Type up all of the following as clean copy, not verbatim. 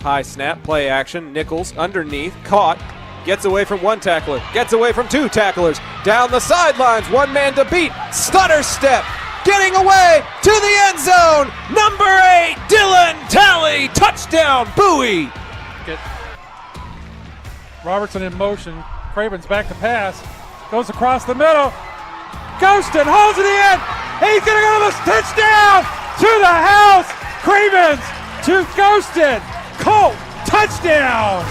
High snap, play action, Nichols underneath, caught, gets away from one tackler, gets away from two tacklers, down the sidelines, one man to beat, stutter step, getting away to the end zone, number 8, Dylan Talley, touchdown, Bowie. Robertson in motion, Craven's back to pass, goes across the middle, Ghostin holds it in, he's gonna go to the touchdown, to the house, Cravens to Ghostin, Colt, touchdown!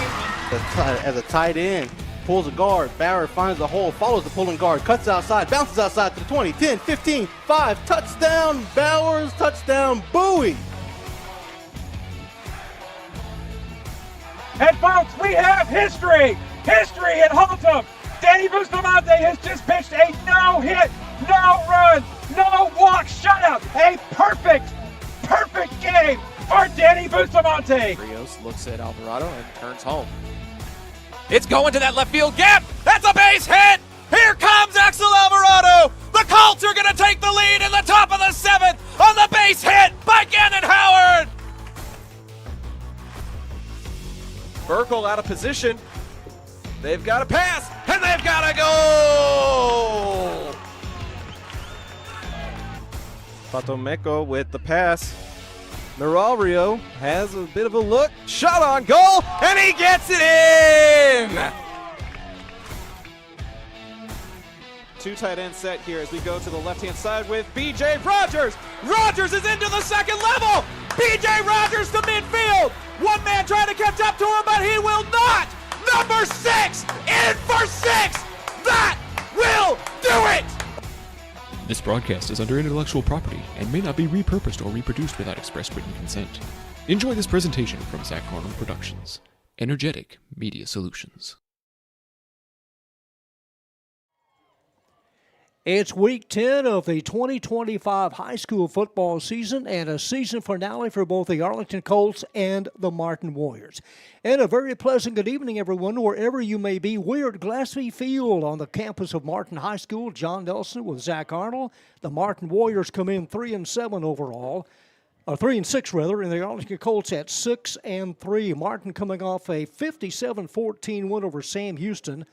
As a tight end, pulls a guard, Barrett finds the hole, follows the pulling guard, cuts outside, bounces outside to the 20, 10, 15, 5, touchdown Bowers, touchdown Bowie. And folks, we have history at Haltom. Danny Bustamante has just pitched a no-hit, no-run, no-walk shutout. A perfect game for Danny Bustamante. Rios looks at Alvarado and turns home. It's going to that left field gap. That's a base hit. Here comes Axel Alvarado. The Colts are going to take the lead in the top of the 7th on the base hit by Gannon Howard. Burkle out of position. They've got to pass, and they've got to go. Patomeco with the pass. Mirario has a bit of a look, shot on goal, and he gets it in! Two tight end set here as we go to the left-hand side with B.J. Rogers. Rogers is into the second level. B.J. Rogers to midfield. One man trying to catch up to him, but he will not. Number 6 in for 6. That will do it. This broadcast is under intellectual property and may not be repurposed or reproduced without express written consent. Enjoy this presentation from Zach Arnold Productions, Energetic Media Solutions. It's week 10 of the 2025 high school football season and a season finale for both the Arlington Colts and the Martin Warriors. And a very pleasant good evening, everyone, wherever you may be. We're at Glaspie Field on the campus of Martin High School. John Nelson with Zach Arnold. The Martin Warriors come in 3-7 overall, or 3-6 rather, and the Arlington Colts at 6-3. Martin coming off a 57-14 win over Sam Houston,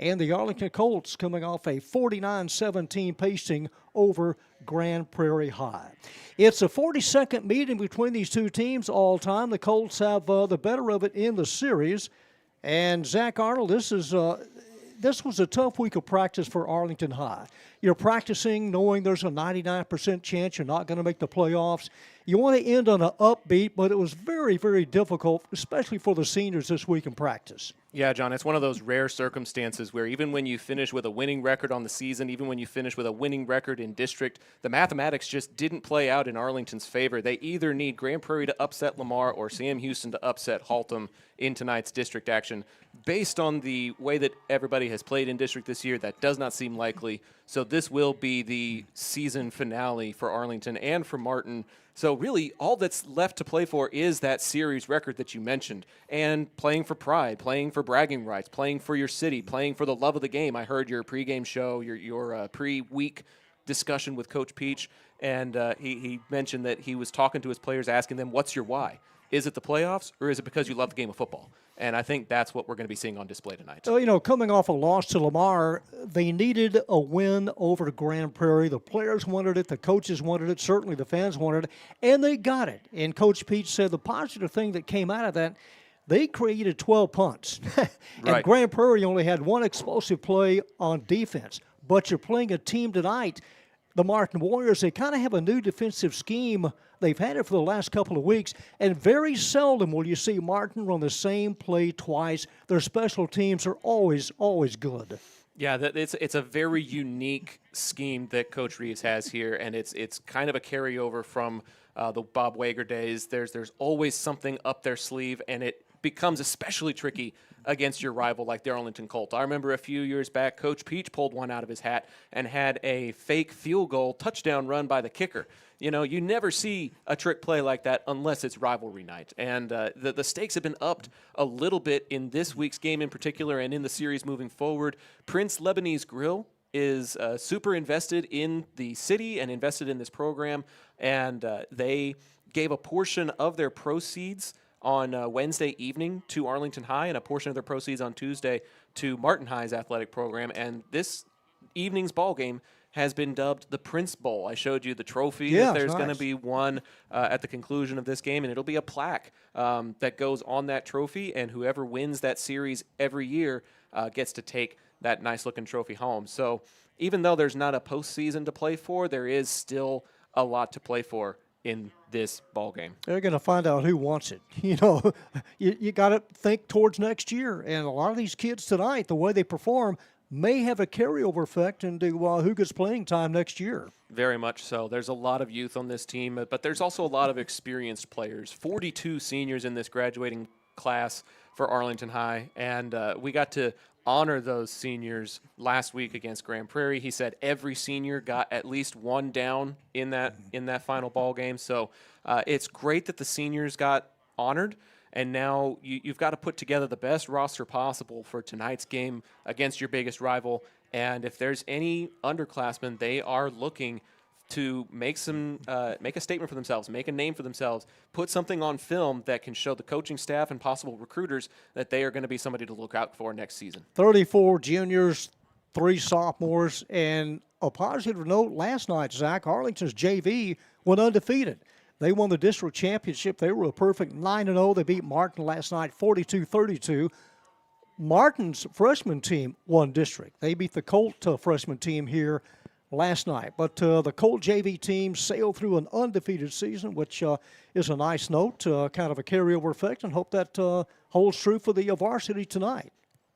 and the Arlington Colts coming off a 49-17 pasting over Grand Prairie High. It's a 42nd meeting between these two teams all time. The Colts have the better of it in the series. And Zach Arnold, this was a tough week of practice for Arlington High. You're practicing knowing there's a 99% chance you're not going to make the playoffs. You want to end on an upbeat, but it was very, very difficult, especially for the seniors this week in practice. Yeah, John, it's one of those rare circumstances where even when you finish with a winning record on the season, even when you finish with a winning record in district, the mathematics just didn't play out in Arlington's favor. They either need Grand Prairie to upset Lamar or Sam Houston to upset Haltom in tonight's district action. Based on the way that everybody has played in district this year, that does not seem likely. So this will be the season finale for Arlington and for Martin. So really, all that's left to play for is that series record that you mentioned, and playing for pride, playing for bragging rights, playing for your city, playing for the love of the game. I heard your pregame show, your pre-week discussion with Coach Peach, and he mentioned that he was talking to his players, asking them, what's your why? Is it the playoffs, or is it because you love the game of football? And I think that's what we're going to be seeing on display tonight. So, coming off a loss to Lamar, they needed a win over Grand Prairie. The players wanted it. The coaches wanted it. Certainly the fans wanted it. And they got it. And Coach Peach said the positive thing that came out of that, they created 12 punts. And right. Grand Prairie only had one explosive play on defense. But you're playing a team tonight, the Martin Warriors, they kind of have a new defensive scheme. They've had it for the last couple of weeks, and very seldom will you see Martin run the same play twice. Their special teams are always, always good. Yeah, it's a very unique scheme that Coach Reeves has here, and it's kind of a carryover from the Bob Wager days. There's always something up their sleeve, and it becomes especially tricky against your rival like the Arlington Colt. I remember a few years back, Coach Peach pulled one out of his hat and had a fake field goal touchdown run by the kicker. You never see a trick play like that unless it's rivalry night. And the stakes have been upped a little bit in this week's game in particular and in the series moving forward. Prince Lebanese Grill is super invested in the city and invested in this program, and they gave a portion of their proceeds on Wednesday evening to Arlington High, and a portion of their proceeds on Tuesday to Martin High's athletic program. And this evening's ball game has been dubbed the Prince Bowl. I showed you the trophy that there's going to be one at the conclusion of this game, and it'll be a plaque that goes on that trophy, and whoever wins that series every year gets to take that nice-looking trophy home. So even though there's not a postseason to play for, there is still a lot to play for in this ball game. They're going to find out who wants it. You got to think towards next year, and a lot of these kids tonight, the way they perform, may have a carryover effect into who gets playing time next year. Very much so. There's a lot of youth on this team, but there's also a lot of experienced players. 42 seniors in this graduating class for Arlington High, and we got to honor those seniors last week against Grand Prairie. He said every senior got at least one down in that final ball game. So it's great that the seniors got honored. And now you've got to put together the best roster possible for tonight's game against your biggest rival. And if there's any underclassmen, they are looking to make a statement for themselves, make a name for themselves, put something on film that can show the coaching staff and possible recruiters that they are going to be somebody to look out for next season. 34 juniors, 3 sophomores, and a positive note last night, Zach, Arlington's JV went undefeated. They won the district championship. They were a perfect 9-0. They beat Martin last night 42-32. Martin's freshman team won district. They beat the Colt freshman team here last night. But the Colt JV team sailed through an undefeated season, which is a nice note, kind of a carryover effect, and hope that holds true for the varsity tonight.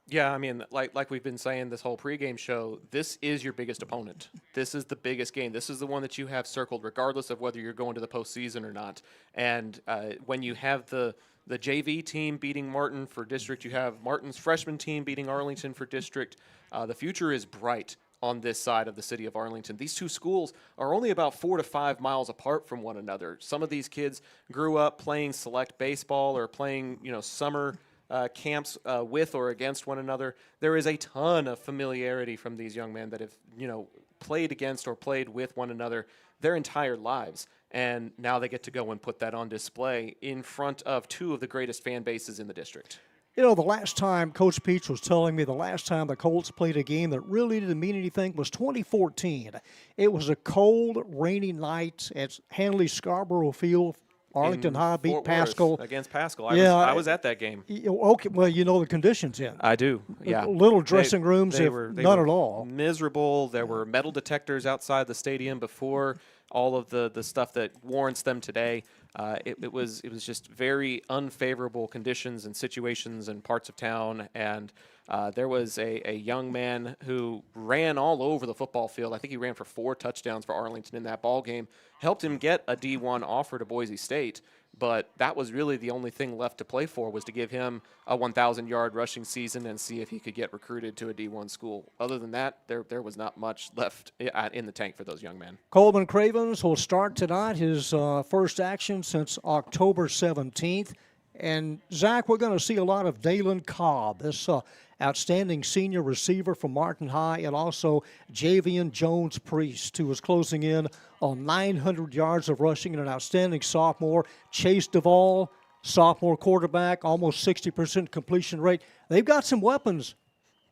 Yeah, I mean, like we've been saying this whole pregame show, this is your biggest opponent. This is the biggest game. This is the one that you have circled, regardless of whether you're going to the postseason or not. And when you have the JV team beating Martin for district, you have Martin's freshman team beating Arlington for district. The future is bright on this side of the city of Arlington. These two schools are only about 4 to 5 miles apart from one another. Some of these kids grew up playing select baseball or playing, summer camps with or against one another. There is a ton of familiarity from these young men that have, played against or played with one another their entire lives. And now they get to go and put that on display in front of 2 of the greatest fan bases in the district. The last time Coach Peach was telling me the last time the Colts played a game that really didn't mean anything was 2014. It was a cold, rainy night at Hanley Scarborough Field. Arlington High beat Fort Pascal. Worth against Pascal. I was at that game. Okay, well, the conditions in. I do, yeah. Little dressing rooms, they none were at all. Miserable. There were metal detectors outside the stadium before all of the stuff that warrants them today. It was just very unfavorable conditions and situations in parts of town, and there was a young man who ran all over the football field. I think he ran for 4 touchdowns for Arlington in that ball game. Helped him get a D1 offer to Boise State, but that was really the only thing left to play for, was to give him a 1,000-yard rushing season and see if he could get recruited to a D1 school. Other than that, there was not much left in the tank for those young men. Coleman Cravens will start tonight, his first action since October 17th. And, Zach, we're going to see a lot of Dalen Cobb, this outstanding senior receiver from Martin High, and also Javian Jones-Priest, who was closing in on 900 yards of rushing, and an outstanding sophomore. Chase Duvall, sophomore quarterback, almost 60% completion rate. They've got some weapons.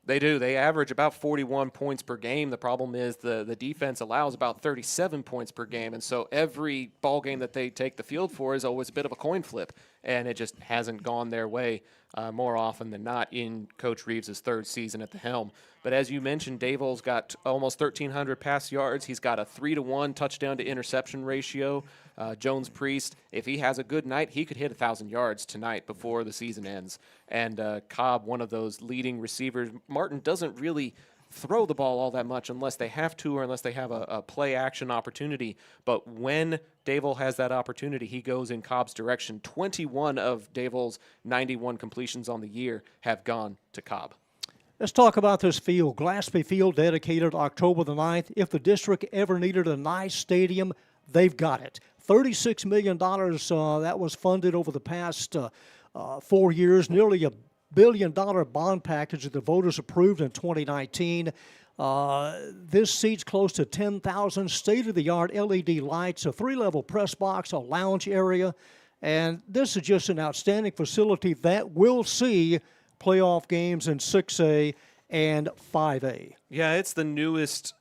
They do. They average about 41 points per game. The problem is the defense allows about 37 points per game, and so every ball game that they take the field for is always a bit of a coin flip, and it just hasn't gone their way more often than not in Coach Reeves' 3rd season at the helm. But as you mentioned, Davol's got almost 1,300 pass yards. He's got a 3-to-1 touchdown to interception ratio. Jones-Priest, if he has a good night, he could hit 1,000 yards tonight before the season ends. And Cobb, one of those leading receivers. Martin doesn't really throw the ball all that much unless they have to or unless they have a play-action opportunity. But when Davol has that opportunity, he goes in Cobb's direction. 21 of Davol's 91 completions on the year have gone to Cobb. Let's talk about this field. Glaspie Field, dedicated October the 9th. If the district ever needed a nice stadium, they've got it. $36 million that was funded over the past 4 years, nearly $1 billion bond package that the voters approved in 2019. This seats close to 10,000 state-of-the-art LED lights, a 3-level press box, a lounge area, And this is just an outstanding facility that will see playoff games in 6A and 5A. Yeah, it's the newest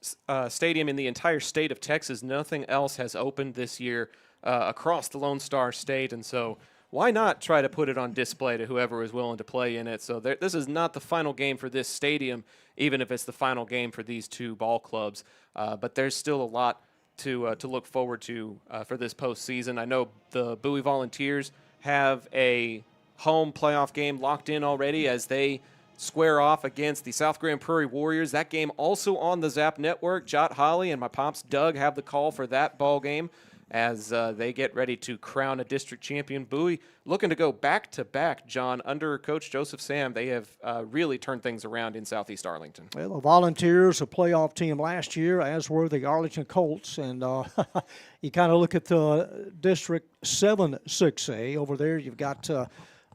stadium in the entire state of Texas. Nothing else has opened this year across the Lone Star State, and so why not try to put it on display to whoever is willing to play in it? So this is not the final game for this stadium, even if it's the final game for these two ball clubs. But there's still a lot to look forward to for this postseason. I know the Bowie Volunteers have a home playoff game locked in already as they square off against the South Grand Prairie Warriors. That game also on the Zap Network. Jot Holly and my pops Doug have the call for that ball game as they get ready to crown a district champion. Bowie looking to go back-to-back, John. Under Coach Joseph Sam, they have really turned things around in Southeast Arlington. Well, the Volunteers, a playoff team last year, as were the Arlington Colts. And you kind of look at the District 7 6A over there. You've got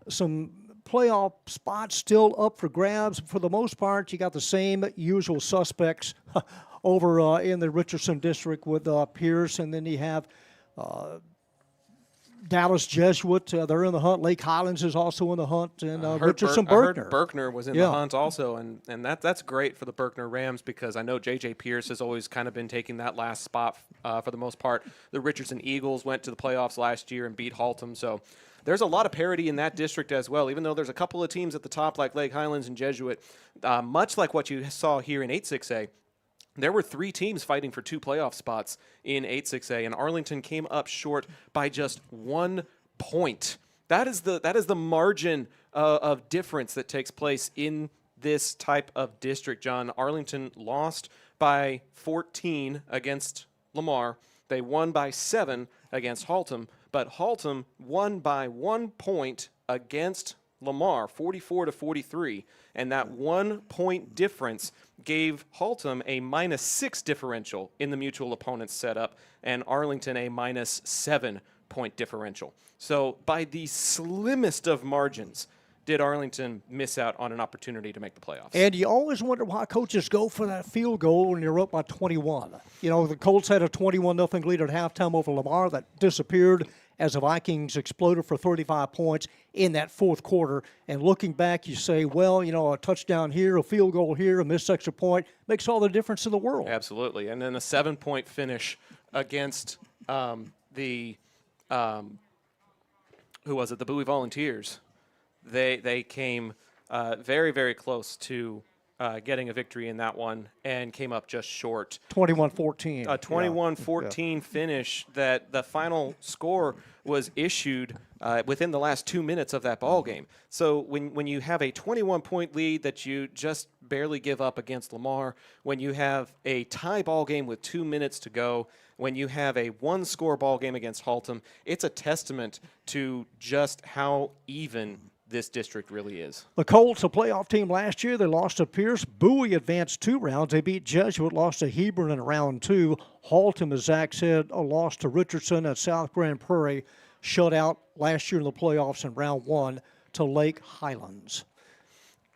some playoff spots still up for grabs. For the most part, you got the same usual suspects over in the Richardson District with Pierce, and then you have Dallas Jesuit, they're in the hunt. Lake Highlands is also in the hunt, and Richardson Berkner. I heard Berkner was in the hunt also, and that's great for the Berkner Rams because I know J.J. Pierce has always kind of been taking that last spot for the most part. The Richardson Eagles went to the playoffs last year and beat Haltom, so there's a lot of parity in that district as well, even though there's a couple of teams at the top like Lake Highlands and Jesuit. Much like what you saw here in 8-6A, there were 3 teams fighting for 2 playoff spots in 8-6A, and Arlington came up short by just 1 point. That is the margin of difference that takes place in this type of district, John. Arlington lost by 14 against Lamar. They won by 7 against Haltom, but Haltom won by 1 point against Lamar, 44-43, and that 1 point difference gave Haltom a -6 differential in the mutual opponents setup, and Arlington a -7 point differential. So by the slimmest of margins, did Arlington miss out on an opportunity to make the playoffs. And you always wonder why coaches go for that field goal when you're up by 21. You know, the Colts had a 21-0 lead at halftime over Lamar that disappeared as the Vikings exploded for 35 points in that fourth quarter. And looking back, you say, well, you know, a touchdown here, a field goal here, a missed extra point makes all the difference in the world. Absolutely. And then a 7-point finish against the Bowie Volunteers. They came very, very close to getting a victory in that one and came up just short. 21-14. A 21-14 finish that the final score was issued within the last 2 minutes of that ball game. So when you have a 21-point lead that you just barely give up against Lamar, when you have a tie ball game with 2 minutes to go, when you have a one-score ball game against Haltom, it's a testament to just how even this district really is. The Colts, a playoff team last year, they lost to Pierce. Bowie advanced 2 rounds. They beat Jesuit, lost to Hebron in round 2. Haltom, as Zach said, a loss to Richardson at South Grand Prairie. Shut out last year in the playoffs in round 1 to Lake Highlands.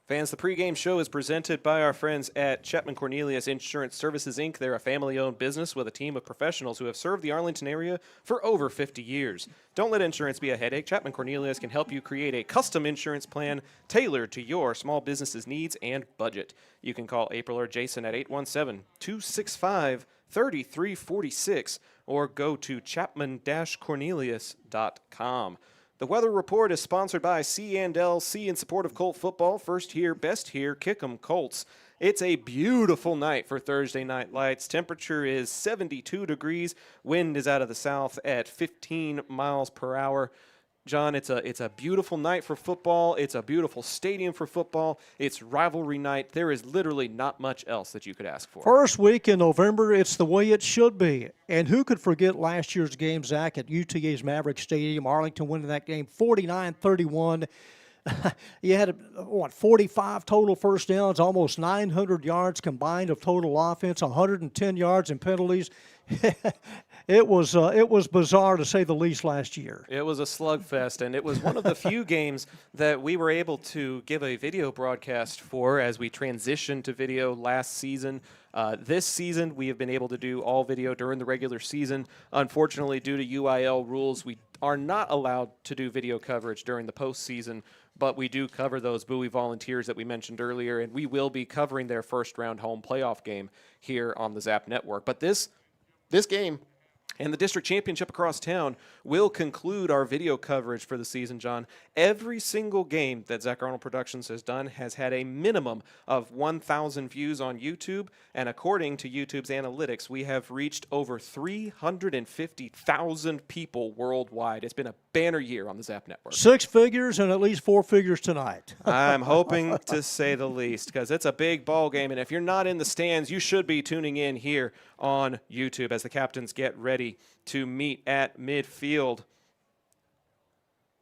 Fans, the pregame show is presented by our friends at Chapman Cornelius Insurance Services, Inc. They're a family-owned business with a team of professionals who have served the Arlington area for over 50 years. Don't let insurance be a headache. Chapman Cornelius can help you create a custom insurance plan tailored to your small business's needs and budget. You can call April or Jason at 817-265-3346 or go to chapman-cornelius.com. The weather report is sponsored by C&L in support of Colt football. First here, best here, kick 'em Colts. It's a beautiful night for Thursday Night Lights. Temperature is 72 degrees. Wind is out of the south at 15 miles per hour. John, it's a beautiful night for football. It's a beautiful stadium for football. It's rivalry night. There is literally not much else that you could ask for. First week in November, it's the way it should be. And who could forget last year's game, Zach, at UTA's Maverick Stadium? Arlington winning that game 49-31. You had, 45 total first downs, almost 900 yards combined of total offense, 110 yards in penalties. It was bizarre to say the least last year. It was a slugfest, and it was one of the few games that we were able to give a video broadcast for as we transitioned to video last season. This season, we have been able to do all video during the regular season. Unfortunately, due to UIL rules, we are not allowed to do video coverage during the postseason, but we do cover those Bowie Volunteers that we mentioned earlier, and we will be covering their first-round home playoff game here on the Zap Network. But this game and the district championship across town will conclude our video coverage for the season, John. Every single game that Zach Arnold Productions has done has had a minimum of 1,000 views on YouTube, and according to YouTube's analytics, we have reached over 350,000 people worldwide. It's been a banner year on the Zap Network. 6 figures and at least 4 figures tonight. I'm hoping to say the least, because it's a big ball game, and if you're not in the stands, you should be tuning in here on YouTube as the captains get ready to meet at midfield.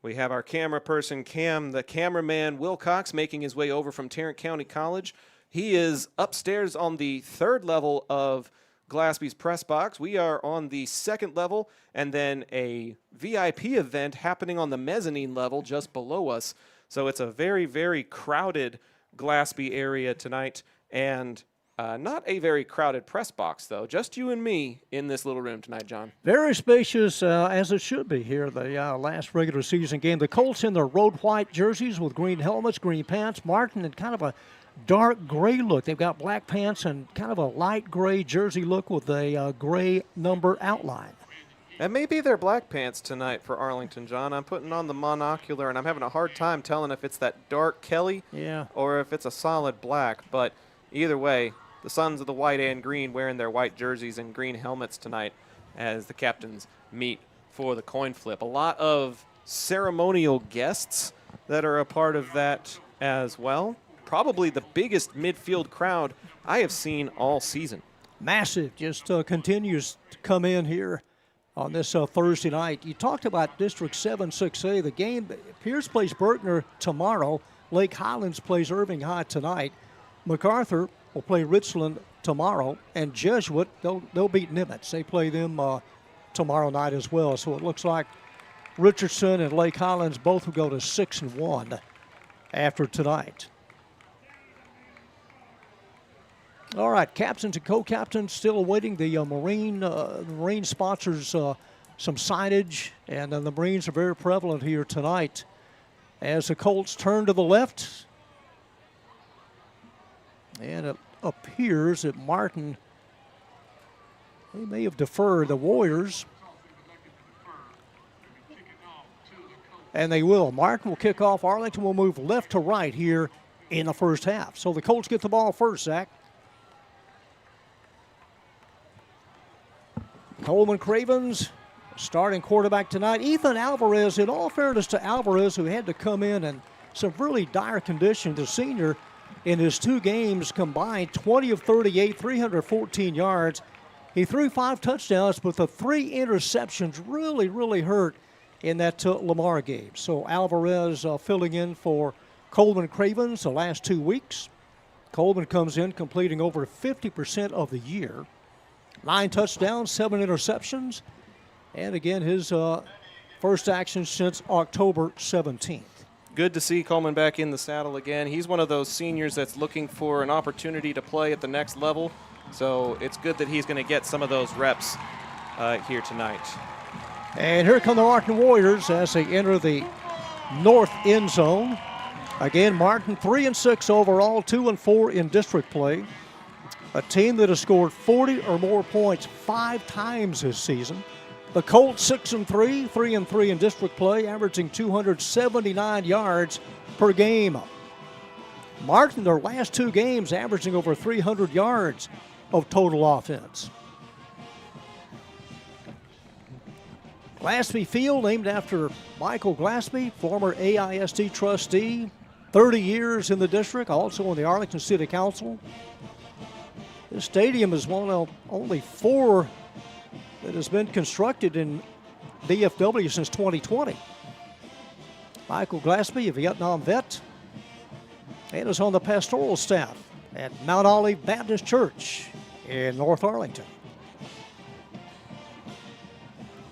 We have our camera person, the cameraman, Wilcox, making his way over from Tarrant County College. He is upstairs on the 3rd level of Glaspie's press box. We are on the 2nd level, and then a VIP event happening on the mezzanine level just below us. So it's a very, very crowded Glaspie area tonight, and not a very crowded press box, though. Just you and me in this little room tonight, John. Very spacious, as it should be here, the last regular season game. The Colts in their road white jerseys with green helmets, green pants. Martin in kind of a dark gray look. They've got black pants and kind of a light gray jersey look with a gray number outline. And maybe they're black pants tonight for Arlington, John. I'm putting on the monocular, and I'm having a hard time telling if it's that dark Kelly or if it's a solid black. But either way, the Sons of the White and Green wearing their white jerseys and green helmets tonight as the captains meet for the coin flip. A lot of ceremonial guests that are a part of that as well. Probably the biggest midfield crowd I have seen all season. Massive, just continues to come in here on this Thursday night. You talked about District 7, 6A. The game, Pierce plays Berkner tomorrow. Lake Highlands plays Irving High tonight. MacArthur will play Richland tomorrow, and Jesuit, they'll beat Nimitz. They play them tomorrow night as well. So it looks like Richardson and Lake Highlands both will go to 6-1 after tonight. All right, captains and co-captains still awaiting the Marine sponsors some signage, and the Marines are very prevalent here tonight as the Colts turn to the left. And it appears that Martin, they may have deferred the Warriors. And they will. Martin will kick off. Arlington will move left to right here in the first half. So the Colts get the ball first, Zach. Coleman Cravens, starting quarterback tonight. Ethan Alvarez, in all fairness to Alvarez, who had to come in some really dire condition, the senior, in his 2 games combined, 20 of 38, 314 yards. He threw 5 touchdowns, but the 3 interceptions really hurt in that Lamar game. So Alvarez filling in for Coleman Cravens the last 2 weeks. Coleman comes in completing over 50% of the year. 9 touchdowns, 7 interceptions. And again, his first action since October 17th. Good to see Coleman back in the saddle again. He's one of those seniors that's looking for an opportunity to play at the next level. So it's good that he's going to get some of those reps here tonight. And here come the Martin Warriors as they enter the north end zone. Again, Martin 3-6 overall, 2-4 in district play. A team that has scored 40 or more points 5 times this season. The Colts 6-3, 3-3 in district play, averaging 279 yards per game. Martin, their last 2 games, averaging over 300 yards of total offense. Glaspie Field, named after Michael Glaspie, former AISD trustee, 30 years in the district, also on the Arlington City Council. This stadium is one of only 4 that has been constructed in DFW since 2020. Michael Glaspie, a Vietnam vet, and is on the pastoral staff at Mount Olive Baptist Church in North Arlington.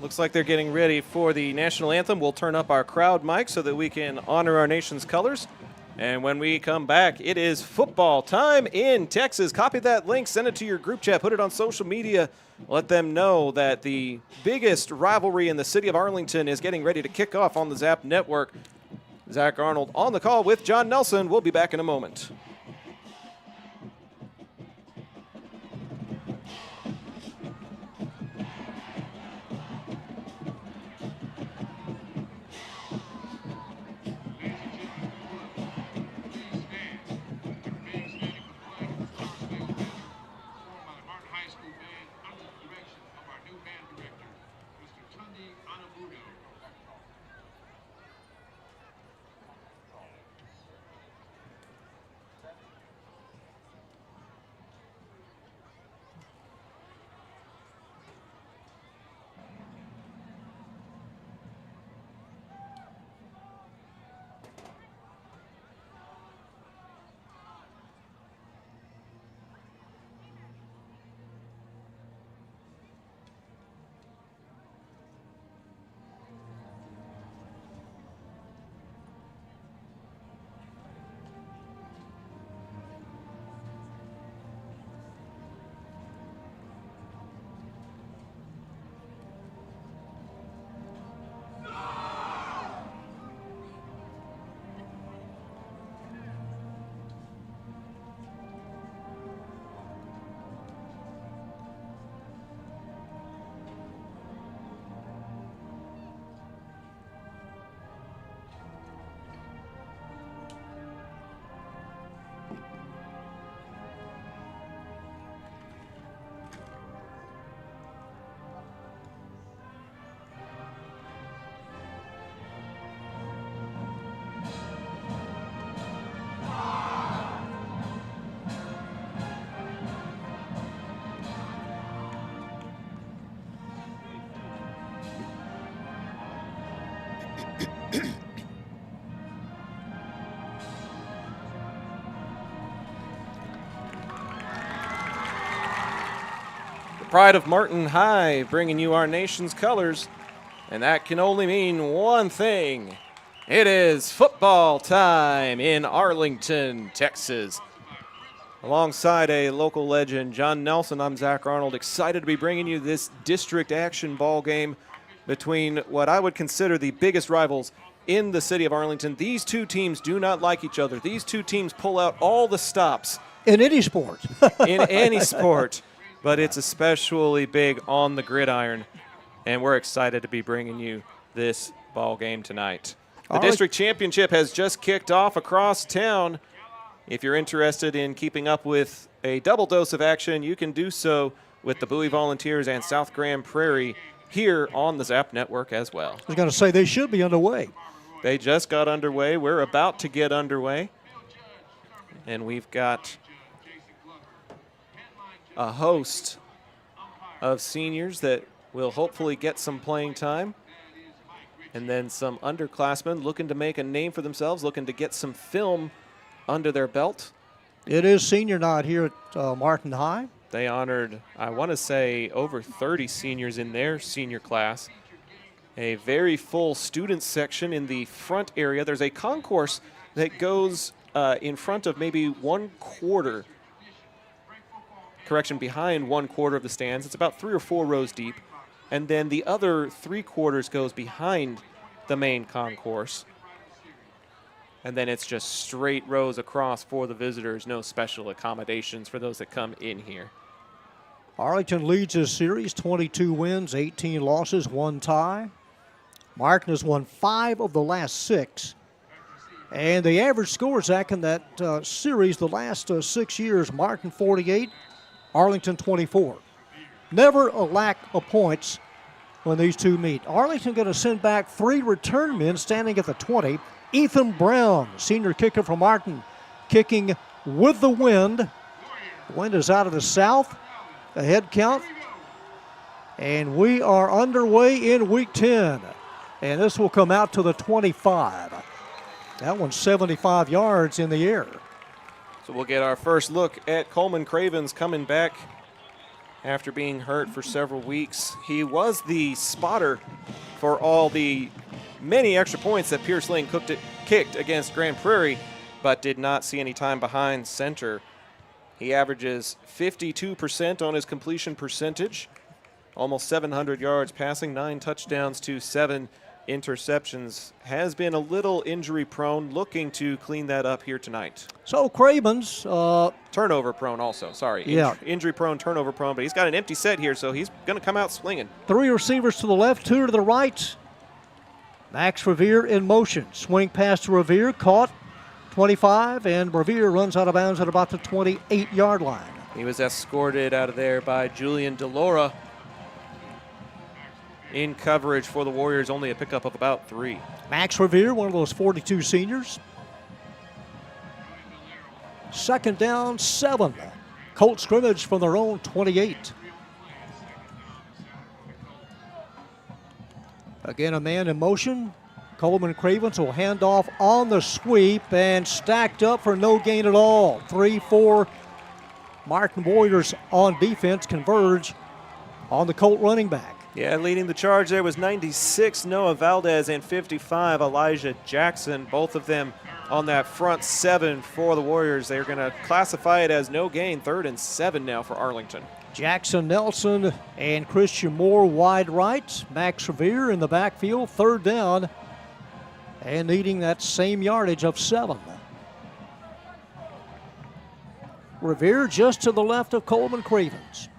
Looks like they're getting ready for the national anthem. We'll turn up our crowd mic so that we can honor our nation's colors. And when we come back, it is football time in Texas. Copy that link, send it to your group chat, put it on social media. Let them know that the biggest rivalry in the city of Arlington is getting ready to kick off on the Zap Network. Zach Arnold on the call with John Nelson. We'll be back in a moment. Pride of Martin High, bringing you our nation's colors, and that can only mean one thing. It is football time in Arlington, Texas. Alongside a local legend, John Nelson, I'm Zach Arnold, excited to be bringing you this district action ball game between what I would consider the biggest rivals in the city of Arlington. These two teams do not like each other. These two teams pull out all the stops. In any sport. In any sport. But it's especially big on the gridiron, and we're excited to be bringing you this ball game tonight. The district championship has just kicked off across town. If you're interested in keeping up with a double dose of action, you can do so with the Bowie Volunteers and South Grand Prairie here on the Zap Network as well. I was going to say they should be underway. They just got underway. We're about to get underway, and we've got a host of seniors that will hopefully get some playing time, and then some underclassmen looking to make a name for themselves, looking to get some film under their belt. It is senior night here at Martin High. They honored, I want to say, over 30 seniors in their senior class. A very full student section in the front area. There's a concourse that goes in front of maybe behind 1/4 of the stands. It's about 3 or 4 rows deep. And then the other 3/4 goes behind the main concourse. And then it's just straight rows across for the visitors, no special accommodations for those that come in here. Arlington leads this series, 22 wins, 18 losses, 1 tie. Martin has won 5 of the last 6. And the average score, Zach, in that series, the last 6 years, Martin 48, Arlington 24. Never a lack of points when these two meet. Arlington going to send back 3 return men standing at the 20. Ethan Brown, senior kicker from Martin, kicking with the wind. The wind is out of the south. The head count. And we are underway in week 10. And this will come out to the 25. That one's 75 yards in the air. So we'll get our first look at Coleman Cravens coming back after being hurt for several weeks. He was the spotter for all the many extra points that Pierce Lane kicked against Grand Prairie, but did not see any time behind center. He averages 52% on his completion percentage, almost 700 yards passing, 9 touchdowns to 7 interceptions. Has been a little injury prone, looking to clean that up here tonight. So Cravens. Turnover prone also, sorry. Yeah. Injury prone, turnover prone, but he's got an empty set here, so he's going to come out swinging. 3 receivers to the left, 2 to the right. Max Revere in motion. Swing pass to Revere, caught 25, and Revere runs out of bounds at about the 28-yard line. He was escorted out of there by Julian DeLora. In coverage for the Warriors, only a pickup of about 3. Max Revere, one of those 42 seniors. 2nd down, 7. Colt scrimmage from their own 28. Again, a man in motion. Coleman Cravens will hand off on the sweep and stacked up for no gain at all. 3-4 Martin Warriors on defense converge on the Colt running back. Yeah, leading the charge there was 96 Noah Valdez and 55 Elijah Jackson. Both of them on that front 7 for the Warriors. They're going to classify it as no gain. 3rd and 7 now for Arlington. Jackson Nelson and Christian Moore wide right. Max Revere in the backfield, 3rd down, and needing that same yardage of 7. Revere just to the left of Coleman Cravens.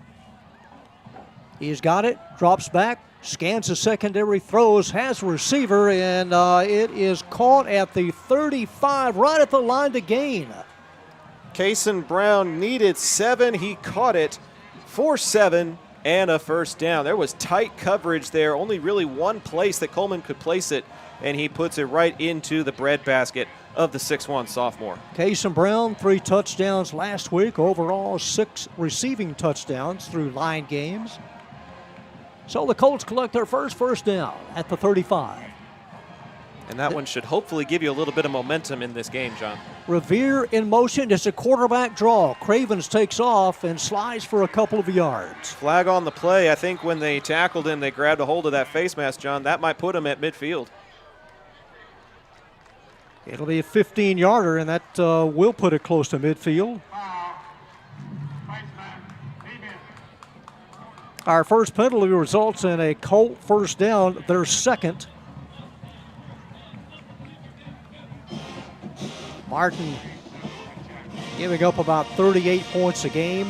He's got it, drops back, scans the secondary, throws, has a receiver, and it is caught at the 35, right at the line to gain. Kason Brown needed 7. He caught it for 7 and a 1st down. There was tight coverage there, only really one place that Coleman could place it, and he puts it right into the breadbasket of the 6'1 sophomore. Kason Brown, 3 touchdowns last week, overall 6 receiving touchdowns through 9 games. So the Colts collect their first down at the 35. And that one should hopefully give you a little bit of momentum in this game, John. Revere in motion. It's a quarterback draw. Cravens takes off and slides for a couple of yards. Flag on the play. I think when they tackled him, they grabbed a hold of that face mask, John. That might put him at midfield. It'll be a 15-yarder, and that will put it close to midfield. Our first penalty results in a Colt 1st down, their 2nd. Martin giving up about 38 points a game.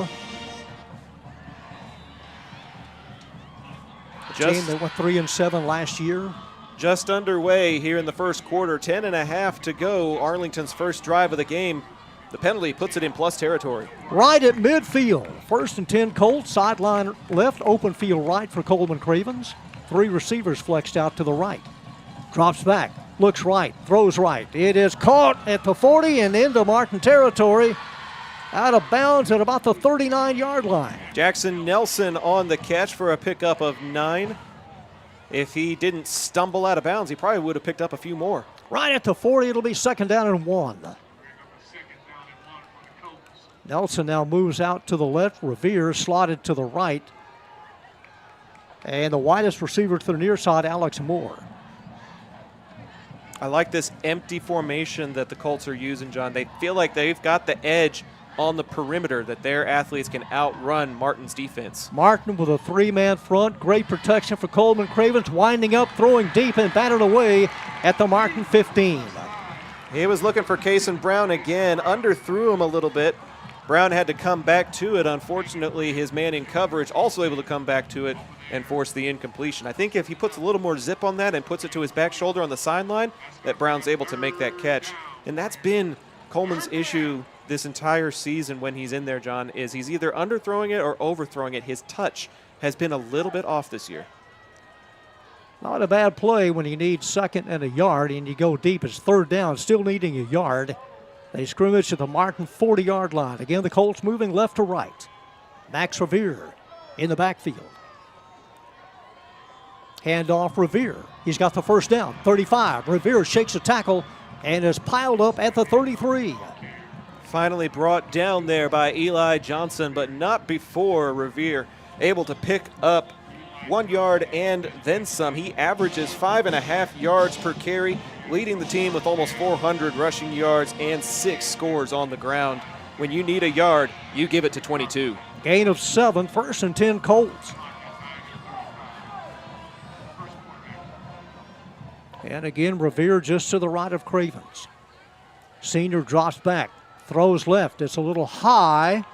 Team that went 3-7 last year. Just underway here in the first quarter. 10.5 to go. Arlington's first drive of the game. The penalty puts it in plus territory. Right at midfield. 1st and 10 Colts. Sideline left, open field right for Coleman Cravens. 3 receivers flexed out to the right. Drops back, looks right, throws right. It is caught at the 40 and into Martin territory. Out of bounds at about the 39-yard line. Jackson Nelson on the catch for a pickup of 9. If he didn't stumble out of bounds, he probably would have picked up a few more. Right at the 40, it'll be 2nd down and 1. Nelson now moves out to the left. Revere slotted to the right. And the widest receiver to the near side, Alex Moore. I like this empty formation that the Colts are using, John. They feel like they've got the edge on the perimeter, that their athletes can outrun Martin's defense. Martin with a 3-man front. Great protection for Coleman Cravens. Winding up, throwing deep, and batted away at the Martin 15. He was looking for Kason Brown again. Underthrew him a little bit. Brown had to come back to it. Unfortunately, his man in coverage also able to come back to it and force the incompletion. I think if he puts a little more zip on that and puts it to his back shoulder on the sideline, that Brown's able to make that catch. And that's been Coleman's issue this entire season when he's in there, John, is he's either underthrowing it or overthrowing it. His touch has been a little bit off this year. Not a bad play when you need 2nd and a yard and you go deep. It's 3rd down, still needing a yard. They scrimmage at the Martin 40-yard line. Again, the Colts moving left to right. Max Revere in the backfield. Handoff Revere. He's got the 1st down, 35. Revere shakes a tackle and is piled up at the 33. Finally brought down there by Eli Johnson, but not before Revere able to pick up 1 yard and then some. He averages 5.5 yards per carry, leading the team with almost 400 rushing yards and 6 scores on the ground. When you need a yard, you give it to 22. Gain of 7, 1st and 10 Colts. And again, Revere just to the right of Cravens. Senior drops back, throws left. It's a little high.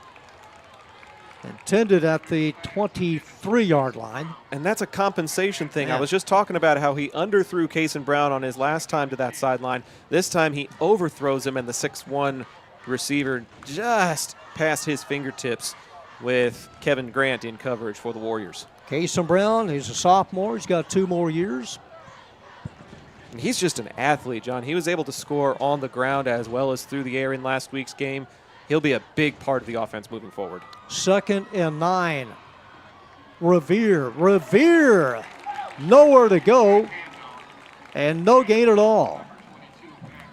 Intended at the 23-yard line. And that's a compensation thing. Yeah. I was just talking about how he underthrew Cason Brown on his last time to that sideline. This time he overthrows him, and the 6'1 receiver just past his fingertips with Kevin Grant in coverage for the Warriors. Cason Brown, he's a sophomore. He's got 2 more years. And he's just an athlete, John. He was able to score on the ground as well as through the air in last week's game. He'll be a big part of the offense moving forward. 2nd and 9. Revere, nowhere to go, and no gain at all.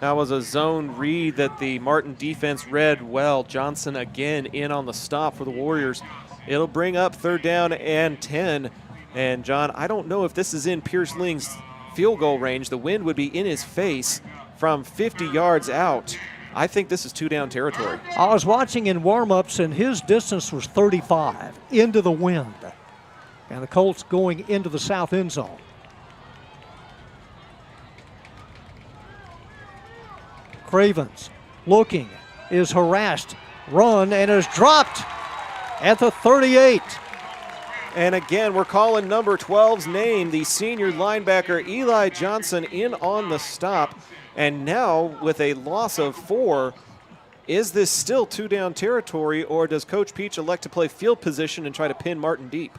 That was a zone read that the Martin defense read well. Johnson again in on the stop for the Warriors. It'll bring up 3rd down and 10. And, John, I don't know if this is in Pierce Ling's field goal range. The wind would be in his face from 50 yards out. I think this is 2-down territory. I was watching in warm-ups, and his distance was 35 into the wind. And the Colts going into the south end zone. Cravens looking, is harassed, run, and is dropped at the 38. And again, we're calling number 12's name, the senior linebacker Eli Johnson in on the stop. And now with a loss of 4, is this still 2-down territory, or does Coach Peach elect to play field position and try to pin Martin deep?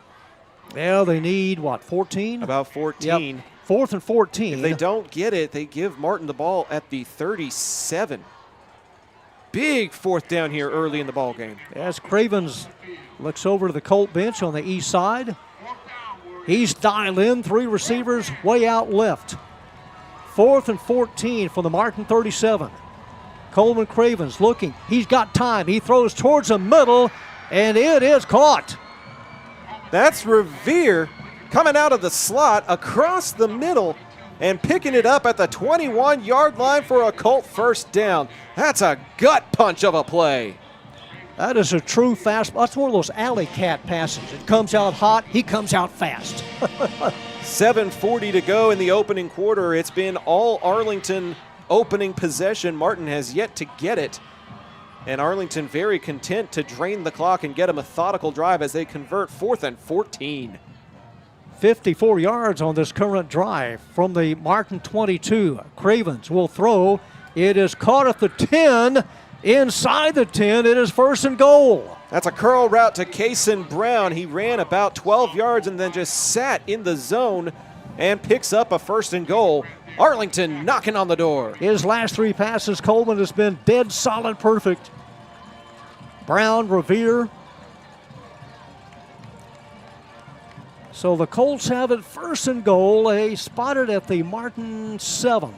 Well, they need, 14? About 14. Yep. 4th and 14. If they don't get it, they give Martin the ball at the 37. Big 4th down here early in the ball game. As Cravens looks over to the Colt bench on the east side. He's dialed in, 3 receivers way out left. 4th and 14 from the Martin 37. Coleman Cravens looking. He's got time. He throws towards the middle, and it is caught. That's Revere coming out of the slot across the middle and picking it up at the 21-yard line for a Colt 1st down. That's a gut punch of a play. That is a true fast. That's one of those alley cat passes. It comes out hot. He comes out fast. 7:40 to go in the opening quarter. It's been all Arlington opening possession. Martin has yet to get it. And Arlington very content to drain the clock and get a methodical drive as they convert 4th and 14. 54 yards on this current drive from the Martin 22. Cravens will throw. It is caught at the 10. Inside the 10, it is 1st and goal. That's a curl route to Cason Brown. He ran about 12 yards and then just sat in the zone and picks up a 1st and goal. Arlington knocking on the door. His last 3 passes, Coleman has been dead solid perfect. Brown, Revere. So the Colts have it 1st and goal. They spotted at the Martin 7.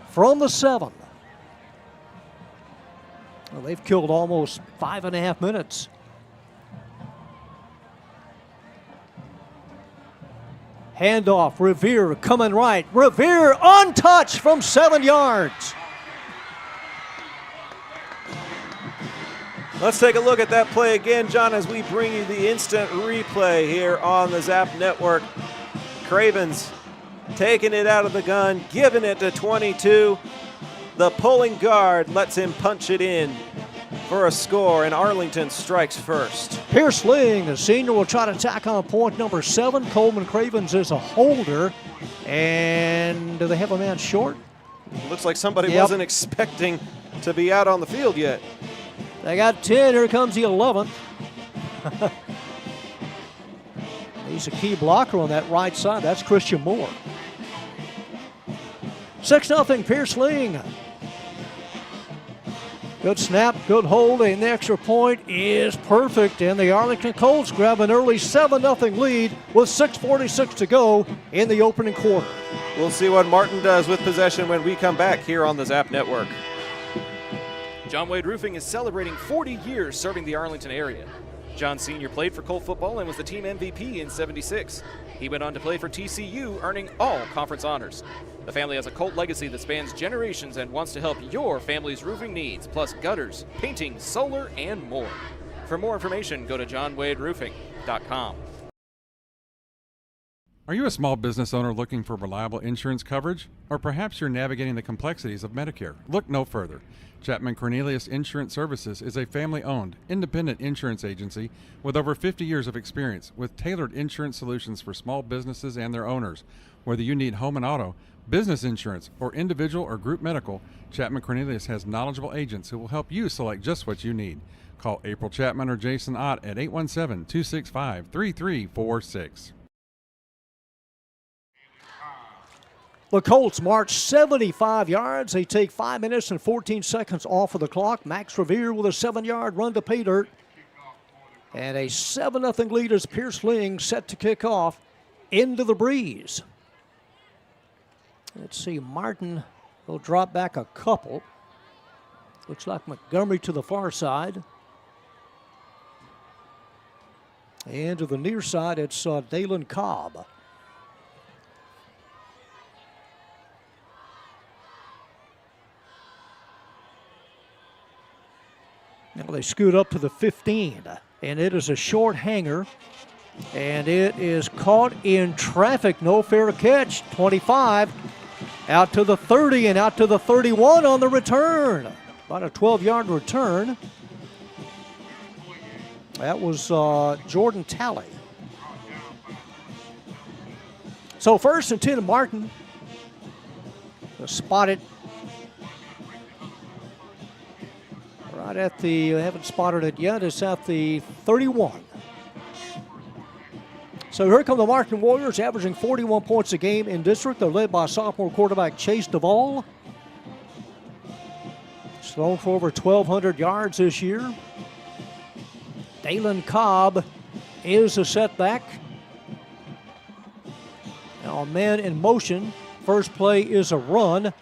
From the 7. Well, they've killed almost 5.5 minutes. Handoff, Revere coming right. Revere untouched from 7 yards. Let's take a look at that play again, John, as we bring you the instant replay here on the Zap Network. Cravens taking it out of the gun, giving it to 22. The pulling guard lets him punch it in for a score, and Arlington strikes first. Pierce Ling, the senior, will try to tack on point number 7. Coleman Cravens is a holder. And do they have a man short? Looks like somebody wasn't expecting to be out on the field yet. They got 10. Here comes the 11th. He's a key blocker on that right side. That's Christian Moore. 6-0 Pierce Ling. Good snap, good hold, and the extra point is perfect. And the Arlington Colts grab an early 7-0 lead with 6:46 to go in the opening quarter. We'll see what Martin does with possession when we come back here on the Zap Network. John Wade Roofing is celebrating 40 years serving the Arlington area. John Sr. played for Colt football and was the team MVP in '76. He went on to play for TCU, earning all conference honors. The family has a Colt legacy that spans generations and wants to help your family's roofing needs, plus gutters, painting, solar, and more. For more information, go to johnwaderoofing.com. Are you a small business owner looking for reliable insurance coverage? Or perhaps you're navigating the complexities of Medicare? Look no further. Chapman Cornelius Insurance Services is a family-owned, independent insurance agency with over 50 years of experience with tailored insurance solutions for small businesses and their owners. Whether you need home and auto, business insurance, or individual or group medical, Chapman Cornelius has knowledgeable agents who will help you select just what you need. Call April Chapman or Jason Ott at 817-265-3346. The Colts march 75 yards. They take 5 minutes and 14 seconds off of the clock. Max Revere with a 7-yard run to pay dirt. And a 7-0 lead as Pierce Ling set to kick off into the breeze. Let's see, Martin will drop back a couple. Looks like Montgomery to the far side. And to the near side, it's Dalen Cobb. Now they scoot up to the 15, and it is a short hanger, and it is caught in traffic. No fair catch. 25 out to the 30 and out to the 31 on the return. About a 12-yard return. That was Jordan Talley. So 1st and 10, Martin spotted right at the, I haven't spotted it yet, it's at the 31. So here come the Martin Warriors, averaging 41 points a game in district. They're led by sophomore quarterback Chase Duvall. He's thrown for over 1,200 yards this year. Dalen Cobb is a setback. Now a man in motion. First play is a run.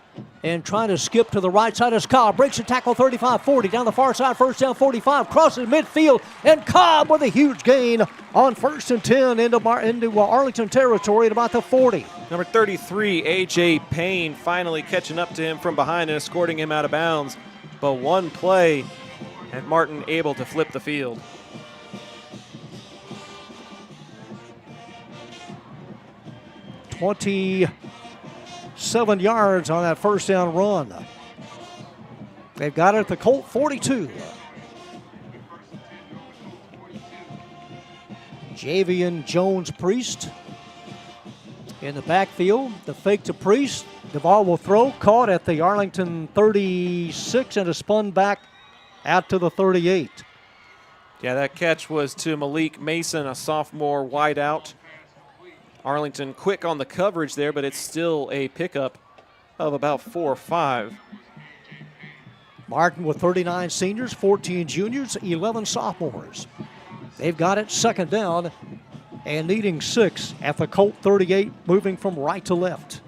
And trying to skip to the right side is Cobb. Breaks a tackle 35-40. Down the far side, first down 45. Crosses midfield. And Cobb with a huge gain on 1st and 10 into Arlington territory at about the 40. Number 33, A.J. Payne, finally catching up to him from behind and escorting him out of bounds. But one play, and Martin able to flip the field. $27 yards on that first down run. They've got it at the Colt 42. Javian Jones-Priest in the backfield. The fake to Priest. Duvall will throw. Caught at the Arlington 36 and is spun back out to the 38. Yeah, that catch was to Malik Mason, a sophomore wideout. Arlington quick on the coverage there, but it's still a pickup of about 4 or 5. Martin with 39 seniors, 14 juniors, 11 sophomores. They've got it 2nd down and needing 6 at the Colt 38, moving from right to left.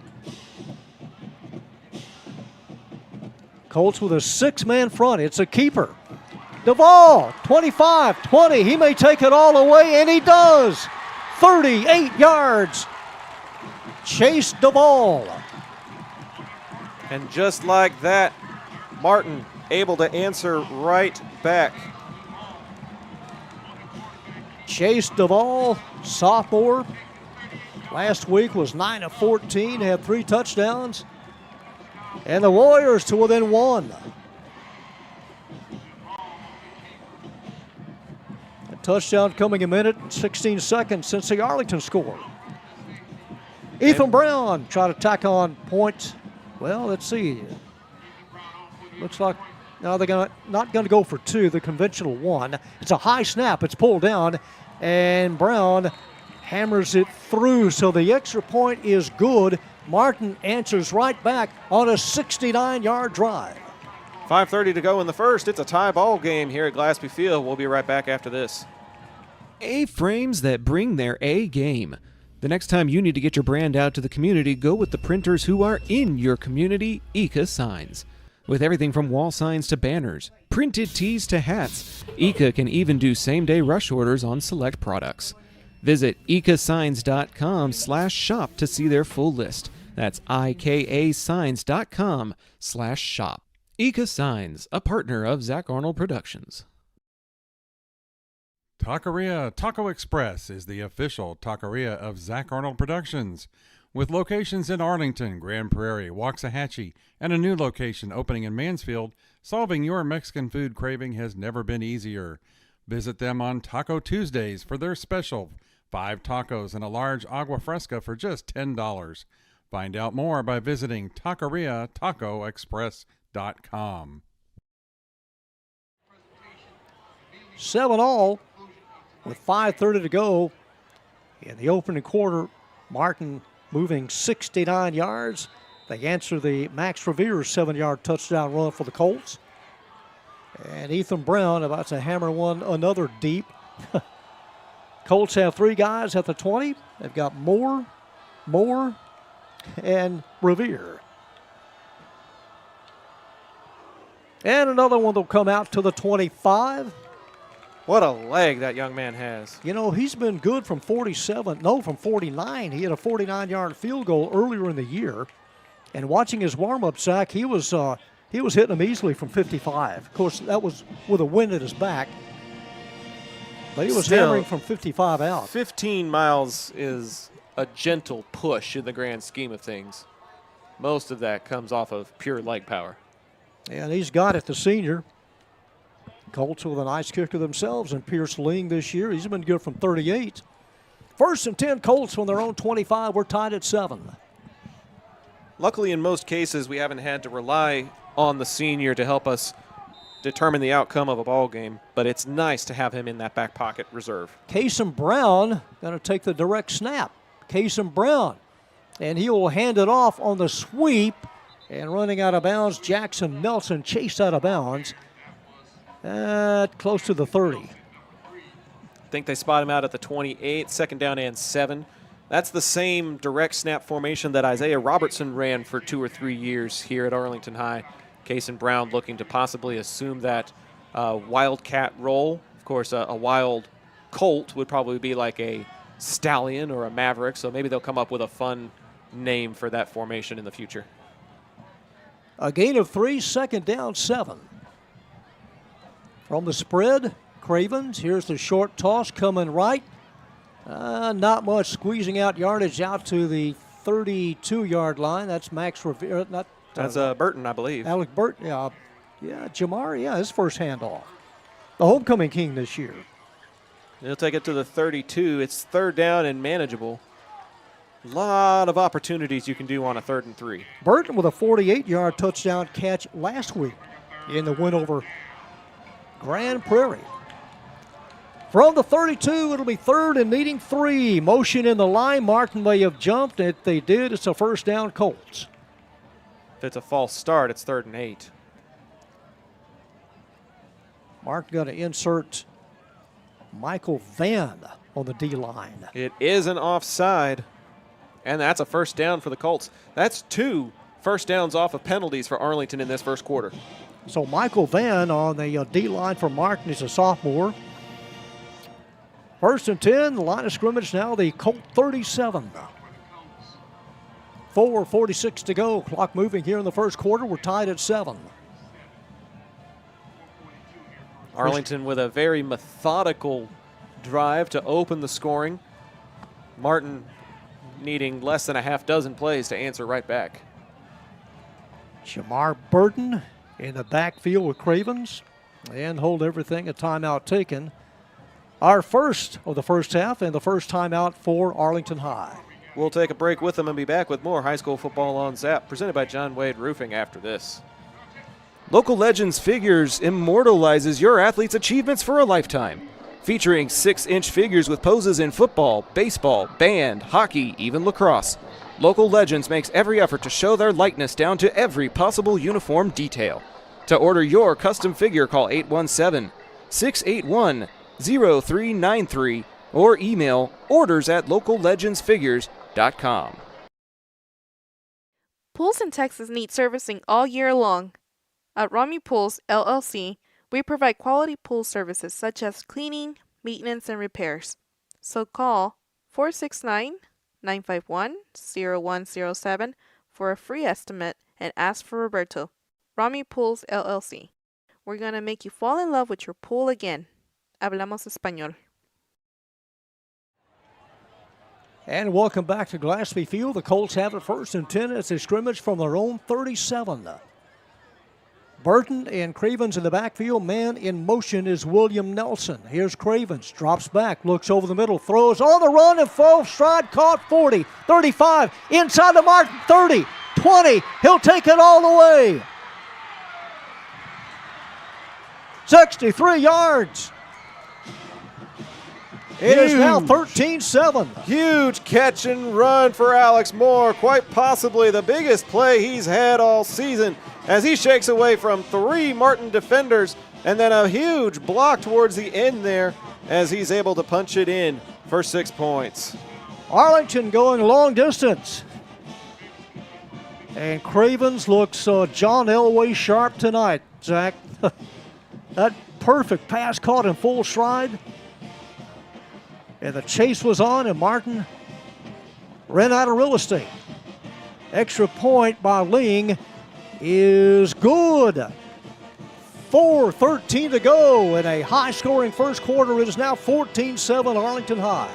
Colts with a 6-man front. It's a keeper. Duvall, 25-20. He may take it all away, and he does. 38 yards. Chase Duvall. And just like that, Martin able to answer right back. Chase Duvall, sophomore. Last week was 9 of 14, had 3 touchdowns. And the Warriors to within 1. A touchdown coming a minute and 16 seconds since the Arlington score. Ethan Brown trying to tack on points. Well, let's see. Looks like now they're not going to go for 2, the conventional 1. It's a high snap. It's pulled down, and Brown hammers it through. So the extra point is good. Martin answers right back on a 69-yard drive. 5:30 to go in the first. It's a tie ball game here at Glaspie Field. We'll be right back after this. A-frames that bring their A game. The next time you need to get your brand out to the community, go with the printers who are in your community, Eka Signs. With everything from wall signs to banners, printed tees to hats, ICA can even do same-day rush orders on select products. Visit ICAsigns.com/shop to see their full list. That's IKAsigns.com/shop. ICA Signs, a partner of Zach Arnold Productions. Taqueria Taco Express is the official taqueria of Zach Arnold Productions, with locations in Arlington, Grand Prairie, Waxahachie, and a new location opening in Mansfield. Solving your Mexican food craving has never been easier. Visit them on Taco Tuesdays for their special 5 tacos and a large agua fresca for just $10. Find out more by visiting taqueriatacoexpress.com. 7-all with 5:30 to go in the opening quarter. Martin moving 69 yards. They answer the Max Revere 7-yard touchdown run for the Colts. And Ethan Brown about to hammer one another deep. Colts have 3 guys at the 20. They've got Moore, and Revere. And another one that'll come out to the 25. What a leg that young man has. You know, he's been good from 49. He had a 49-yard field goal earlier in the year. And watching his warm-up, Zach, he was hitting them easily from 55. Of course, that was with a wind at his back. But he was hammering from 55 out. 15 miles is a gentle push in the grand scheme of things. Most of that comes off of pure leg power. And he's got it, the senior. Colts with a nice kicker themselves, and Pierce Ling this year. He's been good from 38. 1st and 10 Colts from their own 25. We're tied at 7. Luckily, in most cases, we haven't had to rely on the senior to help us determine the outcome of a ball game, but it's nice to have him in that back pocket reserve. Casey Brown going to take the direct snap. Casey Brown, and he will hand it off on the sweep, and running out of bounds, Jackson Nelson chased out of bounds close to the 30. I think they spot him out at the 28, 2nd down and 7. That's the same direct snap formation that Isaiah Robertson ran for 2 or 3 years here at Arlington High. Casey Brown looking to possibly assume that wildcat role. Of course, a wild colt would probably be like a stallion or a maverick, so maybe they'll come up with a fun name for that formation in the future. A gain of 3, 2nd down, 7. From the spread, Cravens. Here's the short toss coming right. Not much, squeezing out yardage out to the 32-yard line. That's Max Revere. That's Burton, I believe. Alec Burton, yeah, Jamar, his first handoff. The homecoming king this year. He'll take it to the 32. It's 3rd down and manageable. A lot of opportunities you can do on a 3rd and 3. Burton with a 48-yard touchdown catch last week in the win over Grand Prairie. From the 32, it'll be 3rd and needing 3. Motion in the line. Martin may have jumped. If they did, it's a 1st down Colts. If it's a false start, it's 3rd and 8. Martin going to insert Michael Van on the D-line. It is an offside, and that's a 1st down for the Colts. That's 2 first downs off of penalties for Arlington in this 1st quarter. So Michael Van on the D-line for Martin is a sophomore. 1st and 10, the line of scrimmage now, the Colt 37. 4:46 to go. Clock moving here in the 1st quarter. We're tied at 7. Arlington with a very methodical drive to open the scoring. Martin needing less than a half dozen plays to answer right back. Jamar Burton in the backfield with Cravens, and hold everything, a timeout taken. Our first of the 1st half and the first timeout for Arlington High. We'll take a break with them and be back with more high school football on Zap, presented by John Wade Roofing after this. Local Legends Figures immortalizes your athlete's achievements for a lifetime. Featuring 6-inch figures with poses in football, baseball, band, hockey, even lacrosse. Local Legends makes every effort to show their likeness down to every possible uniform detail. To order your custom figure, call 817-681-0393 or email orders@locallegendsfigures.com. Pools in Texas need servicing all year long. At Romy Pools, LLC, we provide quality pool services such as cleaning, maintenance, and repairs. So call 469-951-0107 for a free estimate and ask for Roberto. Romy Pools, LLC. We're going to make you fall in love with your pool again. Hablamos español. And welcome back to Glaspie Field. The Colts have it first and 10 as they scrimmage from their own 37. Burton and Cravens in the backfield. Man in motion is William Nelson. Here's Cravens. Drops back, looks over the middle, throws on the run and full stride, caught 40, 35, inside the mark, 30, 20. He'll take it all the way. 63 yards. It is now 13-7. Huge catch and run for Alex Moore. Quite possibly the biggest play he's had all season as he shakes away from 3 Martin defenders, and then a huge block towards the end there as he's able to punch it in for 6 points. Arlington going long distance. And Cravens looks John Elway sharp tonight, Zach. That perfect pass caught in full stride. And the chase was on, and Martin ran out of real estate. Extra point by Ling is good. 4:13 to go in a high-scoring first quarter. It is now 14-7 Arlington High.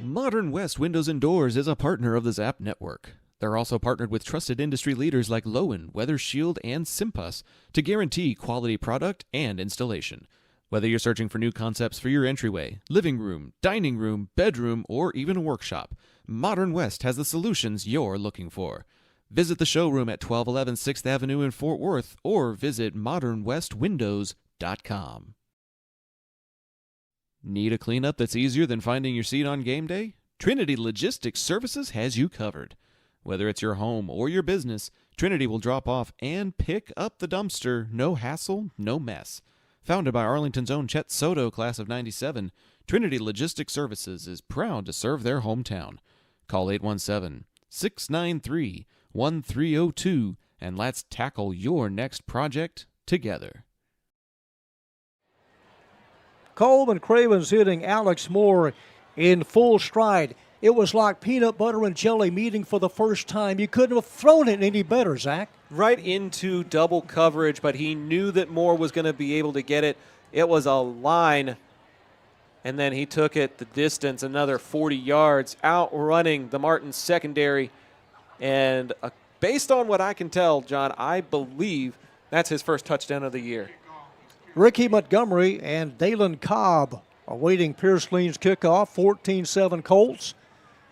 Modern West Windows and Doors is a partner of the Zap Network. They're also partnered with trusted industry leaders like Lowen, Weather Shield, and Simpus to guarantee quality product and installation. Whether you're searching for new concepts for your entryway, living room, dining room, bedroom, or even a workshop, Modern West has the solutions you're looking for. Visit the showroom at 1211 6th Avenue in Fort Worth or visit modernwestwindows.com. Need a cleanup that's easier than finding your seat on game day? Trinity Logistics Services has you covered. Whether it's your home or your business, Trinity will drop off and pick up the dumpster, no hassle, no mess. Founded by Arlington's own Chet Soto, class of '97, Trinity Logistics Services is proud to serve their hometown. Call 817-693-1302 and let's tackle your next project together. Coleman Cravens hitting Alex Moore in full stride. It was like peanut butter and jelly meeting for the first time. You couldn't have thrown it any better, Zach. Right into double coverage, but he knew that Moore was going to be able to get it. It was a line, and then he took it the distance, another 40 yards, outrunning the Martin secondary. And based on what I can tell, John, I believe that's his first touchdown of the year. Ricky Montgomery and Dalen Cobb awaiting Pierce Lean's kickoff, 14-7 Colts.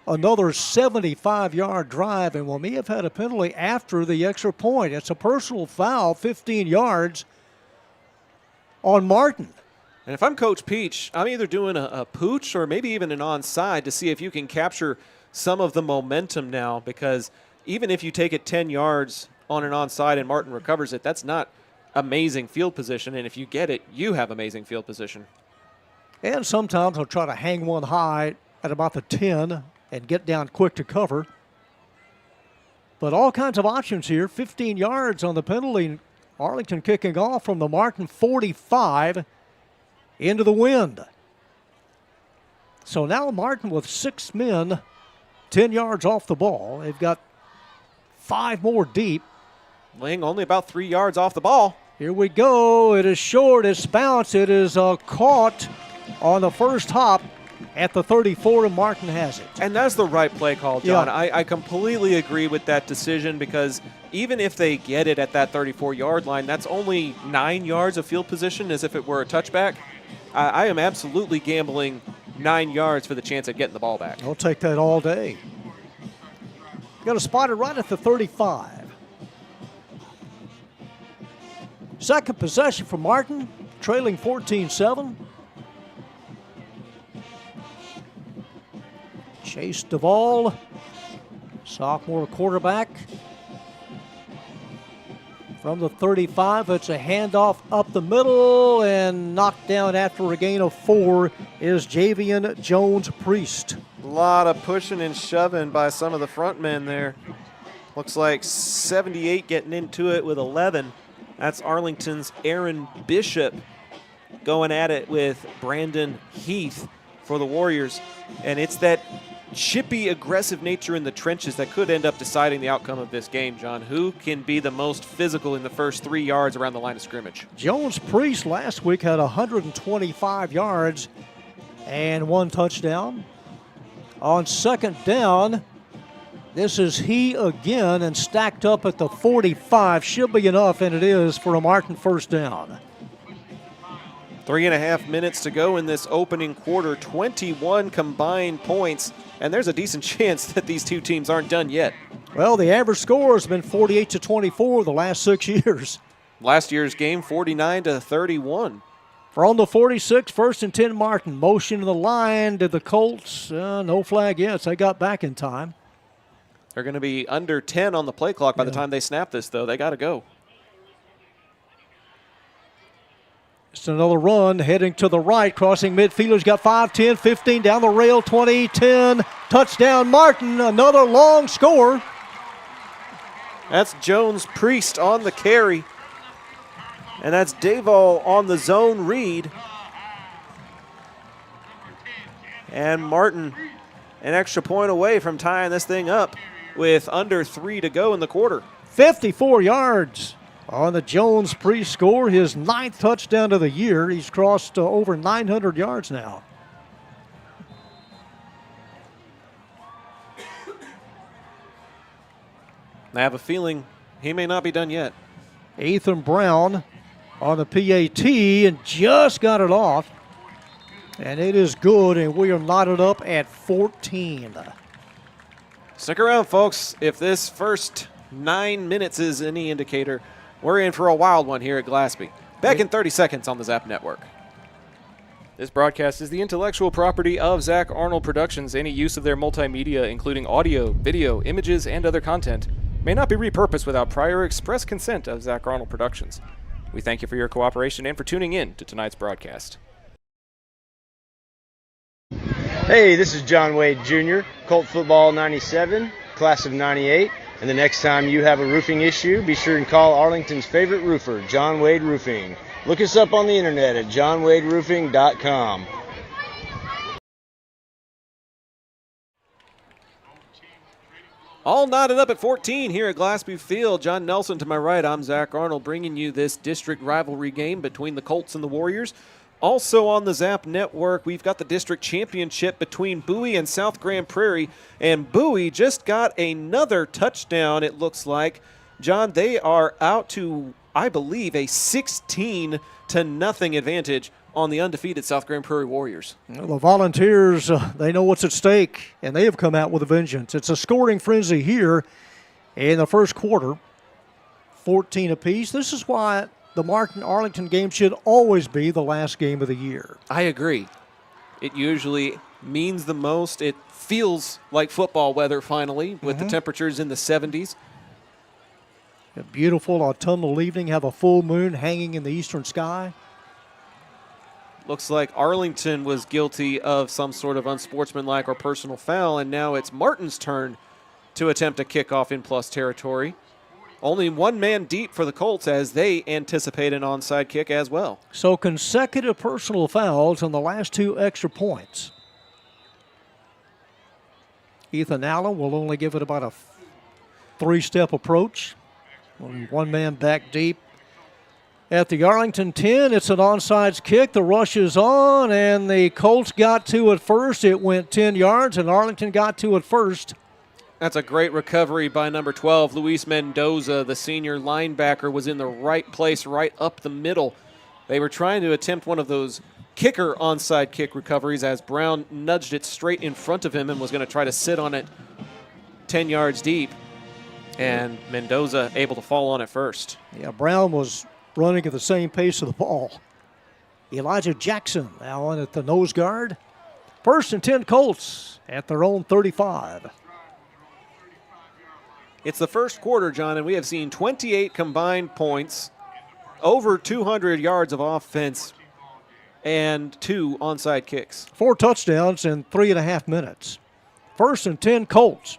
Another 75-yard drive, and we may have had a penalty after the extra point. It's a personal foul, 15 yards on Martin. And if I'm Coach Peach, I'm either doing a pooch or maybe even an onside to see if you can capture some of the momentum now, because even if you take it 10 yards on an onside and Martin recovers it, that's not amazing field position, and if you get it, you have amazing field position. And sometimes he'll try to hang one high at about the 10 and get down quick to cover. But all kinds of options here. 15 yards on the penalty. Arlington kicking off from the Martin 45 into the wind. So now Martin with 6 men, 10 yards off the ball. They've got 5 more deep. Ling only about 3 yards off the ball. Here we go. It is short. It's bounced. It is caught on the first hop at the 34, and Martin has it. And that's the right play call, John. Yeah. I completely agree with that decision, because even if they get it at that 34-yard line, that's only 9 yards of field position as if it were a touchback. I am absolutely gambling 9 yards for the chance at getting the ball back. I'll take that all day. Got to spot it right at the 35. Second possession for Martin, trailing 14-7. Chase Duvall, sophomore quarterback. From the 35, it's a handoff up the middle, and knocked down after a gain of 4 is Javian Jones-Priest. A lot of pushing and shoving by some of the front men there. Looks like 78 getting into it with 11. That's Arlington's Aaron Bishop going at it with Brandon Heath for the Warriors. And it's that chippy, aggressive nature in the trenches that could end up deciding the outcome of this game, John. Who can be the most physical in the first 3 yards around the line of scrimmage? Jones Priest last week had 125 yards and 1 touchdown. On second down, this is he again and stacked up at the 45. Should be enough, and it is for a Martin first down. 3.5 minutes to go in this opening quarter. 21 combined points, and there's a decent chance that these two teams aren't done yet. Well, the average score has been 48-24 the last 6 years. Last year's game, 49-31. From the 46, 1st and 10 Martin. Motion to the line to the Colts. No flag yet, so they got back in time. They're going to be under 10 on the play clock by the time they snap this, though. They got to go. It's another run heading to the right, crossing midfield. He's got 5, 10, 15 down the rail, 20, 10. Touchdown Martin, another long score. That's Jones Priest on the carry. And that's Davol on the zone read. And Martin an extra point away from tying this thing up with under 3 to go in the quarter. 54 yards on the Jones Priest score, his 9th touchdown of the year. He's crossed over 900 yards now. I have a feeling he may not be done yet. Ethan Brown on the PAT and just got it off. And it is good, and we are knotted up at 14. Stick around, folks. If this first 9 minutes is any indicator, we're in for a wild one here at Glaspie. Back in 30 seconds on the Zap Network. This broadcast is the intellectual property of Zach Arnold Productions. Any use of their multimedia, including audio, video, images, and other content, may not be repurposed without prior express consent of Zach Arnold Productions. We thank you for your cooperation and for tuning in to tonight's broadcast. Hey, this is John Wade Jr., Colt Football 97, class of 98. And the next time you have a roofing issue, be sure and call Arlington's favorite roofer, John Wade Roofing. Look us up on the internet at johnwaderoofing.com. All knotted up at 14 here at Glaspie Field. John Nelson to my right. I'm Zach Arnold bringing you this district rivalry game between the Colts and the Warriors. Also on the Zap Network, we've got the district championship between Bowie and South Grand Prairie. And Bowie just got another touchdown, it looks like. John, they are out to, I believe, a 16-0 advantage on the undefeated South Grand Prairie Warriors. Well, the Volunteers, they know what's at stake, and they have come out with a vengeance. It's a scoring frenzy here in the first quarter, 14 apiece. This is why the Martin-Arlington game should always be the last game of the year. I agree. It usually means the most. It feels like football weather finally with the temperatures in the 70s. A beautiful autumnal evening, have a full moon hanging in the eastern sky. Looks like Arlington was guilty of some sort of unsportsmanlike or personal foul, and now it's Martin's turn to attempt a kickoff in plus territory. Only one man deep for the Colts as they anticipate an onside kick as well. So consecutive personal fouls on the last 2 extra points. Ethan Allen will only give it about a 3-step approach. Only one man back deep. At the Arlington 10, it's an onside kick. The rush is on, and the Colts got to it first. It went 10 yards, and Arlington got to it first. That's a great recovery by number 12, Luis Mendoza. The senior linebacker was in the right place, right up the middle. They were trying to attempt one of those kicker onside kick recoveries as Brown nudged it straight in front of him and was going to try to sit on it 10 yards deep. And Mendoza able to fall on it first. Yeah, Brown was running at the same pace of the ball. Elijah Jackson now on at the nose guard. 1st and 10 Colts at their own 35. It's the first quarter, John, and we have seen 28 combined points, over 200 yards of offense, and 2 onside kicks. 4 touchdowns in 3.5 minutes. 1st and 10 Colts.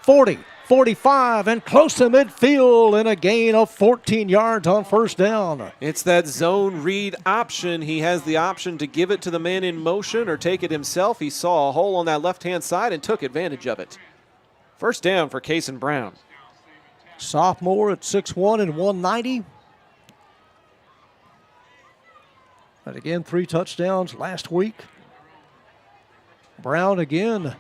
40, 45 and close to midfield and a gain of 14 yards on first down. It's that zone read option. He has the option to give it to the man in motion or take it himself. He saw a hole on that left-hand side and took advantage of it. First down for Cason Brown. Sophomore at 6'1 and 190. And again, 3 touchdowns last week. Brown again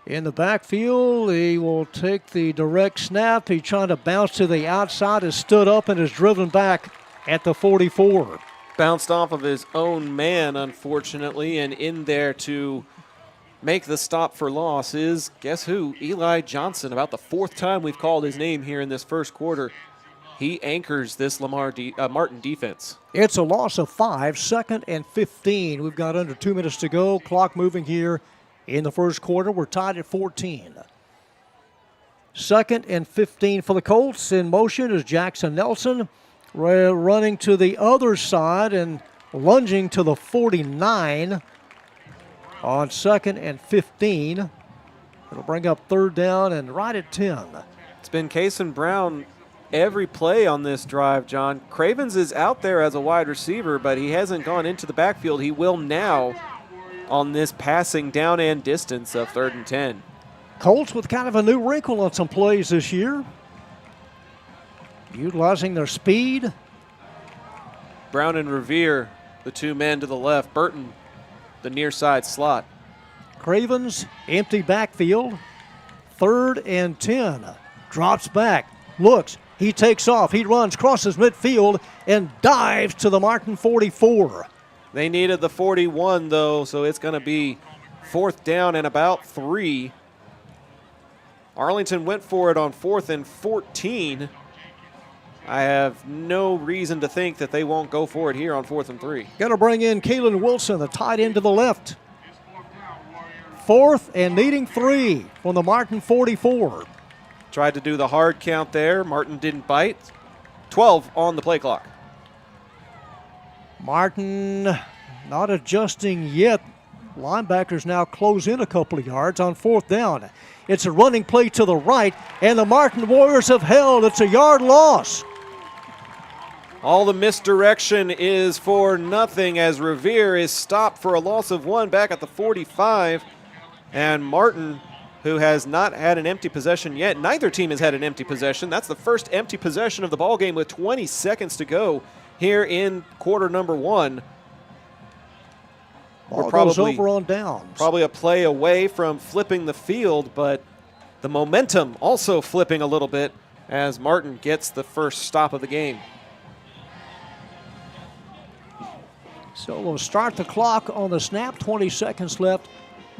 in the backfield. He will take the direct snap. He's trying to bounce to the outside, has stood up and is driven back at the 44. Bounced off of his own man, unfortunately, and in there to make the stop for loss is, guess who? Eli Johnson. About the 4th time we've called his name here in this first quarter. He anchors this Martin defense. It's a loss of 5, 2nd and 15. We've got under 2 minutes to go. Clock moving here in the first quarter. We're tied at 14. 2nd and 15 for the Colts. In motion is Jackson Nelson running to the other side and lunging to the 49 on 2nd and 15. It'll bring up 3rd down and right at 10. It's been Cason Brown every play on this drive, John. Cravens is out there as a wide receiver, but he hasn't gone into the backfield. He will now on this passing down and distance of 3rd and 10. Colts with kind of a new wrinkle on some plays this year, utilizing their speed. Brown and Revere, the 2 men to the left. Burton, the near side slot. Cravens, empty backfield. 3rd and 10. Drops back, looks, he takes off, he runs, crosses midfield, and dives to the Martin 44. They needed the 41, though, so it's going to be 4th down and about 3. Arlington went for it on 4th and 14. I have no reason to think that they won't go for it here on 4th and 3. Got to bring in Kalen Wilson, the tight end to the left. 4th and needing 3 from the Martin 44. Tried to do the hard count there. Martin didn't bite. 12 on the play clock. Martin not adjusting yet. Linebackers now close in a couple of yards on 4th down. It's a running play to the right, and the Martin Warriors have held. It's a yard loss. All the misdirection is for nothing as Revere is stopped for a loss of 1 back at the 45. And Martin, who has not had an empty possession yet. Neither team has had an empty possession. That's the first empty possession of the ball game with 20 seconds to go here in quarter number 1. Ball goes over on downs. Probably a play away from flipping the field, but the momentum also flipping a little bit as Martin gets the first stop of the game. So we'll start the clock on the snap. 20 seconds left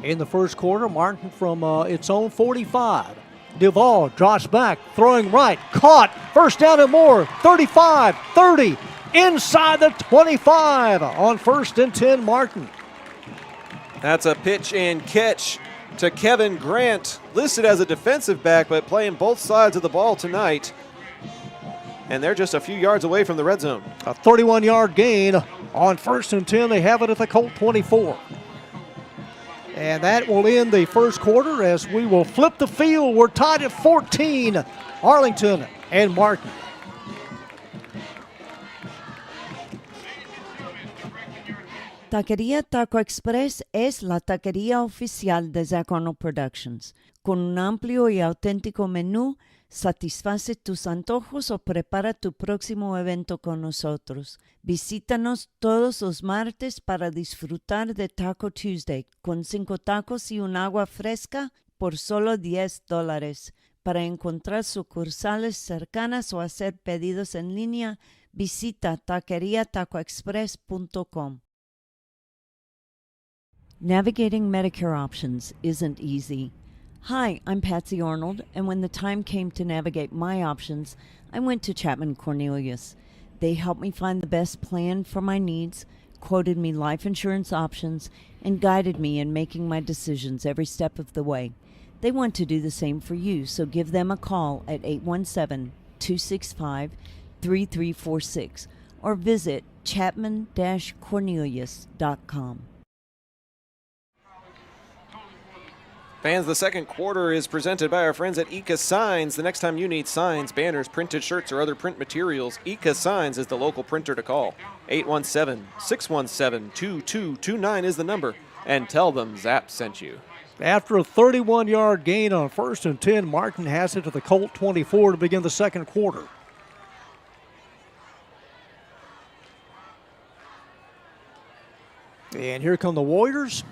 in the first quarter. Martin from its own 45. Duvall drops back, throwing right, caught, first down and more, 35, 30, inside the 25 on 1st and 10 Martin. That's a pitch and catch to Kevin Grant, listed as a defensive back, but playing both sides of the ball tonight. And they're just a few yards away from the red zone. A 31-yard gain on 1st and 10. They have it at the Colt 24. And that will end the first quarter as we will flip the field. We're tied at 14, Arlington and Martin. Taquería Taco Express es la taquería oficial de Zach Arnold Productions. Con un amplio y auténtico menú, satisface tus antojos o prepara tu próximo evento con nosotros. Visítanos todos los martes para disfrutar de Taco Tuesday con 5 tacos y un agua fresca por solo $10. Para encontrar sucursales cercanas o hacer pedidos en línea, visita taqueriatacoexpress.com. Navigating Medicare options isn't easy. Hi, I'm Patsy Arnold, and when the time came to navigate my options, I went to Chapman Cornelius. They helped me find the best plan for my needs, quoted me life insurance options, and guided me in making my decisions every step of the way. They want to do the same for you, so give them a call at 817-265-3346 or visit chapman-cornelius.com. Fans, the second quarter is presented by our friends at Eka Signs. The next time you need signs, banners, printed shirts, or other print materials, Eka Signs is the local printer to call. 817-617-2229 is the number. And tell them Zap sent you. After a 31-yard gain on 1st and 10, Martin has it to the Colt 24 to begin the second quarter. And here come the Warriors.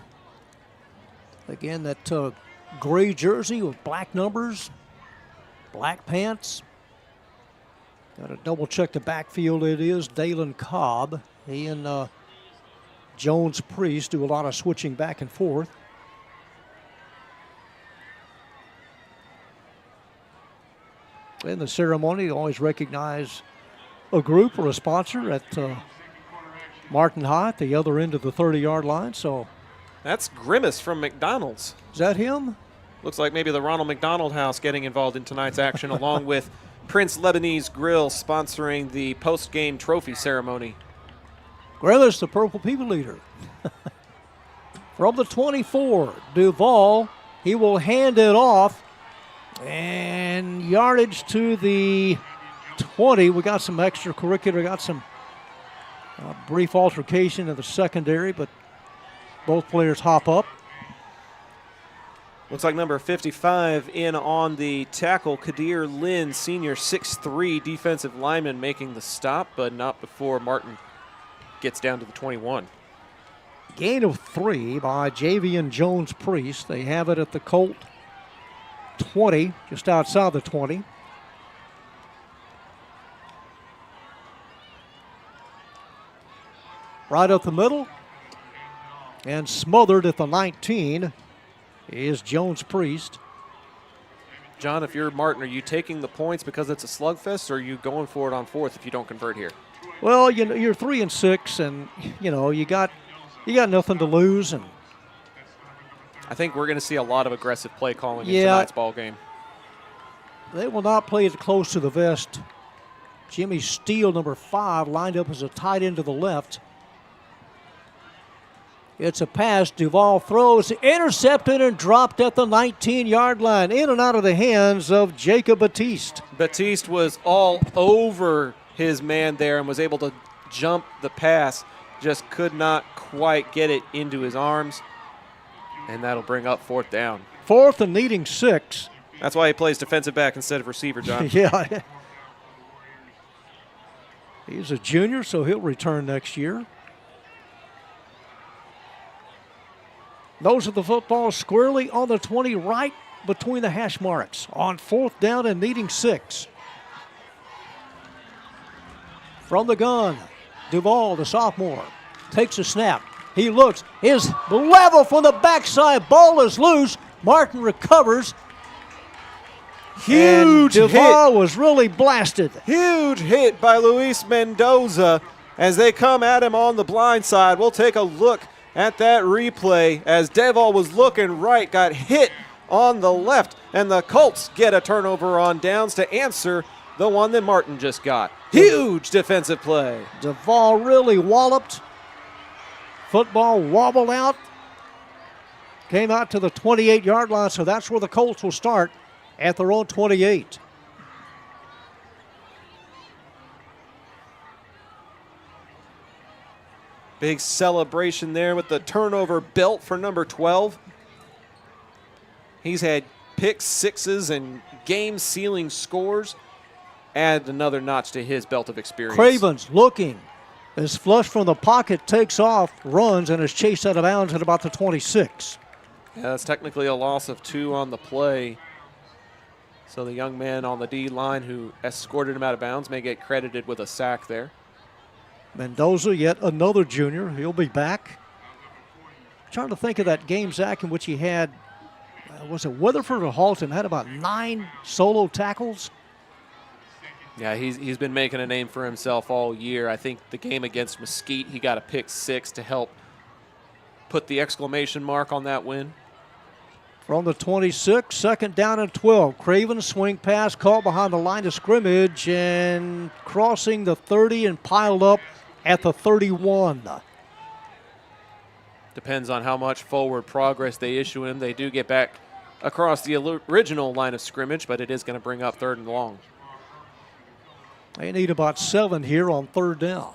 Again, that gray jersey with black numbers, black pants. Got to double check the backfield. It is Dalen Cobb. He and Jones Priest do a lot of switching back and forth. In the ceremony, they always recognize a group or a sponsor at Martin High at the other end of the 30-yard line. So That's Grimace from McDonald's. is that him? Looks like maybe the Ronald McDonald House getting involved in tonight's action, along with Prince Lebanese Grill sponsoring the post-game trophy ceremony. Grimace, the Purple People Eater. From the 24, Duval, he will hand it off. And yardage to the 20. We got some extracurricular, got some brief altercation in the secondary, but both players hop up. Looks like number 55 in on the tackle, Kadir Lynn, senior 6'3", defensive lineman, making the stop, but not before Martin gets down to the 21. Gain of 3 by Javian Jones Priest. They have it at the Colt 20, just outside the 20. Right up the middle. And smothered at the 19 is Jones Priest. John, if you're Martin, are you taking the points because it's a slugfest, or are you going for it on fourth if you don't convert here? Well, you know, you're 3-6, and you know you got nothing to lose, and I think we're going to see a lot of aggressive play calling in Yeah. tonight's ball game. they will not play it close to the vest. Jimmy Steele, number 5, lined up as a tight end to the left. It's a pass. Duval throws, intercepted and dropped at the 19-yard line, in and out of the hands of Jacob Batiste. Batiste was all over his man there and was able to jump the pass, just could not quite get it into his arms, and that'll bring up fourth down. 4th and needing 6. That's why he plays defensive back instead of receiver, John. Yeah. He's a junior, so he'll return next year. Those are the football squarely on the 20, right between the hash marks on 4th down and needing 6. From the gun, Duval, the sophomore, takes a snap. He looks, is level from the backside. Ball is loose. Martin recovers. Huge and Duval hit. was really blasted. Huge hit by Luis Mendoza as they come at him on the blind side. We'll take a look at that replay as Duval was looking right, got hit on the left, and the Colts get a turnover on downs to answer the one that Martin just got. Huge defensive play. Duval really walloped. Football wobbled out. Came out to the 28-yard line, so that's where the Colts will start at their own 28. Big celebration there with the turnover belt for number 12. He's had pick sixes and game-sealing scores. Add another notch to his belt of experience. Cravens looking. Is flush from the pocket, takes off, runs, and is chased out of bounds at about the 26. Yeah, that's technically a loss of 2 on the play. So the young man on the D line who escorted him out of bounds may get credited with a sack there. Mendoza, yet another junior. He'll be back. Trying to think of that game, Zach, in which he had, was it Weatherford or Halton, had about 9 solo tackles. Yeah, he's been making a name for himself all year. I think the game against Mesquite, he got a pick 6 to help put the exclamation mark on that win. From the 26, 2nd down and 12. Craven swing pass caught behind the line of scrimmage and crossing the 30 and piled up at the 31. Depends on how much forward progress they issue him. They do get back across the original line of scrimmage, but it is going to bring up 3rd and long. They need about 7 here on 3rd down.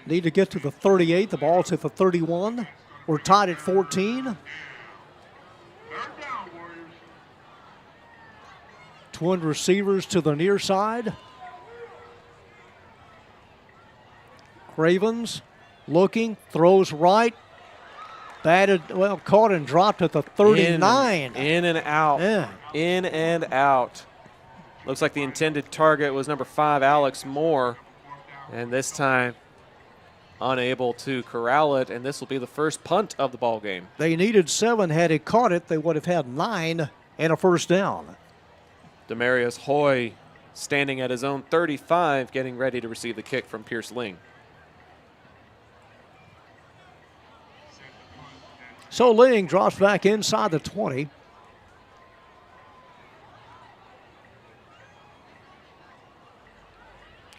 Need to get to the 38. The ball's at the 31. We're tied at 14. Twin receivers to the near side. Cravens looking, throws right. Batted, well, caught and dropped at the 39. In and out. Yeah. In and out. Looks like the intended target was number 5, Alex Moore. And this time, unable to corral it, and this will be the first punt of the ball game. They needed 7. Had he caught it, they would have had 9 and a first down. Demarius Hoy standing at his own 35, getting ready to receive the kick from Pierce Ling. So Ling drops back inside the 20.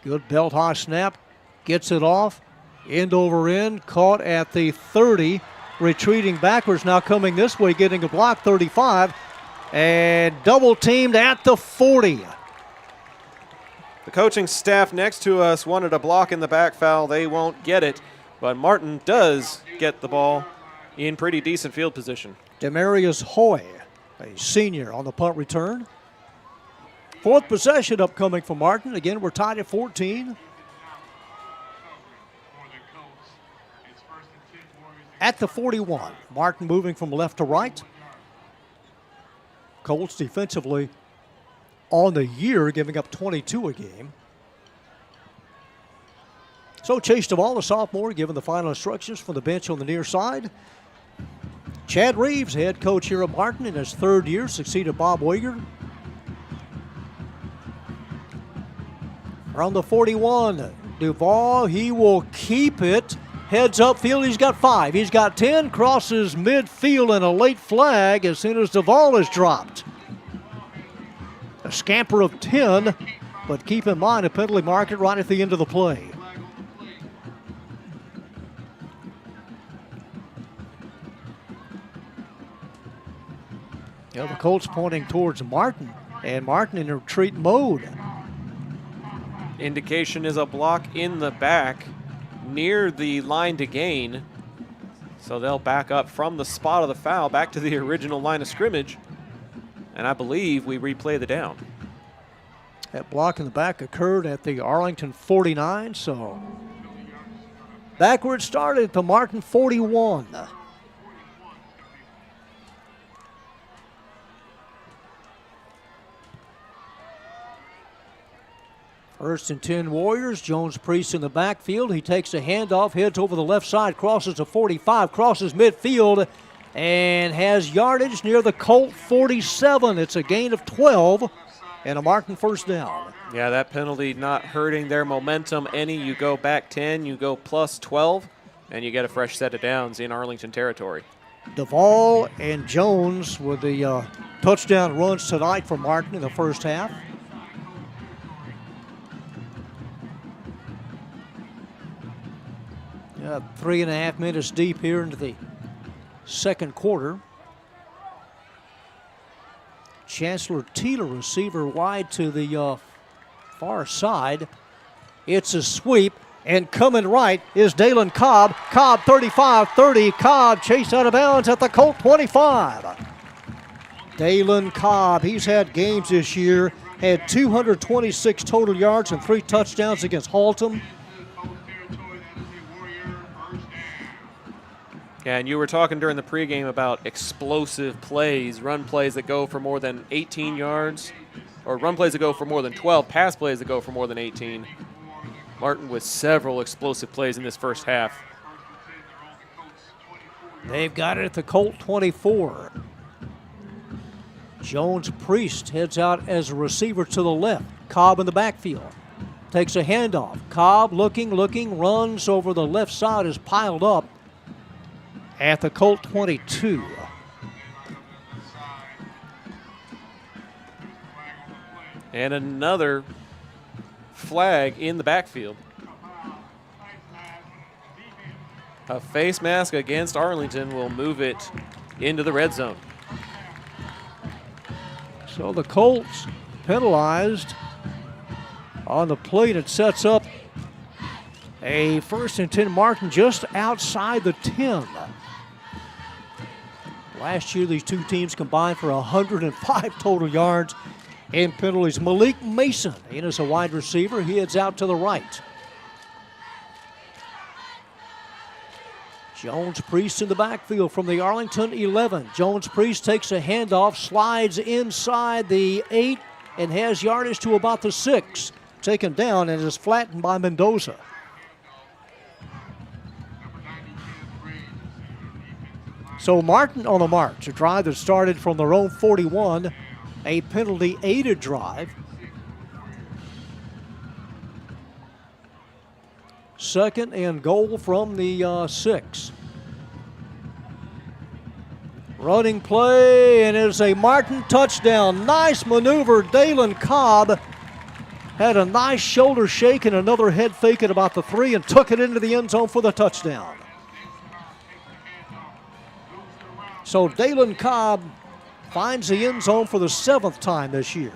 Good belt high snap. Gets it off. End over end. Caught at the 30. Retreating backwards. Now coming this way. Getting a block. 35. And double teamed at the 40. The coaching staff next to us wanted a block in the back foul. They won't get it. But Martin does get the ball in pretty decent field position. Demarius Hoy, a senior on the punt return. 4th possession upcoming for Martin. Again, we're tied at 14. At the 41, Martin moving from left to right. Colts defensively on the year, giving up 22 a game. So Chase Duvall, the sophomore, given the final instructions from the bench on the near side. Chad Reeves, head coach here at Martin in his 3rd year, succeeded Bob Wager. Around the 41, Duvall, he will keep it. Heads upfield, he's got 5. He's got 10, crosses midfield, and a late flag as soon as Duvall is dropped. A scamper of 10, but keep in mind a penalty marker right at the end of the play. The Colts pointing towards Martin, and Martin in retreat mode. Indication is a block in the back near the line to gain. So they'll back up from the spot of the foul back to the original line of scrimmage. And I believe we replay the down. That block in the back occurred at the Arlington 49, so backward start at the Martin 41. First and 10 Warriors. Jones Priest in the backfield. He takes a handoff, heads over the left side, crosses to 45, crosses midfield, and has yardage near the Colt 47. It's a gain of 12 and a Martin first down. Yeah, that penalty not hurting their momentum any. You go back 10, you go plus 12, and you get a fresh set of downs in Arlington territory. Duvall and Jones with the touchdown runs tonight for Martin in the first half. Yeah, 3.5 minutes deep here into the second quarter. Chancellor Teeler, receiver wide to the far side. It's a sweep, and coming right is Dalen Cobb. Cobb 35-30. Cobb chased out of bounds at the Colt 25. Dalen Cobb, he's had games this year, had 226 total yards and 3 touchdowns against Haltom. Yeah, and you were talking during the pregame about explosive plays, run plays that go for more than 18 yards, or run plays that go for more than 12, pass plays that go for more than 18. Martin with several explosive plays in this first half. They've got it at the Colt 24. Jones Priest heads out as a receiver to the left. Cobb in the backfield. Takes a handoff. Cobb looking, runs over the left side, is piled up at the Colt 22. And another flag in the backfield. A face mask against Arlington will move it into the red zone. So the Colts penalized on the plate. It sets up a 1st and 10 Martin just outside the 10. Last year, these two teams combined for 105 total yards and penalties. Malik Mason in as a wide receiver. He heads out to the right. Jones Priest in the backfield from the Arlington 11. Jones Priest takes a handoff, slides inside the 8, and has yardage to about the 6. Taken down and is flattened by Mendoza. So Martin on the march, a drive that started from their own 41, a penalty-aided drive. 2nd and goal from the 6. Running play, and it's a Martin touchdown. Nice maneuver. Dalen Cobb had a nice shoulder shake and another head fake at about the 3 and took it into the end zone for the touchdown. So Dalen Cobb finds the end zone for the 7th time this year.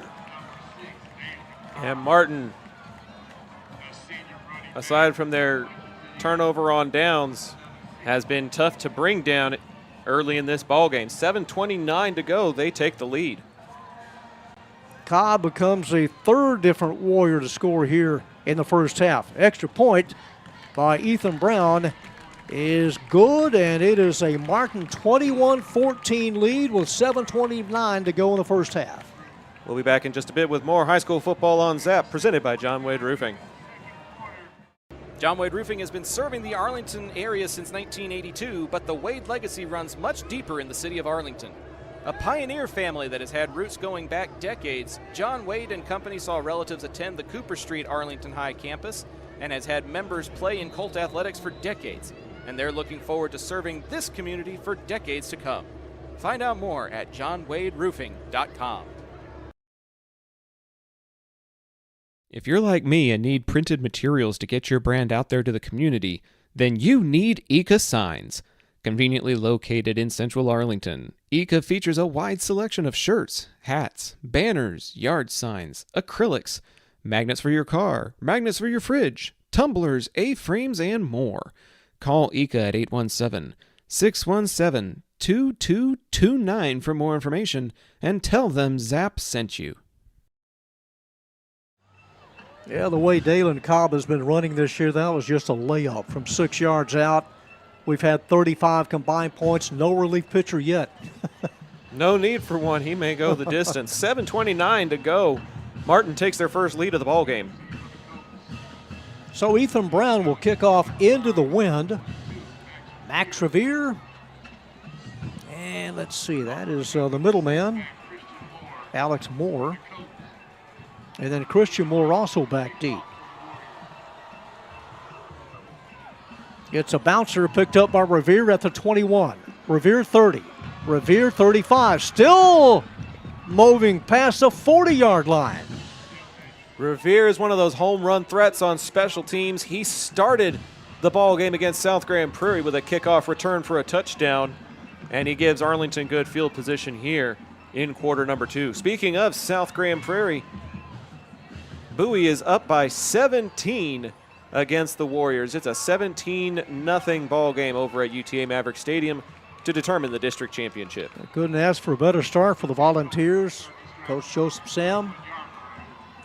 And Martin, aside from their turnover on downs, has been tough to bring down early in this ballgame. 7:29 to go, they take the lead. Cobb becomes the 3rd different Warrior to score here in the first half. Extra point by Ethan Brown is good, and it is a Martin 21-14 lead with 7:29 to go in the first half. We'll be back in just a bit with more high school football on Zap, presented by John Wade Roofing. John Wade Roofing has been serving the Arlington area since 1982, but the Wade legacy runs much deeper in the city of Arlington. A pioneer family that has had roots going back decades, John Wade and Company saw relatives attend the Cooper Street Arlington High campus and has had members play in Colt athletics for decades. And they're looking forward to serving this community for decades to come. Find out more at johnwaderoofing.com. If you're like me and need printed materials to get your brand out there to the community, then you need Eka Signs. Conveniently located in central Arlington, Eka features a wide selection of shirts, hats, banners, yard signs, acrylics, magnets for your car, magnets for your fridge, tumblers, A-frames, and more. Call Eka at 817-617-2229 for more information and tell them Zap sent you. Yeah, the way Dalen Cobb has been running this year, that was just a layup from 6 yards out. We've had 35 combined points, no relief pitcher yet. No need for one. He may go the distance. 7:29 to go. Martin takes their first lead of the ball game. So Ethan Brown will kick off into the wind. Max Revere. And let's see, that is the middleman, Alex Moore. And then Christian Moore also back deep. It's a bouncer picked up by Revere at the 21. Revere 30. Revere 35. Still moving past the 40-yard line. Revere is one of those home run threats on special teams. He started the ball game against South Grand Prairie with a kickoff return for a touchdown, and he gives Arlington good field position here in quarter number 2. Speaking of South Grand Prairie, Bowie is up by 17 against the Warriors. It's a 17-0 ball game over at UTA Maverick Stadium to determine the district championship. Couldn't ask for a better start for the Volunteers. Coach Joseph Sam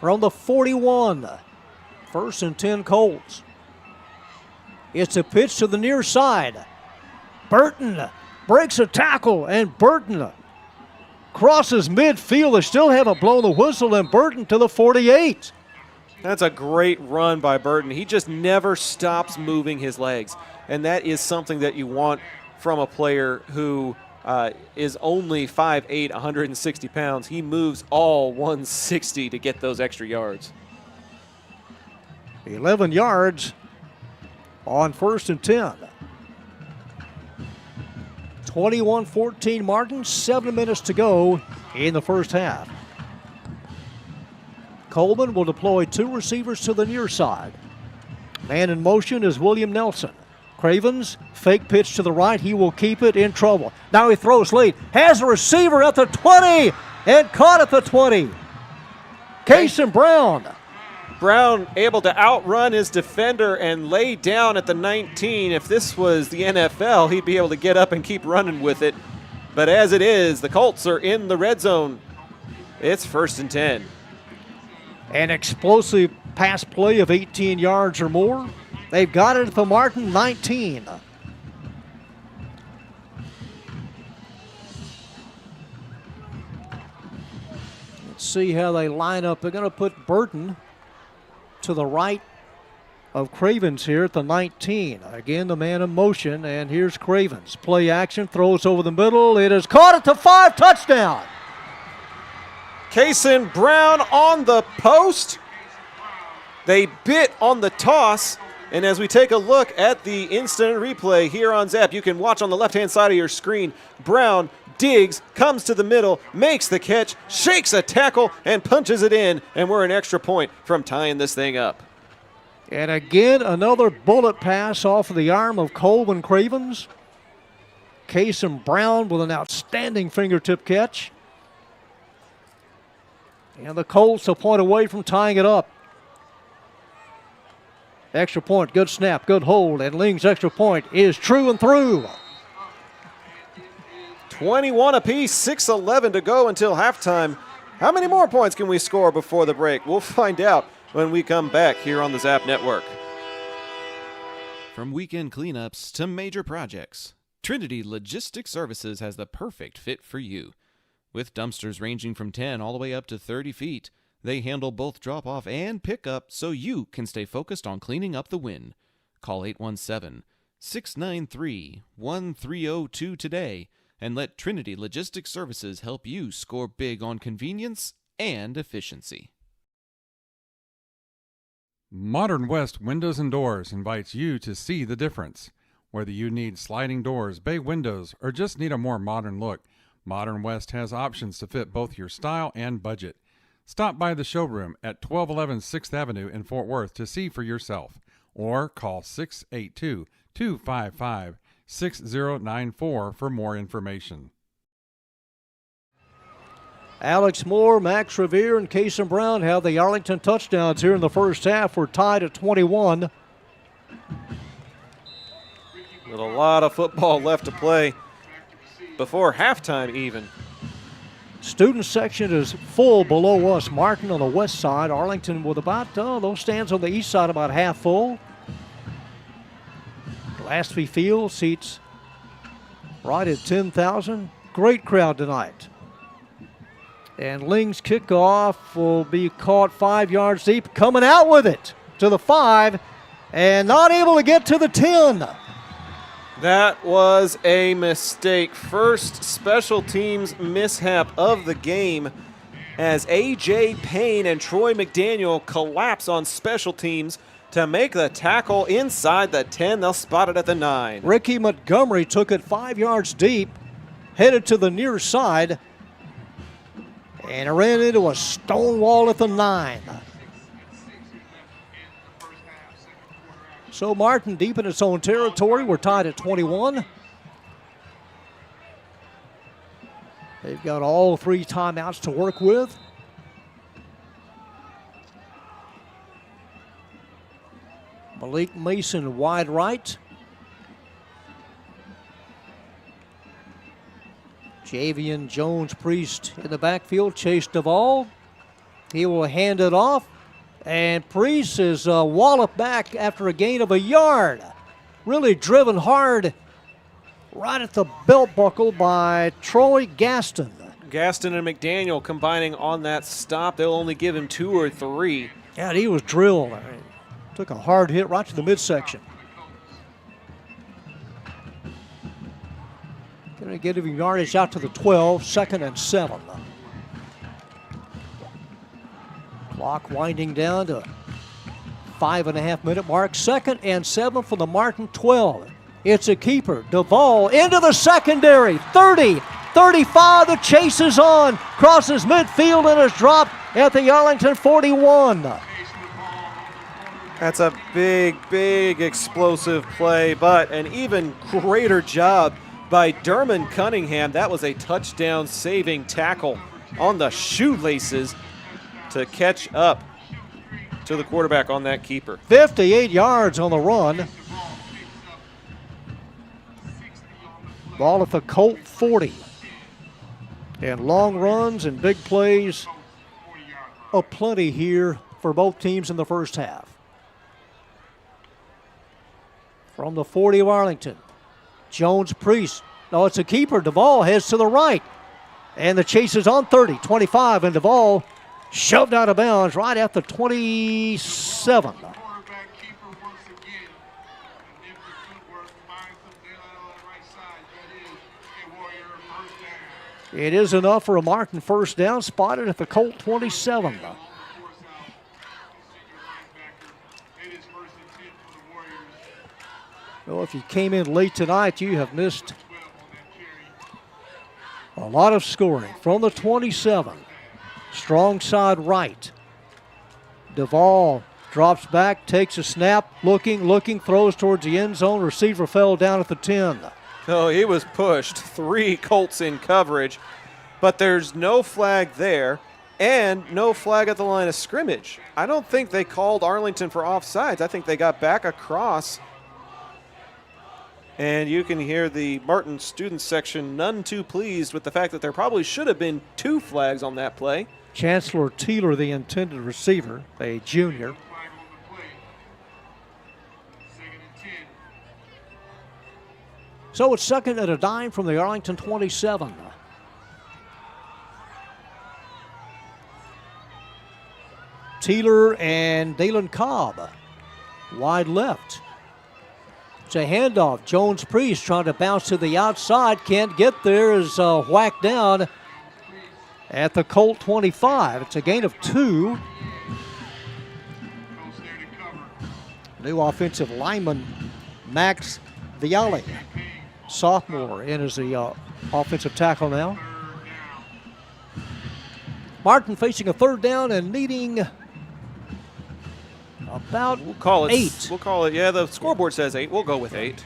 from the 41. 1st and 10 Colts. It's a pitch to the near side. Burton breaks a tackle, and Burton crosses midfield. They still haven't blown the whistle, and Burton to the 48. That's a great run by Burton. He just never stops moving his legs, and that is something that you want from a player who is only 5'8", 160 pounds. He moves all 160 to get those extra yards. 11 yards on 1st and 10. 21-14 Martin, 7 minutes to go in the first half. Coleman will deploy 2 receivers to the near side. Man in motion is William Nelson. Cravens, fake pitch to the right. He will keep it, in trouble. Now he throws late. Has a receiver at the 20 and caught at the 20. Kason Brown. Brown able to outrun his defender and lay down at the 19. If this was the NFL, he'd be able to get up and keep running with it. But as it is, the Colts are in the red zone. It's 1st and 10. An explosive pass play of 18 yards or more. They've got it at the Martin 19. Let's see how they line up. They're going to put Burton to the right of Cravens here at the 19. Again, the man in motion, and here's Cravens. Play action, throws over the middle. It is caught at the 5, touchdown. Kason Brown on the post. They bit on the toss. And as we take a look at the instant replay here on Zap, you can watch on the left-hand side of your screen. Brown digs, comes to the middle, makes the catch, shakes a tackle, and punches it in. And we're an extra point from tying this thing up. And again, another bullet pass off of the arm of Colvin Cravens. Kason Brown with an outstanding fingertip catch. And the Colts a point away from tying it up. Extra point, good snap, good hold, and Ling's extra point is true and through. 21 apiece, 6:11 to go until halftime. How many more points can we score before the break? We'll find out when we come back here on the Zap Network. From weekend cleanups to major projects, Trinity Logistics Services has the perfect fit for you. With dumpsters ranging from 10 all the way up to 30 feet, they handle both drop-off and pick-up so you can stay focused on cleaning up the win. Call 817-693-1302 today and let Trinity Logistics Services help you score big on convenience and efficiency. Modern West Windows and Doors invites you to see the difference. Whether you need sliding doors, bay windows, or just need a more modern look, Modern West has options to fit both your style and budget. Stop by the showroom at 1211 6th Avenue in Fort Worth to see for yourself, or call 682-255-6094 for more information. Alex Moore, Max Revere, and Kason Brown have the Arlington touchdowns here in the first half. We're tied at 21. With a lot of football left to play before halftime even. Student section is full below us. Martin on the west side. Arlington with about, those stands on the east side about half full. Glaspie Field seats right at 10,000. Great crowd tonight. And Ling's kickoff will be caught 5 yards deep. Coming out with it to the 5 and not able to get to the 10. That was a mistake. First special teams mishap of the game as A.J. Payne and Troy McDaniel collapse on special teams to make the tackle inside the 10. They'll spot it at the 9. Ricky Montgomery took it 5 yards deep, headed to the near side, and ran into a stone wall at the 9. So Martin deep in its own territory. We're tied at 21. They've got all 3 timeouts to work with. Malik Mason wide right. Javian Jones-Priest in the backfield. Chase Duvall. He will hand it off. And Priest is walloped back after a gain of a yard. Really driven hard right at the belt buckle by Troy Gaston. Gaston and McDaniel combining on that stop. They'll only give him 2 or 3. Yeah, he was drilled. Took a hard hit right to the midsection. Going to get him yardage out to the 12, 2nd and 7. Clock winding down to 5.5 minute mark. 2nd and 7 for the Martin 12. It's a keeper. Duvall into the secondary. 30, 35. The chase is on. Crosses midfield and is dropped at the Arlington 41. That's a big, big explosive play, but an even greater job by Dermon Cunningham. That was a touchdown saving tackle on the shoelaces to catch up to the quarterback on that keeper. 58 yards on the run. Ball at the Colt 40. And long runs and big plays aplenty here for both teams in the first half. From the 40 of Arlington, Jones Priest. No, it's a keeper. Duvall heads to the right. And the chase is on 30, 25, and Duvall shoved out of bounds right at the 27. It is enough for a Martin first down, spotted at the Colt 27. Well, if you came in late tonight, you have missed a lot of scoring. From the 27, strong side right. Duvall drops back, takes a snap, looking, throws towards the end zone. Receiver fell down at the 10. Oh, he was pushed. 3 Colts in coverage, but there's no flag there and no flag at the line of scrimmage. I don't think they called Arlington for offsides. I think they got back across. And you can hear the Martin student section none too pleased with the fact that there probably should have been 2 flags on that play. Chancellor Teeler, the intended receiver, a junior. So it's second and a dime from the Arlington 27. Teeler and Dalen Cobb wide left. It's a handoff. Jones Priest trying to bounce to the outside. Can't get there. Is whacked down at the Colt 25. It's a gain of 2. New offensive lineman Max Viale, sophomore, in as the offensive tackle now. Martin facing a third down and needing about 8. We'll call it, yeah, the scoreboard says 8. We'll go with 8.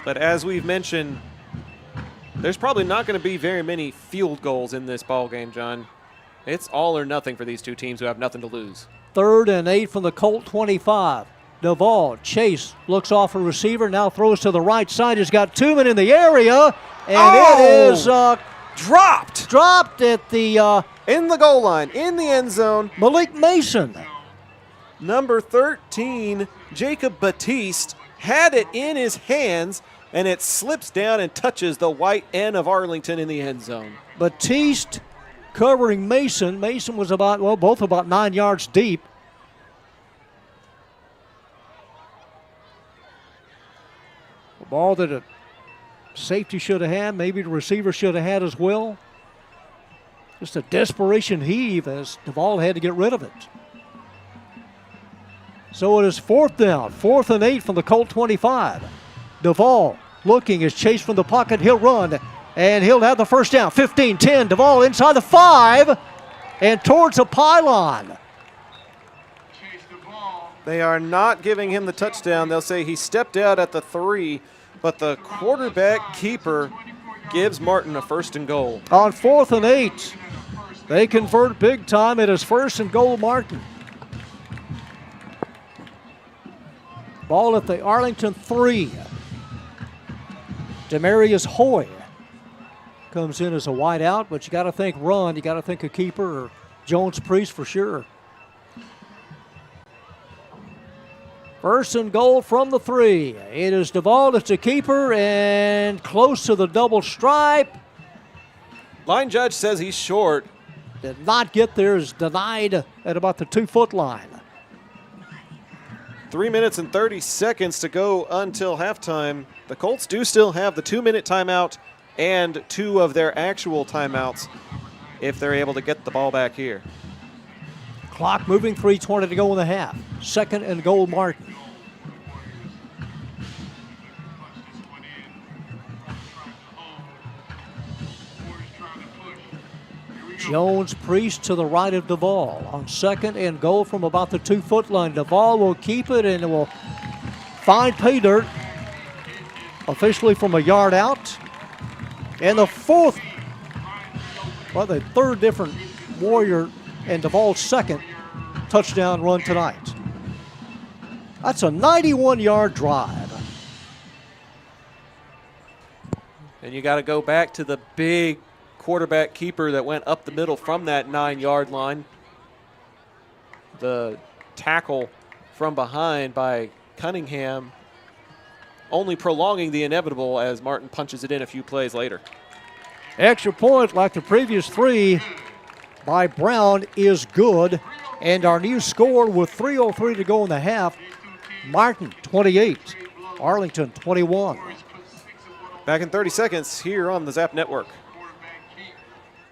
But as we've mentioned, there's probably not going to be very many field goals in this ball game, John. It's all or nothing for these two teams who have nothing to lose. 3rd and 8 from the Colt 25. Duvall, Chase looks off a receiver, now throws to the right side. He's got 2 men in the area, and it is dropped. Dropped at the in the goal line, in the end zone. Malik Mason. Number 13, Jacob Batiste, had it in his hands, and it slips down and touches the white end of Arlington in the end zone. Batiste covering Mason. Mason was both about 9 yards deep. A ball that a safety should have had, maybe the receiver should have had as well. Just a desperation heave as Duvall had to get rid of it. So it is 4th down, 4th and 8 from the Colt 25. Duvall looking, is chased from the pocket. He'll run, and he'll have the first down. 15-10, Duvall inside the 5 and towards the pylon. They are not giving him the touchdown. They'll say he stepped out at the 3, but the quarterback keeper gives Martin a 1st and goal. On 4th and 8, they convert big time. It is 1st and goal, Martin. Ball at the Arlington 3. Demarius Hoy comes in as a wide out, but you got to think run. You got to think a keeper or Jones Priest for sure. 1st and goal from the 3. It is Duvall. It's a keeper and close to the double stripe. Line judge says he's short. Did not get there. Is denied at about the 2-foot line. 3 minutes and 30 seconds to go until halftime. The Colts do still have the 2-minute timeout and 2 of their actual timeouts if they're able to get the ball back here. Clock moving, 3:20 to go in the half. 2nd and goal, Martin. Jones Priest to the right of Duvall. On 2nd and goal from about the 2-foot line. Duvall will keep it and will find pay dirt. Officially from a yard out. And the third different Warrior and Duvall's second touchdown run tonight. That's a 91-yard drive. And you got to go back to the big quarterback keeper that went up the middle from that 9-yard line. The tackle from behind by Cunningham only prolonging the inevitable as Martin punches it in a few plays later. Extra point like the previous 3 by Brown is good. And our new score with 3:03 to go in the half, Martin 28, Arlington 21. Back in 30 seconds here on the Zap Network.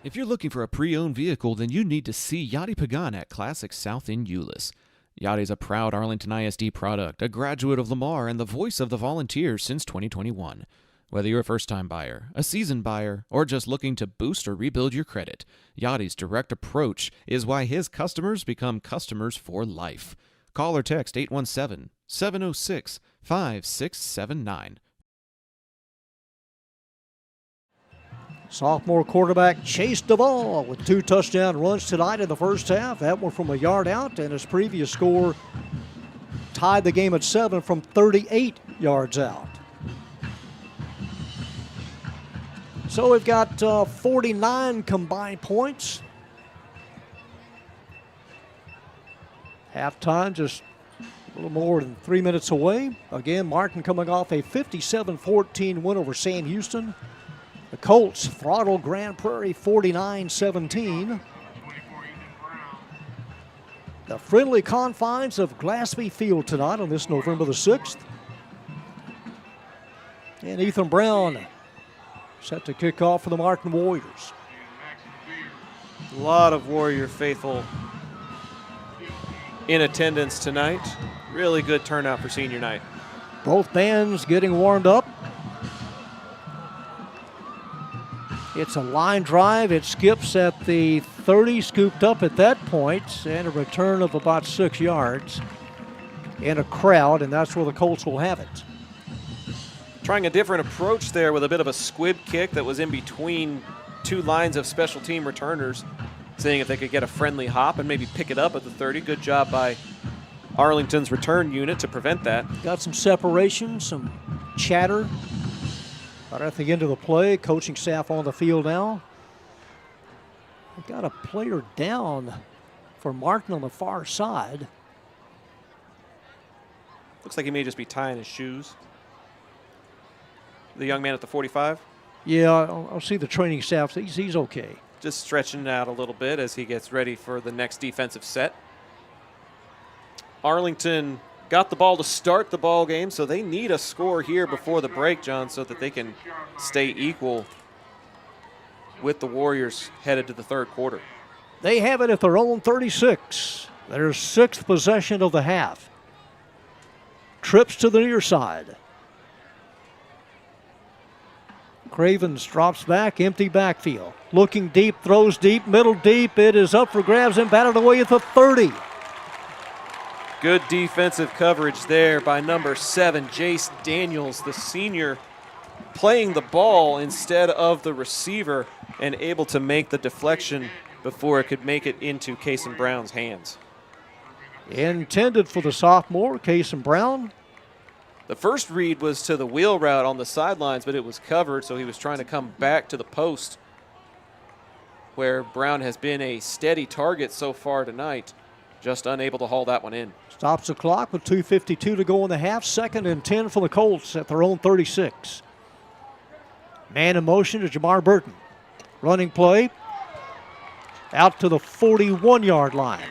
If you're looking for a pre-owned vehicle, then you need to see Yadi Pagan at Classic South in Euless. Yadi's a proud Arlington ISD product, a graduate of Lamar, and the voice of the Volunteers since 2021. Whether you're a first-time buyer, a seasoned buyer, or just looking to boost or rebuild your credit, Yadi's direct approach is why his customers become customers for life. Call or text 817-706-5679. Sophomore quarterback Chase Duvall with 2 touchdown runs tonight in the first half. That one from a yard out, and his previous score tied the game at 7 from 38 yards out. So we've got 49 combined points. Halftime just a little more than 3 minutes away. Again, Martin coming off a 57-14 win over Sam Houston. The Colts throttle Grand Prairie 49-17. The friendly confines of Glaspie Field tonight on this November the 6th. And Ethan Brown set to kick off for the Martin Warriors. A lot of Warrior faithful in attendance tonight. Really good turnout for senior night. Both bands getting warmed up. It's a line drive. It skips at the 30, scooped up at that point, and a return of about 6 yards. And a crowd, and that's where the Colts will have it. Trying a different approach there with a bit of a squib kick that was in between 2 lines of special team returners, seeing if they could get a friendly hop and maybe pick it up at the 30. Good job by Arlington's return unit to prevent that. Got some separation, some chatter. Right at the end of the play, coaching staff on the field now. We've got a player down for Martin on the far side. Looks like he may just be tying his shoes. The young man at the 45? Yeah, I'll see the training staff. He's okay. Just stretching it out a little bit as he gets ready for the next defensive set. Arlington got the ball to start the ball game, so they need a score here before the break, John, so that they can stay equal with the Warriors headed to the third quarter. They have it at their own 36. Their 6th possession of the half. Trips to the near side. Cravens drops back, empty backfield. Looking deep, throws deep, middle deep. It is up for grabs and batted away at the 30. Good defensive coverage there by number 7, Jace Daniels, the senior, playing the ball instead of the receiver and able to make the deflection before it could make it into Cason Brown's hands. Intended for the sophomore, Cason Brown. The first read was to the wheel route on the sidelines, but it was covered, so he was trying to come back to the post where Brown has been a steady target so far tonight, just unable to haul that one in. Stops the clock with 2:52 to go in the half. 2nd and 10 for the Colts at their own 36. Man in motion to Jamar Burton. Running play out to the 41-yard line.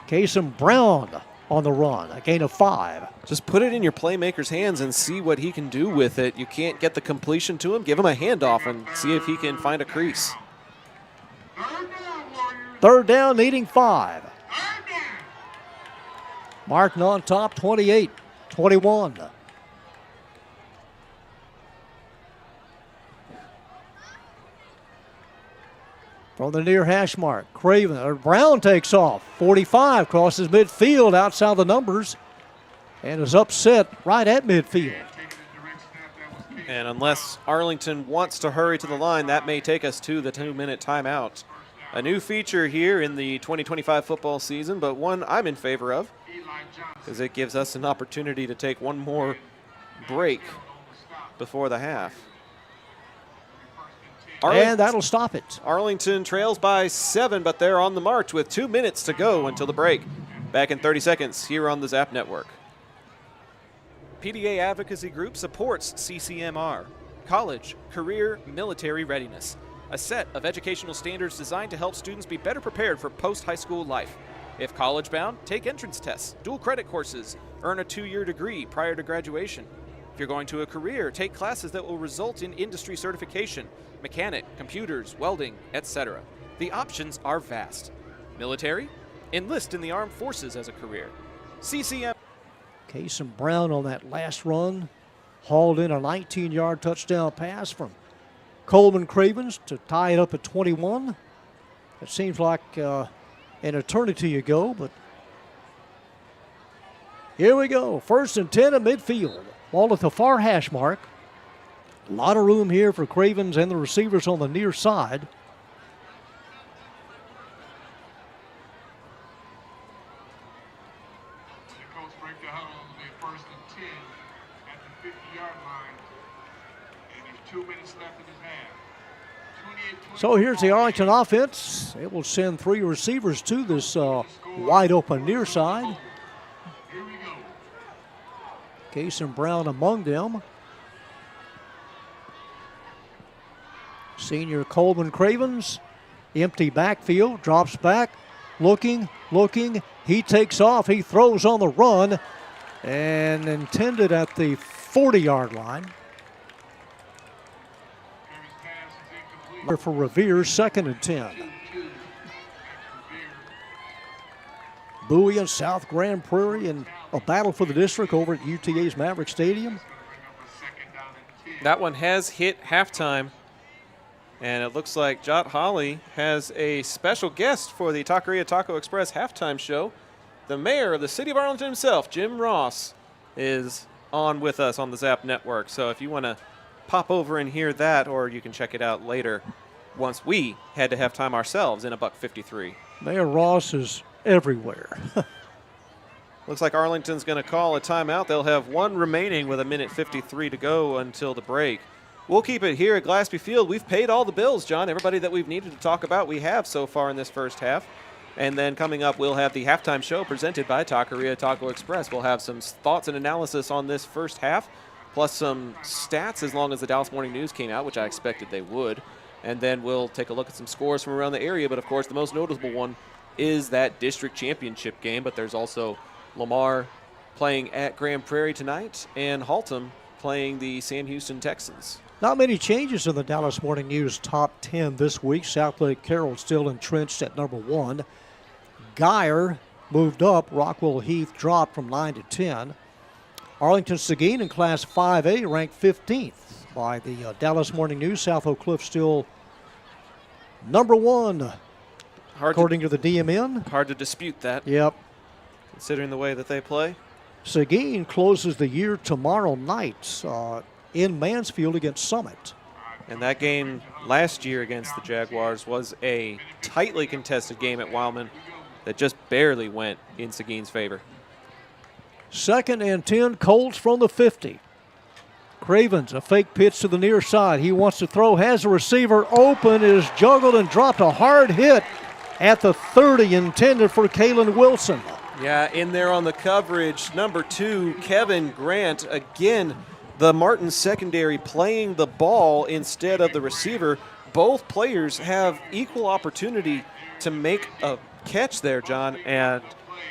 Cason Brown on the run, a gain of 5. Just put it in your playmaker's hands and see what he can do with it. You can't get the completion to him. Give him a handoff and see if he can find a crease. 3rd down, needing 5. Martin on top, 28-21. From the near hash mark, Brown takes off. 45 crosses midfield outside the numbers and is upset right at midfield. And unless Arlington wants to hurry to the line, that may take us to the 2-minute timeout. A new feature here in the 2025 football season, but one I'm in favor of because it gives us an opportunity to take one more break before the half. And that'll stop it. Arlington trails by 7, but they're on the march with 2 minutes to go until the break. Back in 30 seconds here on the Zap Network. PDA Advocacy Group supports CCMR, College Career Military Readiness, a set of educational standards designed to help students be better prepared for post-high school life. If college-bound, take entrance tests, dual credit courses, earn a 2-year degree prior to graduation. If you're going to a career, take classes that will result in industry certification, mechanic, computers, welding, etc. The options are vast. Military? Enlist in the armed forces as a career. CCM. Casey Brown on that last run hauled in a 19-yard touchdown pass from Coleman Cravens to tie it up at 21. It seems like an eternity ago, but here we go. 1st and 10 at midfield. Ball at the far hash mark. A lot of room here for Cravens and the receivers on the near side. So here's the Arlington offense. It will send 3 receivers to this wide open near side. Casey Brown among them. Senior Coleman Cravens, empty backfield, drops back, looking. He takes off, he throws on the run, and intended at the 40-yard line. For Revere, 2nd and 10. Bowie and South Grand Prairie in a battle for the district over at UTA's Maverick Stadium. That one has hit halftime. And it looks like Jot Holly has a special guest for the Taqueria Taco Express halftime show. The mayor of the city of Arlington himself, Jim Ross, is on with us on the Zap Network. So if you want to pop over and hear that, or you can check it out later once we head to halftime ourselves in $1.53. Mayor Ross is everywhere. Looks like Arlington's going to call a timeout. They'll have one remaining with 1:53 to go until the break. We'll keep it here at Glaspie Field. We've paid all the bills, John. Everybody that we've needed to talk about, we have so far in this first half. And then coming up, we'll have the halftime show presented by Taqueria Taco Express. We'll have some thoughts and analysis on this first half, plus some stats as long as the Dallas Morning News came out, which I expected they would. And then we'll take a look at some scores from around the area. But, of course, the most noticeable one is that district championship game. But there's also Lamar playing at Grand Prairie tonight and Haltom playing the Sam Houston Texans. Not many changes in the Dallas Morning News top 10 this week. Southlake Carroll still entrenched at number 1. Geyer moved up. Rockwell Heath dropped from 9 to 10. Arlington Seguin in Class 5A ranked 15th by the Dallas Morning News. South Oak Cliff still number 1, according to the DMN. Hard to dispute that. Yep. Considering the way that they play. Seguin closes the year tomorrow night in Mansfield against Summit. And that game last year against the Jaguars was a tightly contested game at Wildman that just barely went in Seguin's favor. 2nd and 10, Colts from the 50. Cravens, a fake pitch to the near side. He wants to throw, has a receiver open, is juggled and dropped. A hard hit at the 30, intended for Kalen Wilson. Yeah, in there on the coverage, number 2, Kevin Grant. Again, the Martin secondary playing the ball instead of the receiver. Both players have equal opportunity to make a catch there, John, and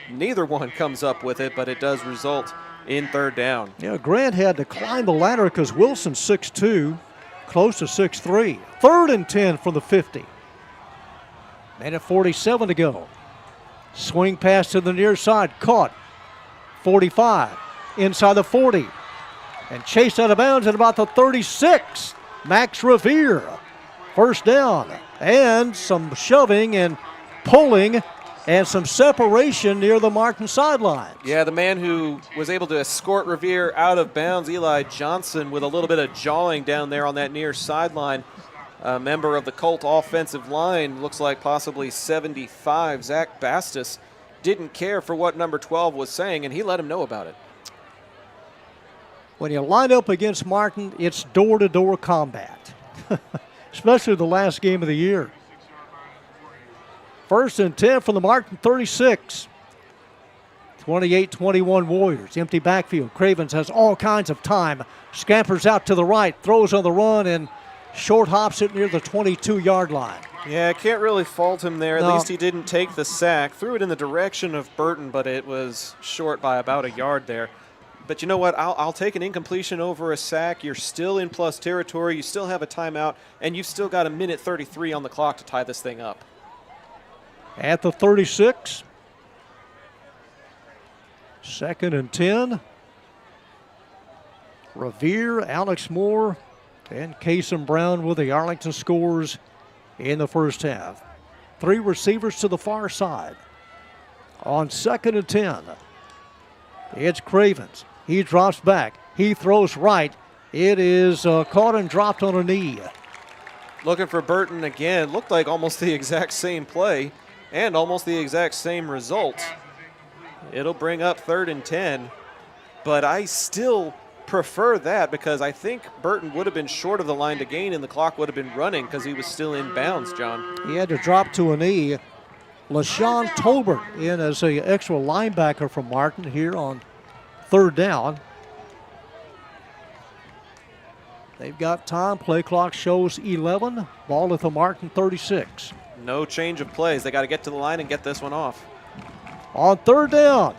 neither one comes up with it, but it does result in 3rd down. Yeah, Grant had to climb the ladder because Wilson's 6'2", close to 6'3". 3rd and 10 from the 50. Minute 47 to go. Swing pass to the near side, caught. 45, inside the 40. And chased out of bounds at about the 36. Max Revere. 1st down and some shoving and pulling and some separation near the Martin sidelines. Yeah, the man who was able to escort Revere out of bounds, Eli Johnson, with a little bit of jawing down there on that near sideline. A member of the Colt offensive line, looks like possibly 75, Zach Bastis, didn't care for what number 12 was saying, and he let him know about it. When you line up against Martin, it's door-to-door combat, especially the last game of the year. 1st and 10 from the Martin 36. 28-21 Warriors. Empty backfield. Cravens has all kinds of time. Scampers out to the right. Throws on the run and short hops it near the 22-yard line. Yeah, I can't really fault him there. At No. least he didn't take the sack. Threw it in the direction of Burton, but it was short by about a yard there. But you know what? I'll take an incompletion over a sack. You're still in plus territory. You still have a timeout, and you've still got a minute 33 on the clock to tie this thing up. At the 36. 2nd and 10. Revere, Alex Moore, and Kason Brown with the Arlington scores in the first half. 3 receivers to the far side. On 2nd and 10, it's Cravens. He drops back. He throws right. It is caught and dropped on a knee. Looking for Burton again. Looked like almost the exact same play and almost the exact same result. It'll bring up 3rd and 10, but I still prefer that because I think Burton would have been short of the line to gain and the clock would have been running because he was still in bounds, John. He had to drop to a knee. LaShawn Tolbert in as an extra linebacker from Martin here on 3rd down. They've got time. Play clock shows 11. Ball at the Martin 36. No change of plays. They got to get to the line and get this one off. On 3rd down.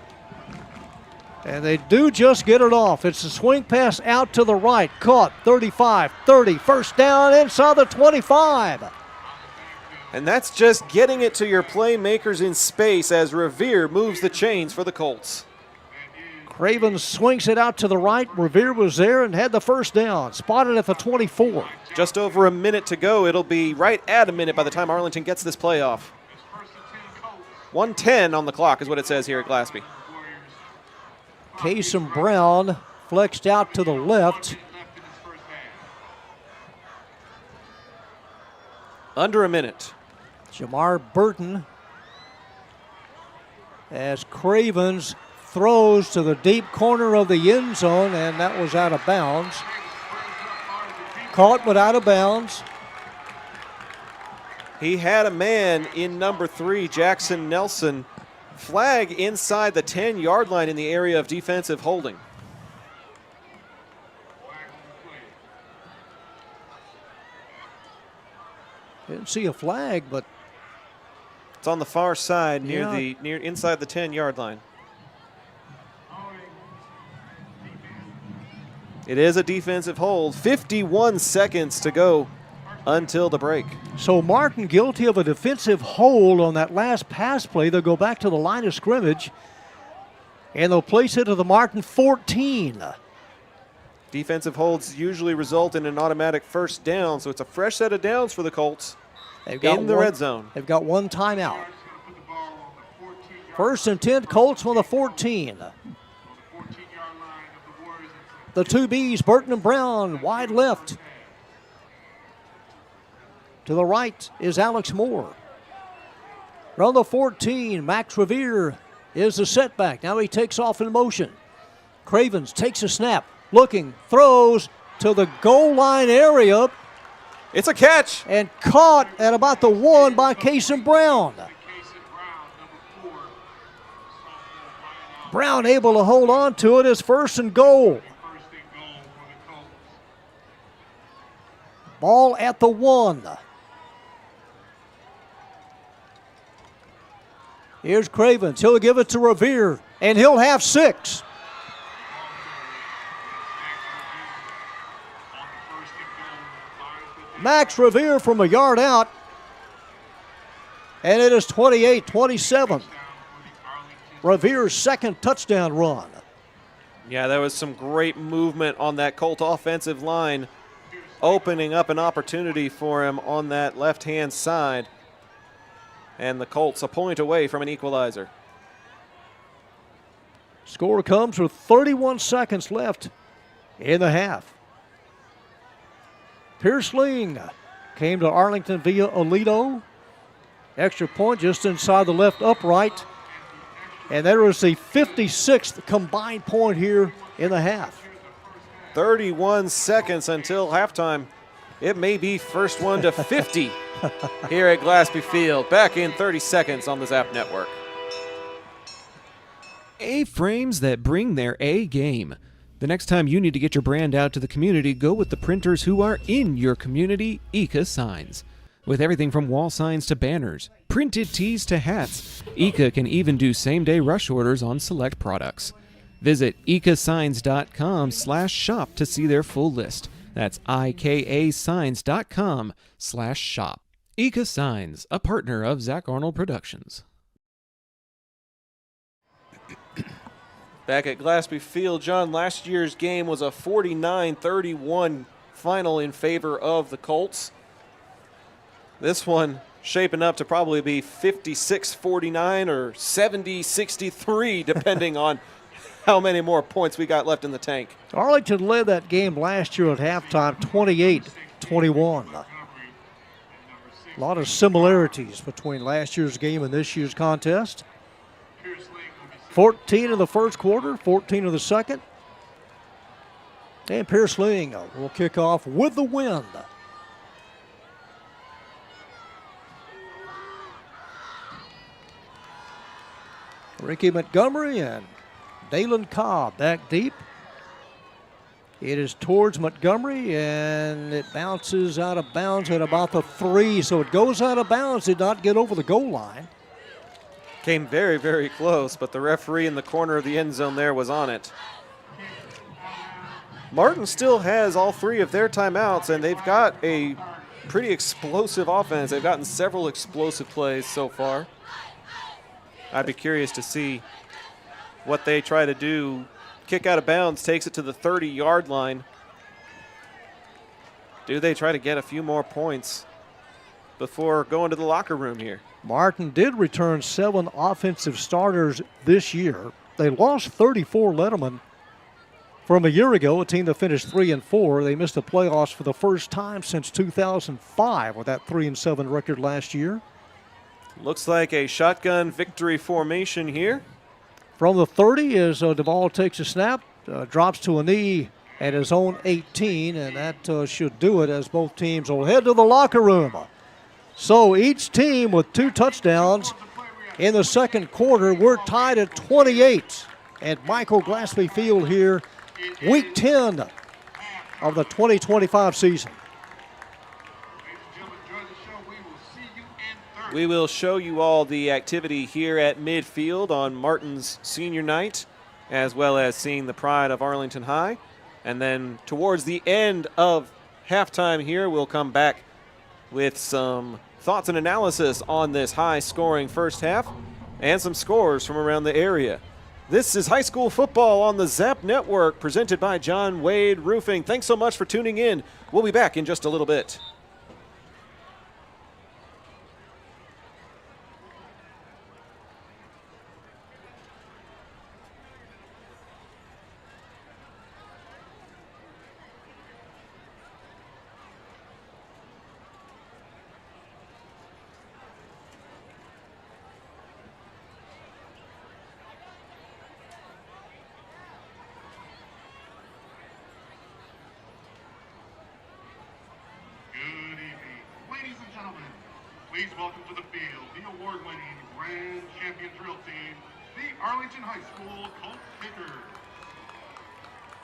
And they do just get it off. It's a swing pass out to the right. Caught 35, 30. First down inside the 25. And that's just getting it to your playmakers in space as Revere moves the chains for the Colts. Cravens swings it out to the right. Revere was there and had the first down. Spotted at the 24. Just over a minute to go. It'll be right at a minute by the time Arlington gets this play off. 1:10 on the clock is what it says here at Glaspie. Kason Brown flexed out to the left. Under a minute. Jamar Burton as Cravens throws to the deep corner of the end zone, and that was out of bounds. Caught but out of bounds. He had a man in number 3, Jackson Nelson. Flag inside the 10-yard line in the area of defensive holding. Didn't see a flag, but it's on the far side Yeah. near inside the 10-yard line. It is a defensive hold. 51 seconds to go until the break. so Martin guilty of a defensive hold on that last pass play. They'll go back to the line of scrimmage, and they'll place it to the Martin 14. Defensive holds usually result in an automatic first down, so it's a fresh set of downs for the Colts in the red zone. They've got one timeout. 1st and 10, Colts on the 14. The 2Bs, Burton and Brown, wide left. To the right is Alex Moore. Around the 14, Max Revere is the setback. Now he takes off in motion. Cravens takes a snap, looking, throws to the goal line area. It's a catch. And caught at about the 1 by Kason Brown. Brown able to hold on to it as 1st and goal. Ball at the 1. Here's Cravens. He'll give it to Revere, and he'll have 6. Max Revere from a yard out. And it is 28-27. Revere's 2nd touchdown run. Yeah, there was some great movement on that Colt offensive line. opening up an opportunity for him on that left-hand side. And the Colts a point away from an equalizer. Score comes with 31 seconds left in the half. Pierceling came to Arlington via Alito. Extra point just inside the left upright. And there is the 56th combined point here in the half. 31 seconds until halftime. It may be first one to 50 here at Glaspie Field. Back in 30 seconds on the Zap Network. A-frames that bring their A game. The next time you need to get your brand out to the community, go with the printers who are in your community, Eka Signs. With everything from wall signs to banners, printed tees to hats, Eka can even do same-day rush orders on select products. Visit ekasigns.com/shop to see their full list. That's ikasigns.com/shop. Eka Signs, a partner of Zach Arnold Productions. Back at Glaspie Field, John, last year's game was a 49-31 final in favor of the Colts. This one shaping up to probably be 56-49 or 70-63, depending on how many more points we got left in the tank. Arlington led that game last year at halftime, 28-21. A lot of similarities between last year's game and this year's contest. 14 in the first quarter, 14 in the second. And Pierceling will kick off with the wind. Ricky Montgomery and Dalen Cobb back deep. It is towards Montgomery, and it bounces out of bounds at about the 3, so it goes out of bounds, did not get over the goal line. Came very, very close, but the referee in the corner of the end zone there was on it. Martin still has all 3 of their timeouts, and they've got a pretty explosive offense. They've gotten several explosive plays so far. I'd be curious to see what they try to do. Kick out of bounds, takes it to the 30-yard line. Do they try to get a few more points before going to the locker room here? Martin did return 7 offensive starters this year. They lost 34 Letterman from a year ago, a team that finished 3-4. They missed the playoffs for the first time since 2005 with that 3-7 record last year. Looks like a shotgun victory formation here. From the 30 as Duvall takes a snap, drops to a knee at his own 18, and that should do it as both teams will head to the locker room. So each team with 2 touchdowns in the second quarter. We're tied at 28 at Michael Glaspie Field here, week 10 of the 2025 season. We will show you all the activity here at midfield on Martin's senior night, as well as seeing the pride of Arlington High. And then towards the end of halftime here, we'll come back with some thoughts and analysis on this high-scoring first half and some scores from around the area. This is high school football on the Zap Network, presented by John Wade Roofing. Thanks so much for tuning in. We'll be back in just a little bit. Please welcome to the field the award-winning grand champion drill team, the Arlington High School Colt Kickers.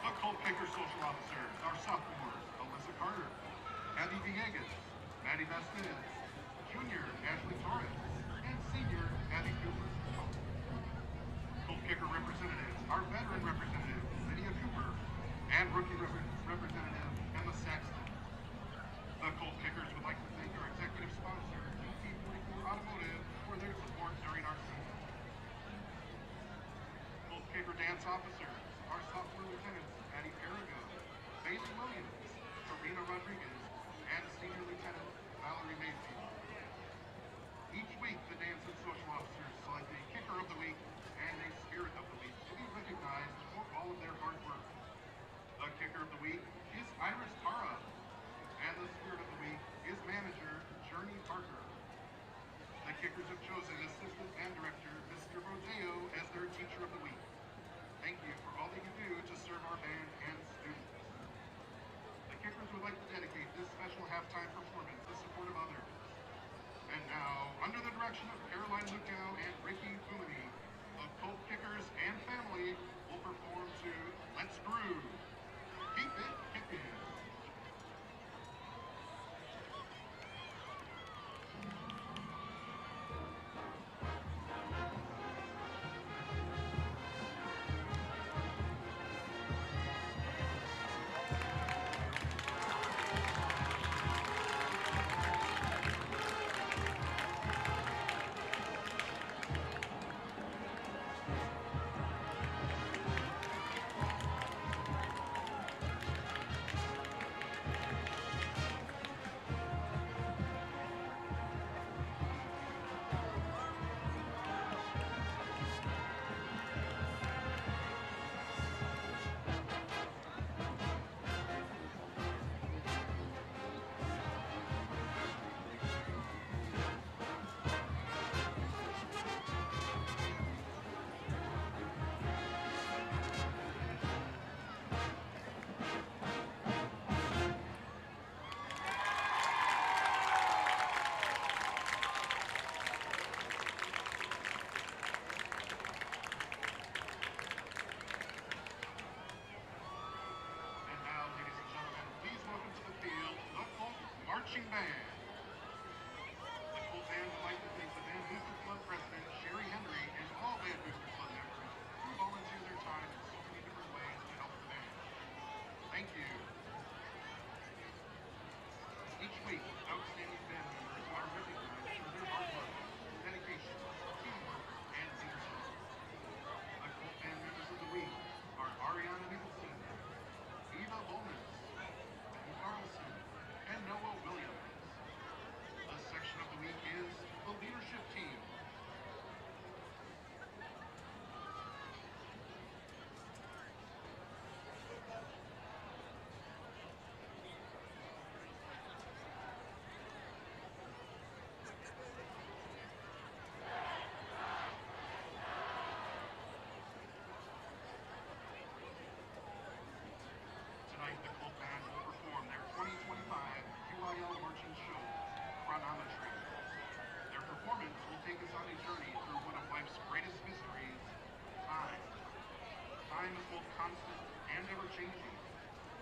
The Colt Kicker social officers are sophomores Alyssa Carter, Abby Villegas, Maddie Vasquez, junior Ashley Torres, and senior Abby Cooper. Colt Kicker representatives are veteran representative Lydia Cooper and rookie representative Emma Saxton. The Colt Kickers would like to thank our executive sponsor, Automotive, for their support during our season. Colt Kicker dance officers are sophomore lieutenants Addie Perigo, Bailey Williams, Dana Rodriguez, and Senior Lieutenant Valerie Mayfield. Each week, the dance and social officers select a kicker of the week and a spirit of the week to be recognized for all of their hard work. The kicker of the week is Iris Tara, and the spirit of the week is manager Journey Parker. The kickers have chosen assistant band director Mr. Rodeo as their teacher of the week. Thank you for all that you do to serve our band and students. The kickers would like to dedicate this special halftime performance in support of others. And now, under the direction of Caroline Lukow and Ricky Fumini, the Colt Kickers and family will perform to Let's Groove. Keep it kicking. Marching Band. The Colt Band would like to thank the Van Booster Club President, Sherry Henry, and all Van Booster Club members who volunteer their time in so many different ways to help the band. Thank you. Each week, outstanding band members are recognized for their hard work, dedication, teamwork, and leadership. The Colt Band members of the week are Ariana Nicholson, Eva Bowman, Ben Carlson, and Noah Williams. The section of the week is the leadership team. Tonight, the Colt Band will perform their 2025 UIL Marching Show, Chronometry. Their performance will take us on a journey through one of life's greatest mysteries, time. Time is both constant and ever-changing,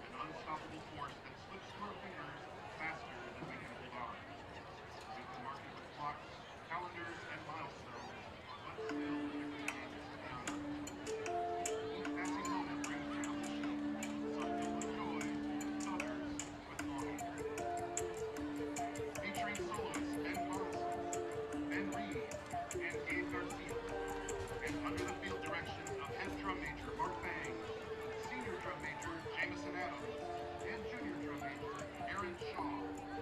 an unstoppable force that slips through our fingers faster than we can hold on. We can mark it with clocks, calendars, and milestones, but still every day is beyond us. Each passing moment brings transition, some filled with joy, others with longing. Featuring soloists Ben Carlson, Ben Reed, and Gabe Garcia, and under the field direction of head drum major Mark Bang, senior drum major Jameson Adams, and junior drum major Aaron Shaw.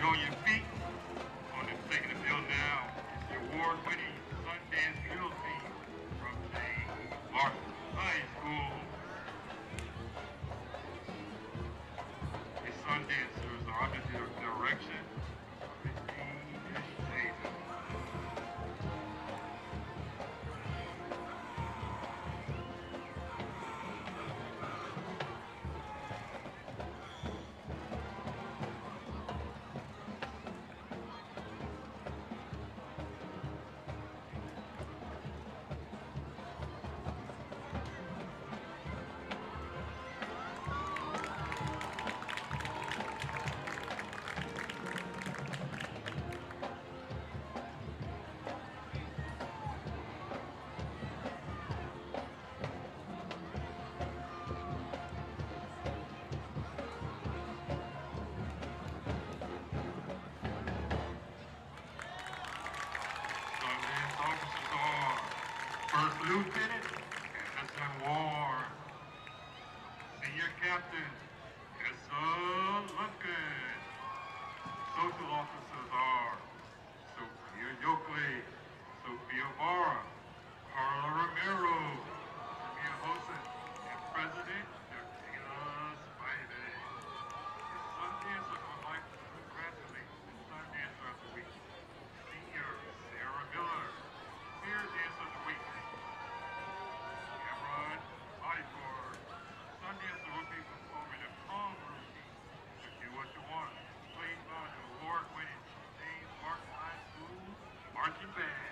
Get on your feet. On the taking the field now. It's the award-winning Sundance Field team from James Martin High School. The Sundancers are under the direction of the TXHSFB. First Lieutenant S.M. Ward, Senior Captain S.M. Lumpkin, Social Officers are Sophia Yokley, Sophia Barra, Carla Romero, Sophia Hosen, and President Dr. Spivey. The Sundancer would like to congratulate the Sundancer of the Week, Senior Sarah Miller, Peer Dancer of the Week, Sundancer will be performing a prom routine to Do What You Want, played by the award-winning James Martin High School Marching Band.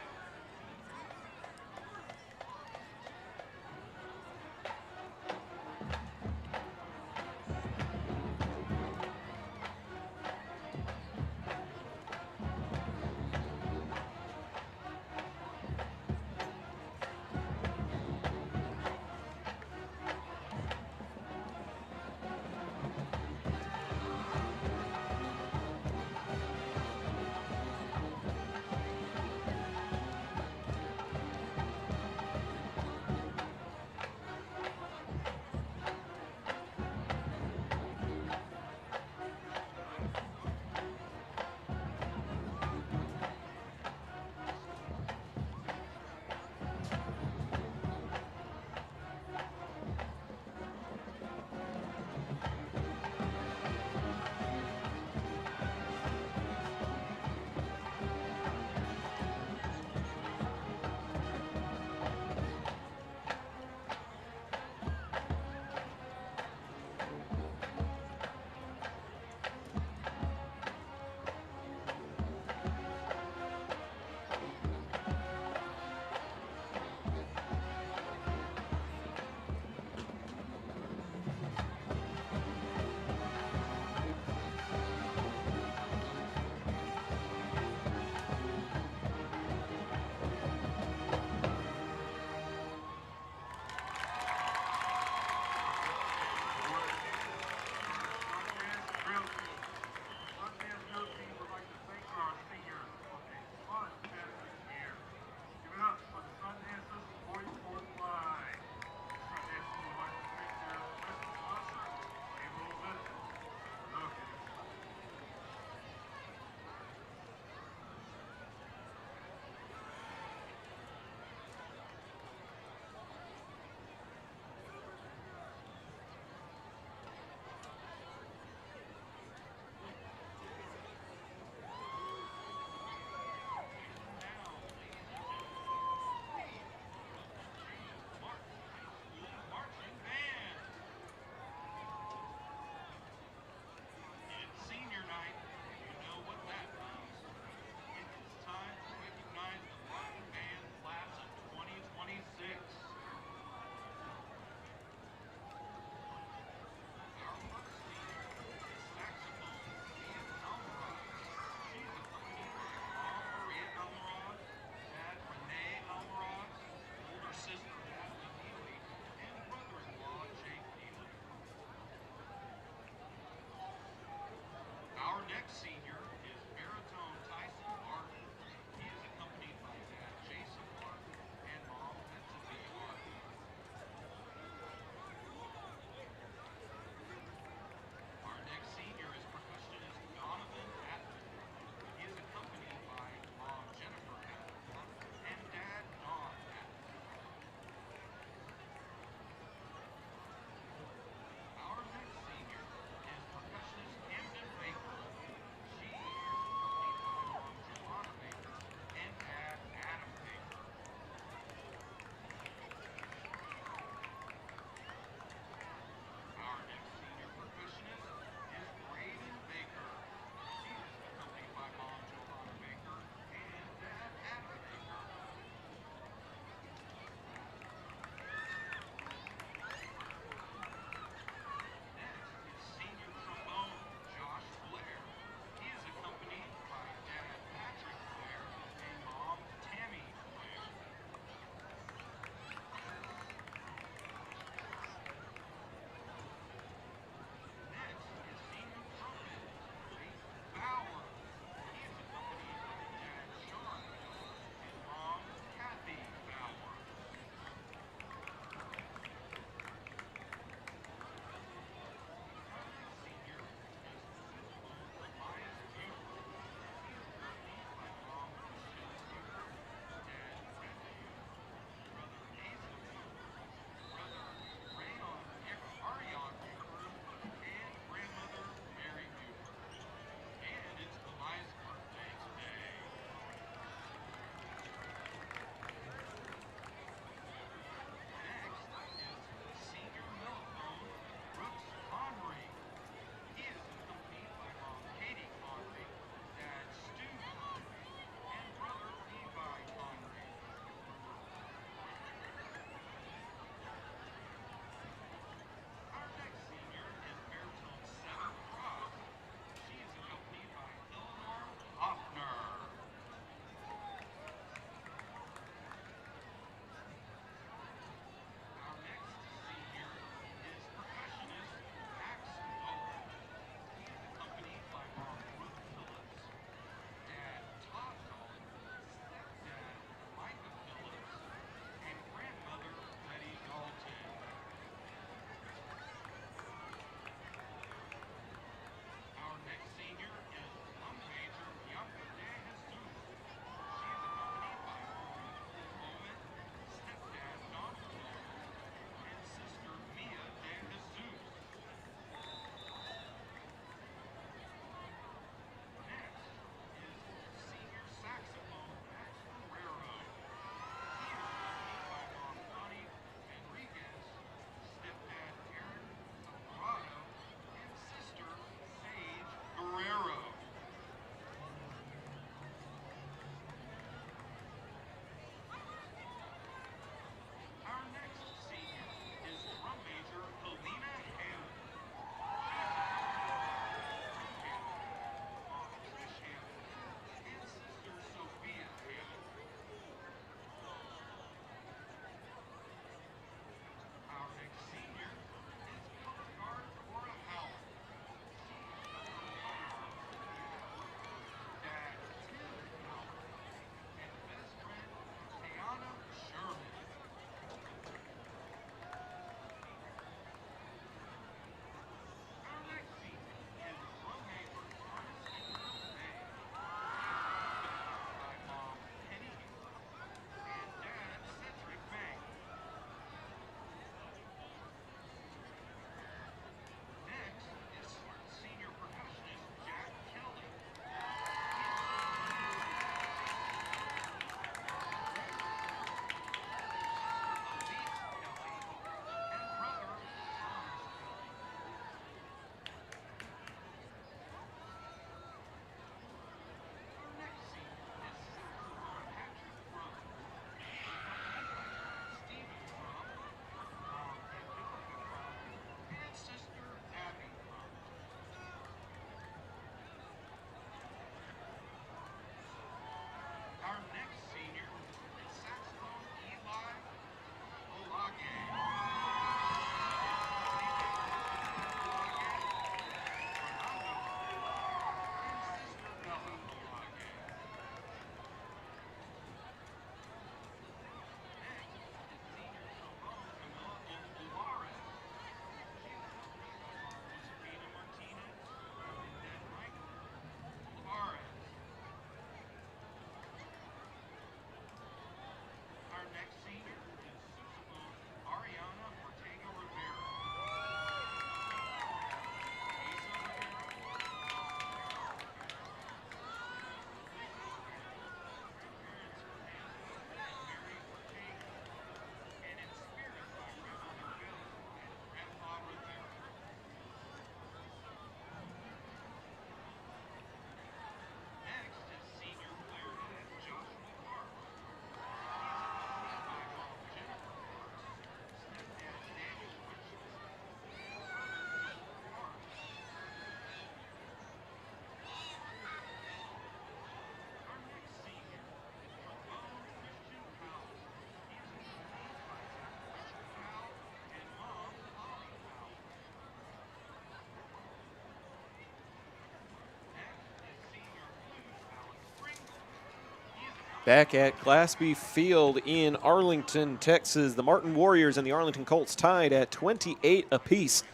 Back at Glaspie Field in Arlington, Texas, the Martin Warriors and the Arlington Colts tied at 28 apiece.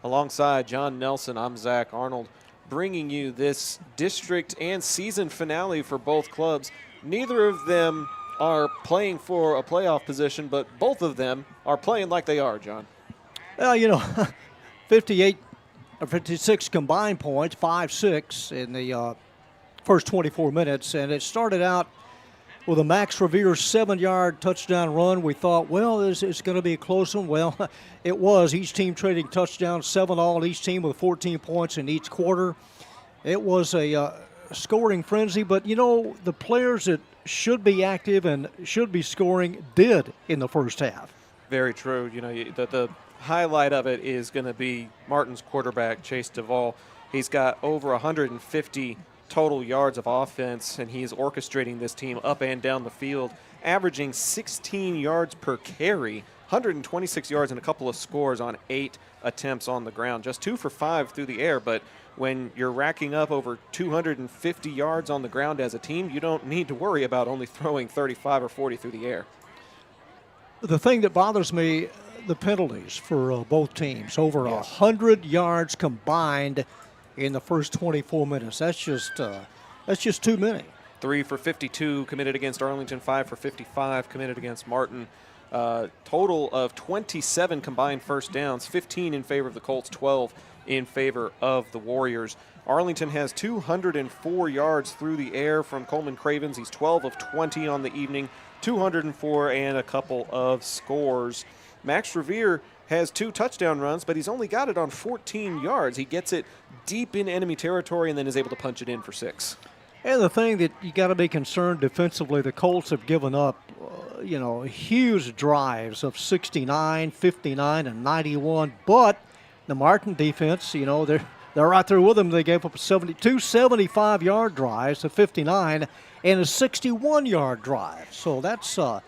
Alongside John Nelson, I'm Zach Arnold, bringing you this district and season finale for both clubs. Neither of them are playing for a playoff position, but both of them are playing like they are, John. Well, 58 or 56 combined points, 5-6 in the first 24 minutes, and it started out with a Max Revere 7-yard touchdown run. We thought, well, it's going to be a close one. Well, it was. Each team trading touchdowns, 7-all, each team with 14 points in each quarter. It was a scoring frenzy, but, the players that should be active and should be scoring did in the first half. Very true. The highlight of it is going to be Martin's quarterback, Chase Duvall. He's got over 150 total yards of offense, and he is orchestrating this team up and down the field, averaging 16 yards per carry, 126 yards and a couple of scores on 8 attempts on the ground. Just 2 for 5 through the air, but when you're racking up over 250 yards on the ground as a team, you don't need to worry about only throwing 35 or 40 through the air. The thing that bothers me, the penalties for both teams, over 100 yards combined in the first 24 minutes. That's just too many. 3 for 52 committed against Arlington, 5 for 55 committed against Martin. Total of 27 combined first downs, 15 in favor of the Colts, 12 in favor of the Warriors. Arlington has 204 yards through the air from Coleman Cravens. He's 12 of 20 on the evening, 204 and a couple of scores. Max Revere has 2 touchdown runs, but he's only got it on 14 yards. He gets it deep in enemy territory and then is able to punch it in for 6. And the thing that you got to be concerned defensively, the Colts have given up, huge drives of 69, 59, and 91. But the Martin defense, they're right there with them. They gave up 2 75-yard drives of 59 and a 61-yard drive. So that's a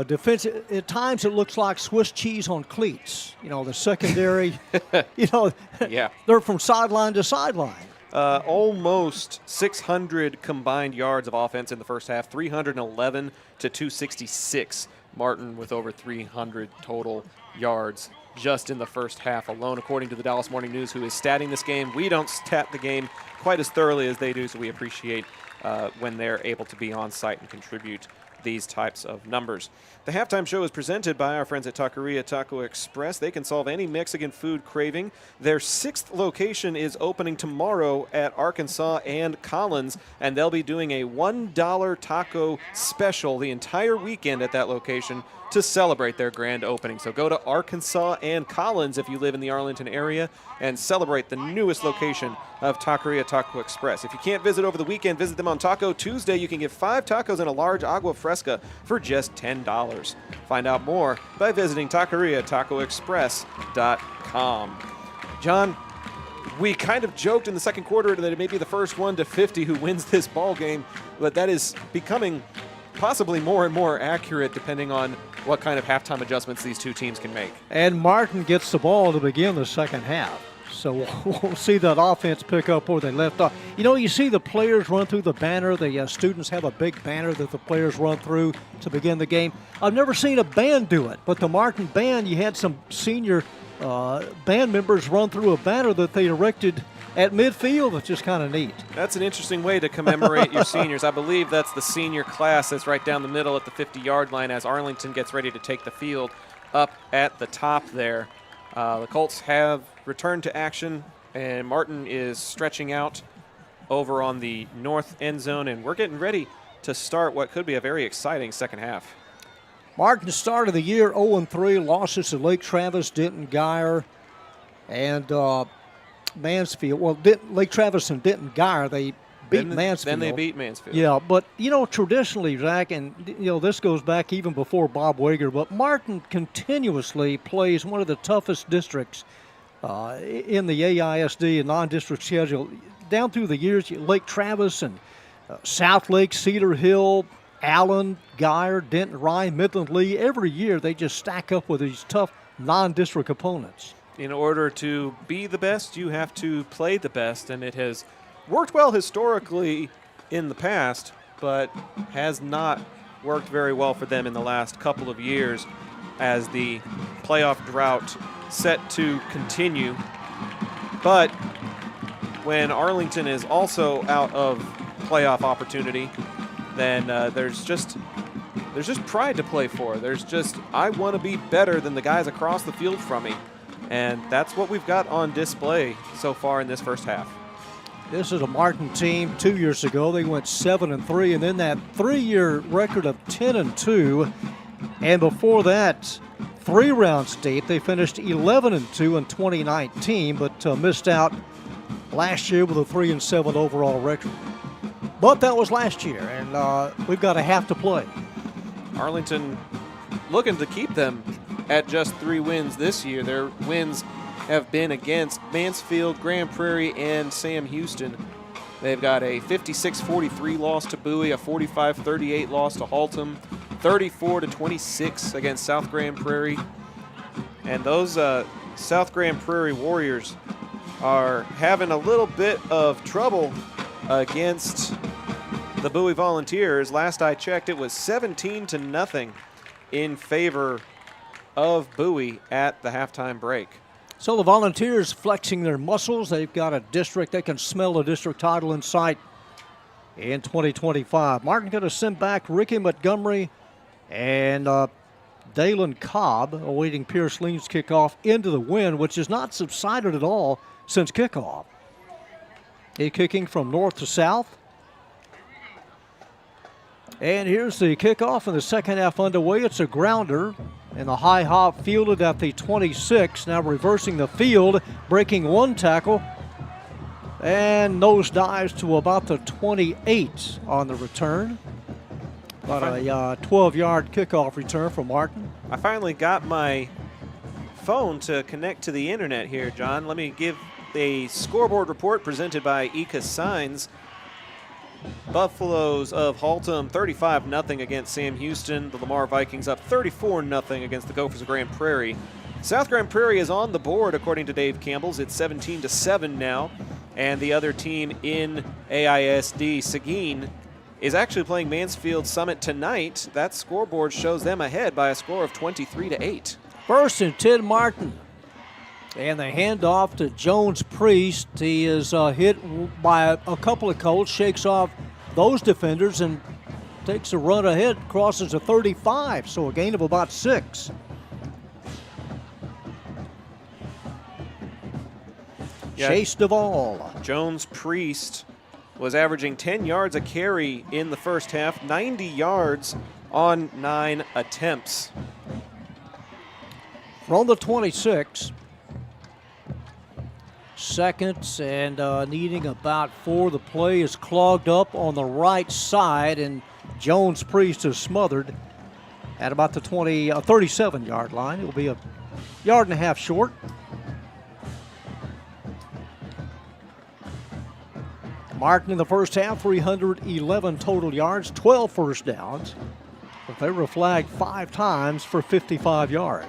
defense. At times it looks like Swiss cheese on cleats. The secondary, they're from sideline to sideline. Almost 600 combined yards of offense in the first half, 311 to 266. Martin with over 300 total yards just in the first half alone, according to the Dallas Morning News, who is statting this game. We don't stat the game quite as thoroughly as they do, so we appreciate when they're able to be on site and contribute these types of numbers. The halftime show is presented by our friends at Taqueria Taco Express. They can solve any Mexican food craving. Their 6th location is opening tomorrow at Arkansas and Collins, and they'll be doing a $1 taco special the entire weekend at that location to celebrate their grand opening. So go to Arkansas and Collins if you live in the Arlington area and celebrate the newest location of Taqueria Taco Express. If you can't visit over the weekend, visit them on Taco Tuesday. You can get 5 tacos and a large agua fresca for just $10. Find out more by visiting TaqueriaTacoExpress.com. John, we kind of joked in the second quarter that it may be the first one to 50 who wins this ball game, but that is becoming possibly more and more accurate depending on what kind of halftime adjustments these two teams can make. And Martin gets the ball to begin the second half. So we'll see that offense pick up where they left off. You see the players run through the banner. The students have a big banner that the players run through to begin the game. I've never seen a band do it, but the Martin band, you had some senior band members run through a banner that they erected at midfield. It's just kind of neat. That's an interesting way to commemorate your seniors. I believe that's the senior class that's right down the middle at the 50-yard line as Arlington gets ready to take the field up at the top there. The Colts have returned to action, and Martin is stretching out over on the north end zone, and we're getting ready to start what could be a very exciting second half. Martin started the year 0-3, losses to Lake Travis, Denton Guyer, and Mansfield. Well, Lake Travis and Denton Guyer, they beat Mansfield. Then they beat Mansfield. Yeah, but, traditionally, Zach, and, this goes back even before Bob Wager, but Martin continuously plays one of the toughest districts in the AISD and non-district schedule. Down through the years, Lake Travis and South Lake, Cedar Hill, Allen, Guyer, Denton, Ryan, Midland Lee, every year they just stack up with these tough non-district opponents. In order to be the best, you have to play the best, and it has worked well historically in the past, but has not worked very well for them in the last couple of years as the playoff drought set to continue. But when Arlington is also out of playoff opportunity, then there's just pride to play for. There's just, I want to be better than the guys across the field from me. And that's what we've got on display so far in this first half. This is a Martin team 2 years ago. They went 7-3, and then that 3-year record of 10-2. And before that, 3 rounds deep, they finished 11-2 in 2019, but missed out last year with a 3-7 overall record. But that was last year, and we've got a half to play. Arlington looking to keep them at just 3 wins this year. Their wins have been against Mansfield, Grand Prairie, and Sam Houston. They've got a 56-43 loss to Bowie, a 45-38 loss to Haltom, 34-26 against South Grand Prairie. And those South Grand Prairie Warriors are having a little bit of trouble against the Bowie Volunteers. Last I checked, it was 17-0 in favor of Bowie at the halftime break. So the Volunteers flexing their muscles. They've got a district. They can smell a district title in sight in 2025. Martin going to send back Ricky Montgomery and Dalen Cobb, awaiting Pierce Lean's kickoff into the wind, which has not subsided at all since kickoff. He kicking from north to south. And here's the kickoff in the second half underway. It's a grounder, and the high hop fielded at the 26. Now reversing the field, breaking 1 tackle, and nose dives to about the 28 on the return. About a 12-yard kickoff return from Martin. I finally got my phone to connect to the internet here, John. Let me give a scoreboard report presented by Eka Signs. Buffaloes of Haltom 35-0 against Sam Houston. The Lamar Vikings up 34-0 against the Gophers of Grand Prairie. South Grand Prairie is on the board according to Dave Campbell's. It's 17-7 now. And the other team in AISD, Seguin, is actually playing Mansfield Summit tonight. That scoreboard shows them ahead by a score of 23-8. First and 10, Martin. And the handoff to Jones Priest. He is hit by a couple of Colts, shakes off those defenders and takes a run ahead, crosses the 35, so a gain of about 6. Yeah. Chase Duvall. Jones Priest was averaging 10 yards a carry in the first half, 90 yards on 9 attempts. From the 26. Seconds and needing about 4. The play is clogged up on the right side, and Jones Priest is smothered at about the 37-yard line. It will be a yard and a half short. Martin in the first half, 311 total yards, 12 first downs. But they were flagged 5 times for 55 yards.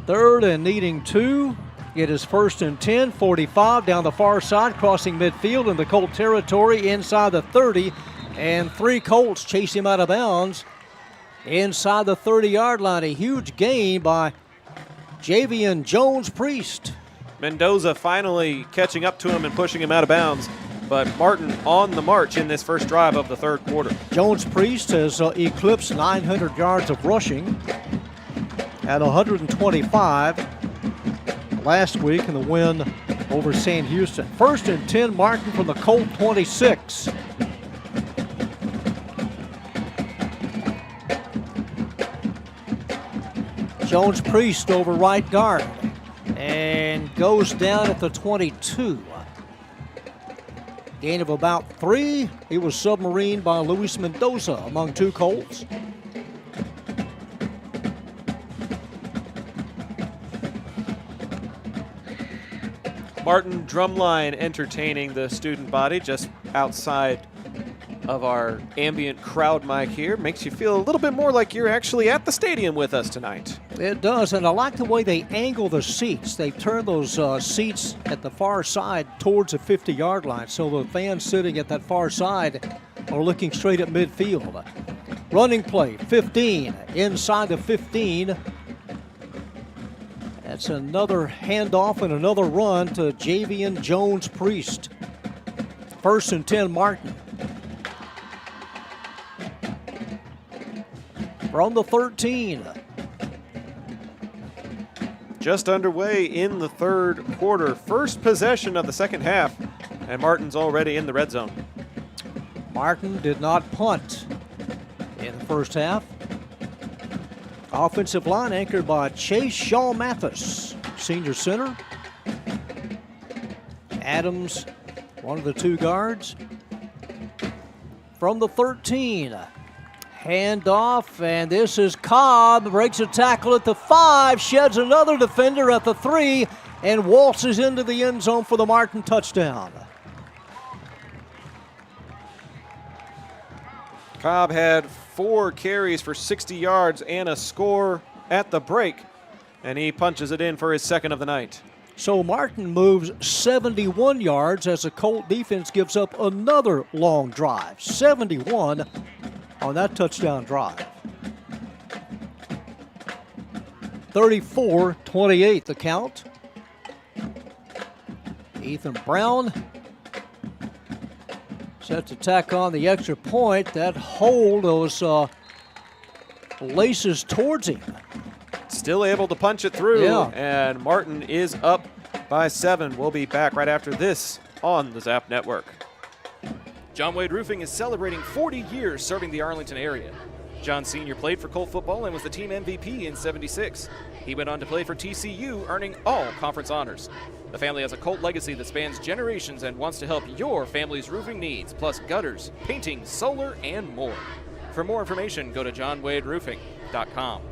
Third and needing 2. It is first and 10, 45 down the far side, crossing midfield in the Colt territory inside the 30, and 3 Colts chase him out of bounds inside the 30-yard line. A huge gain by Javian Jones Priest. Mendoza finally catching up to him and pushing him out of bounds, but Martin on the march in this first drive of the third quarter. Jones Priest has eclipsed 900 yards of rushing at 125 last week in the win over Sam Houston. First and 10, Martin from the Colt 26. Jones Priest over right guard and goes down at the 22. Gain of about 3. He was submarined by Luis Mendoza among 2 Colts. Martin Drumline entertaining the student body just outside of our ambient crowd mic here. Makes you feel a little bit more like you're actually at the stadium with us tonight. It does, and I like the way they angle the seats. They turn those seats at the far side towards the 50-yard line, so the fans sitting at that far side are looking straight at midfield. Running play, 15, inside the 15. That's another handoff and another run to Javian Jones-Priest. 1st and 10, Martin. From the 13. Just underway in the third quarter. First possession of the second half, and Martin's already in the red zone. Martin did not punt in the first half. Offensive line anchored by Chase Shaw Mathis, senior center. Adams, one of the two guards. From the 13, handoff, and this is Cobb, breaks a tackle at the 5, sheds another defender at the 3, and waltzes into the end zone for the Martin touchdown. Cobb had 4 carries for 60 yards and a score at the break, and he punches it in for his second of the night. So Martin moves 71 yards as the Colt defense gives up another long drive. 71 on that touchdown drive. 34-28 the count. Ethan Brown set to tack on the extra point. That hold those laces towards him. Still able to punch it through, Yeah. and Martin is up by 7. We'll be back right after this on the Zap Network. John Wade Roofing is celebrating 40 years serving the Arlington area. John Sr. played for Colt football and was the team MVP in '76. He went on to play for TCU, earning all conference honors. The family has a Colt legacy that spans generations and wants to help your family's roofing needs, plus gutters, painting, solar, and more. For more information, go to johnwaderoofing.com.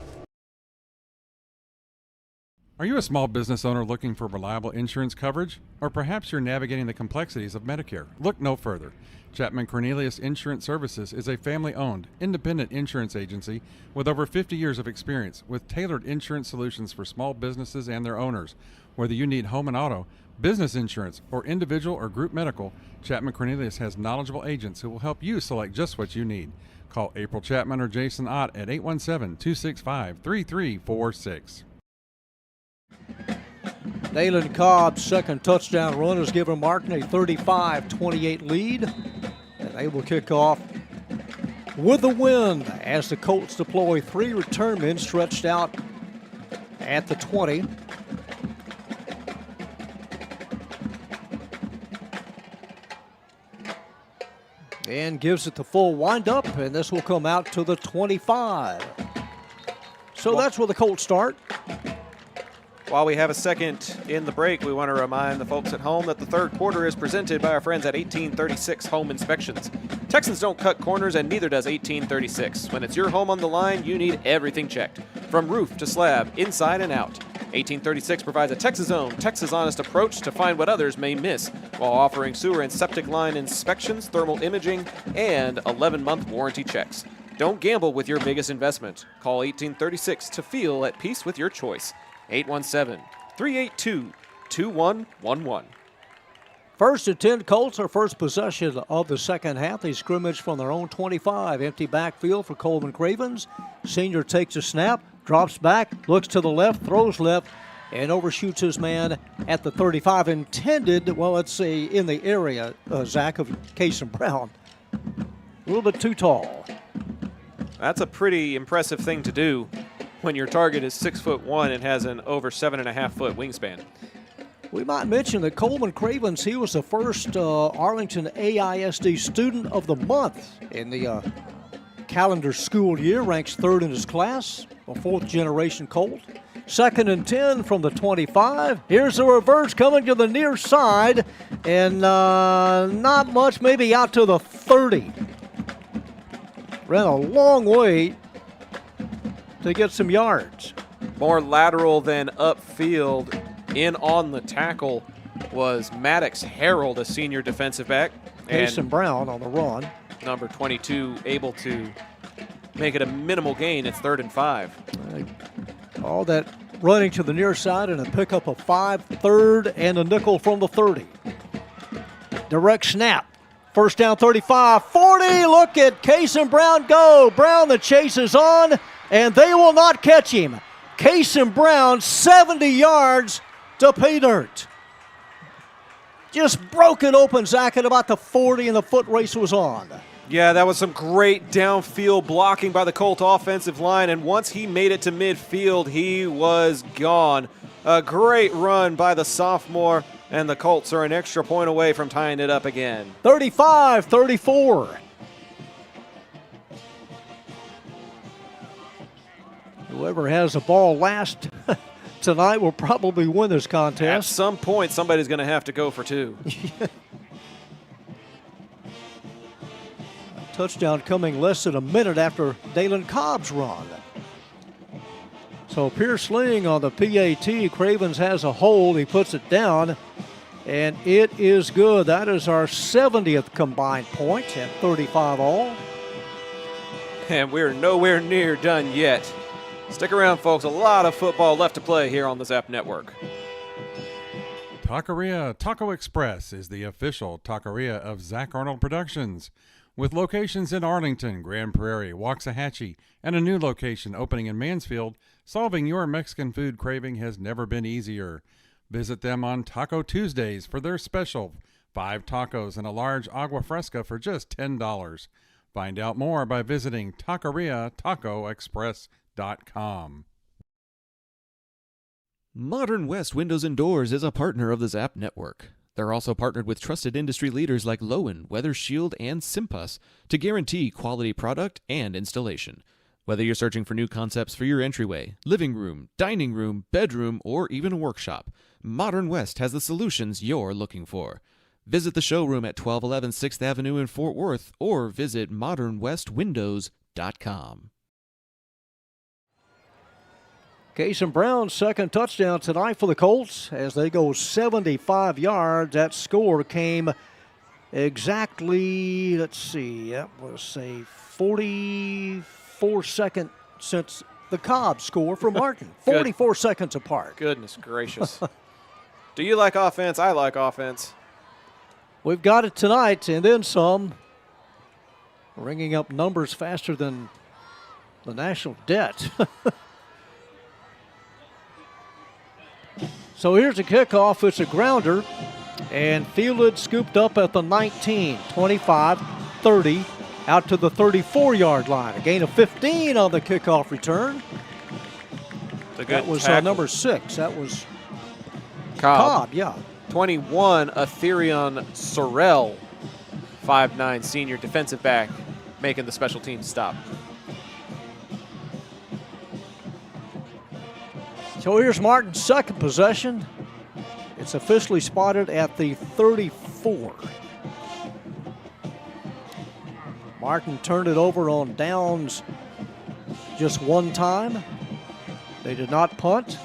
Are you a small business owner looking for reliable insurance coverage? Or perhaps you're navigating the complexities of Medicare? Look no further. Chapman Cornelius Insurance Services is a family-owned, independent insurance agency with over 50 years of experience with tailored insurance solutions for small businesses and their owners. Whether you need home and auto, business insurance, or individual or group medical, Chapman Cornelius has knowledgeable agents who will help you select just what you need. Call April Chapman or Jason Ott at 817-265-3346. Dalen Cobb's second touchdown run has given Martin a 35-28 lead. And they will kick off with the win as the Colts deploy 3 return men stretched out at the 20. And gives it the full windup, and this will come out to the 25. So that's where the Colts start. While we have a second in the break, we want to remind the folks at home that the third quarter is presented by our friends at 1836 Home Inspections. Texans don't cut corners, and neither does 1836. When it's your home on the line, you need everything checked, from roof to slab, inside and out. 1836 provides a Texas-owned, Texas-honest approach to find what others may miss, while offering sewer and septic line inspections, thermal imaging, and 11-month warranty checks. Don't gamble with your biggest investment. Call 1836 to feel at peace with your choice. 817-382-2111. 1st and 10 Colts, are first possession of the second half. They scrimmage from their own 25. Empty backfield for Coleman Cravens. Senior takes a snap, drops back, looks to the left, throws left, and overshoots his man at the 35. Intended, well, let's see, in the area, Zach, of Cason Brown. A little bit too tall. That's a pretty impressive thing to do when your target is 6'1" and has an over 7.5-foot wingspan. We might mention that Coleman Cravens, he was the first Arlington AISD Student of the Month in the calendar school year, ranks 3rd in his class, a 4th-generation Colt. 2nd and 10 from the 25. Here's the reverse coming to the near side, and not much, maybe out to the 30. Ran a long way to get some yards. More lateral than upfield. In on the tackle was Maddox Harold, a senior defensive back. Cason Brown on the run. number 22 able to make it a minimal gain. It's 3rd and 5. All that running to the near side and a pickup of 5, 3rd and a nickel from the 30. Direct snap. First down 35, 40. Look at Case and Brown go. Brown, the chase is on, and they will not catch him. Case and Brown, 70 yards to pay dirt. Just broke it open, Zach, at about the 40, and the foot race was on. Yeah, that was some great downfield blocking by the Colt offensive line, and once he made it to midfield, he was gone. A great run by the sophomore, and the Colts are an extra point away from tying it up again. 35-34. Whoever has the ball last tonight will probably win this At contest. some point, somebody's going to have to go for 2. Touchdown coming less than a minute after Dalen Cobb's run. So Pierce Ling on the PAT. Cravens has a hold. He puts it down, and it is good. That is our 70th combined point at 35 all. And we're nowhere near done yet. Stick around, folks. A lot of football left to play here on the Zap Network. Taqueria Taco Express is the official taqueria of Zach Arnold Productions. With locations in Arlington, Grand Prairie, Waxahachie, and a new location opening in Mansfield, solving your Mexican food craving has never been easier. Visit them on Taco Tuesdays for their special 5 tacos and a large agua fresca for just $10. Find out more by visiting taqueriatacoexpress.com. Modern West Windows and Doors is a partner of the Zap Network. They're also partnered with trusted industry leaders like Lowen, Weather Shield, and Simpus to guarantee quality product and installation. Whether you're searching for new concepts for your entryway, living room, dining room, bedroom, or even a workshop, Modern West has the solutions you're looking for. Visit the showroom at 1211 6th Avenue in Fort Worth or visit modernwestwindows.com. Case and Brown's second touchdown tonight for the Colts as they go 75 yards. That score came exactly, let's see, that was a 44-second since the Cobb score for Martin. 44 seconds apart. Goodness gracious. Do you like offense? I like offense. We've got it tonight and then some. Ringing up numbers faster than the national debt. So here's a kickoff. It's a grounder, and fielded, scooped up at the 19, 25, 30, out to the 34-yard line. A gain of 15 on the kickoff return. That was number 6. That was Cobb, yeah. 21, Atherion Sorrell, 5'9", senior defensive back, making the special teams stop. So here's Martin's second possession. It's officially spotted at the 34. Martin turned it over on downs just one time. They did not punt.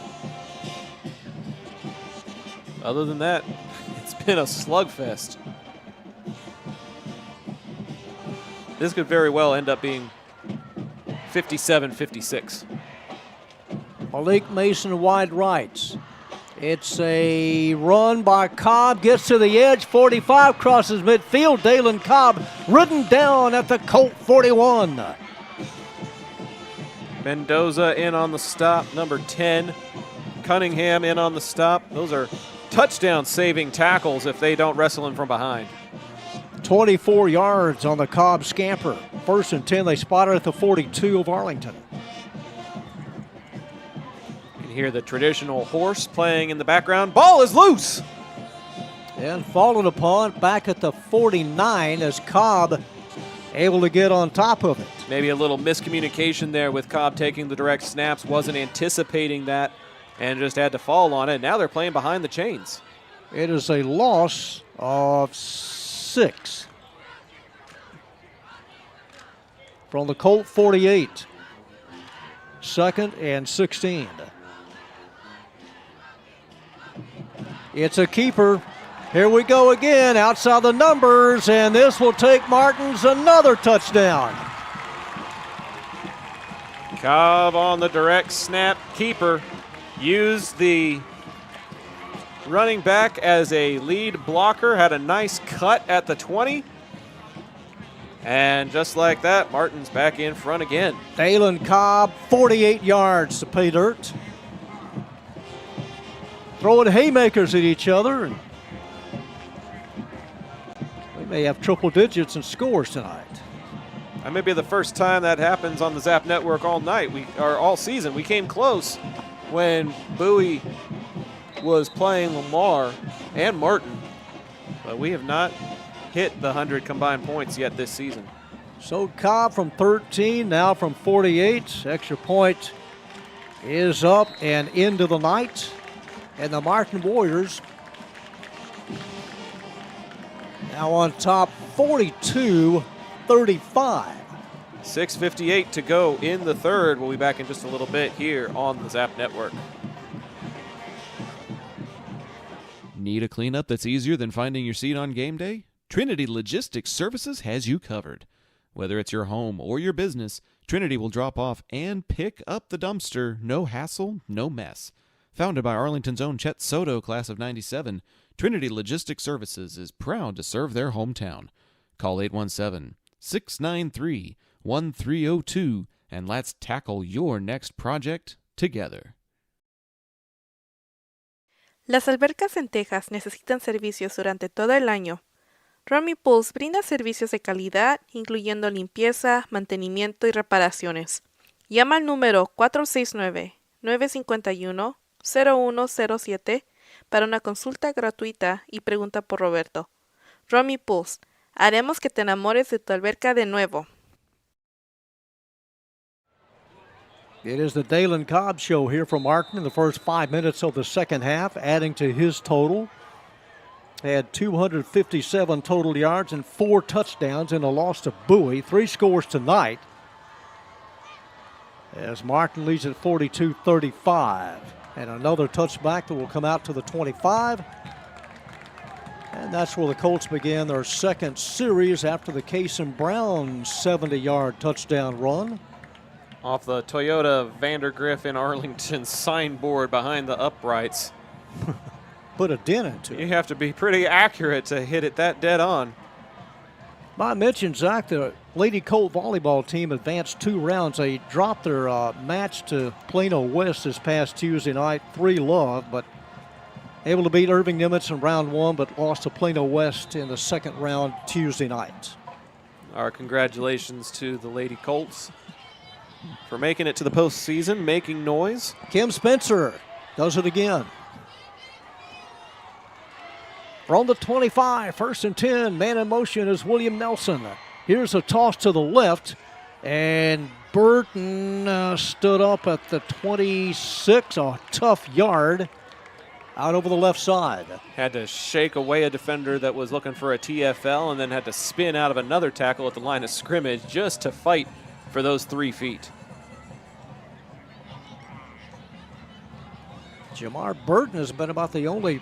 Other than that, it's been a slugfest. This could very well end up being 57-56. Malik Mason wide rights. It's a run by Cobb, gets to the edge, 45, crosses midfield. Dalen Cobb ridden down at the Colt 41. Mendoza in on the stop, number 10. Cunningham in on the stop. Those are touchdown-saving tackles if they don't wrestle him from behind. 24 yards on the Cobb scamper. 1st and 10, they spotted at the 42 of Arlington. Hear the traditional horse playing in the background. Ball is loose. And fallen upon back at the 49 as Cobb able to get on top of it. Maybe a little miscommunication there with Cobb taking the direct snaps. Wasn't anticipating that and just had to fall on it. Now they're playing behind the chains. It is a loss of 6 from the Colt 48. 2nd and 16. It's a keeper. Here we go again, outside the numbers, and this will take Martin's another touchdown. Cobb on the direct snap. Keeper used the running back as a lead blocker, had a nice cut at the 20. And just like that, Martin's back in front again. Dalen Cobb, 48 yards to pay dirt. Throwing haymakers at each other. And we may have triple digits in scores tonight. That may be the first time that happens on the Zap Network all night, or all season. We came close when Bowie was playing Lamar and Martin, but we have not hit the 100 combined points yet this season. So Cobb from 13, now from 48. Extra point is up and into the night. And the Martin Warriors now on top 42-35. 6:58 to go in the third. We'll be back in just a little bit here on the Zap Network. Need a cleanup that's easier than finding your seat on game day? Trinity Logistics Services has you covered. Whether it's your home or your business, Trinity will drop off and pick up the dumpster. No hassle, no mess. Founded by Arlington's own Chet Soto, class of '97, Trinity Logistics Services is proud to serve their hometown. Call 817-693-1302 and let's tackle your next project together. Las albercas en Texas necesitan servicios durante todo el año. Romy Pools brinda servicios de calidad, incluyendo limpieza, mantenimiento y reparaciones. Llama al número 469-951-0107 para una consulta gratuita y pregunta por Roberto. Romy Pools, haremos que te enamores de tu alberca de nuevo. It is the Dalen Cobb show here from Martin in the first 5 minutes of the second half, adding to his total. Had 257 total yards and 4 touchdowns in a loss to Bowie. 3 scores tonight as Martin leads at 42-35. And another touchback that will come out to the 25. And that's where the Colts began their second series after the Cason Brown 70-yard touchdown run. Off the Toyota Vandergriff in Arlington signboard behind the uprights. Put a dent into it. You have to be pretty accurate to hit it that dead on. I mentioned, Zach, the Lady Colt volleyball team advanced 2 rounds. They dropped their match to Plano West this past Tuesday night, 3-love, but able to beat Irving Nimitz in round 1, but lost to Plano West in the second round Tuesday night. Our congratulations to the Lady Colts for making it to the postseason, making noise. Kim Spencer does it again. From the 25, 1st and 10, man in motion is William Nelson. Here's a toss to the left, and Burton stood up at the 26, a tough yard out over the left side. Had to shake away a defender that was looking for a TFL and then had to spin out of another tackle at the line of scrimmage just to fight for those 3 feet. Jamar Burton has been about the only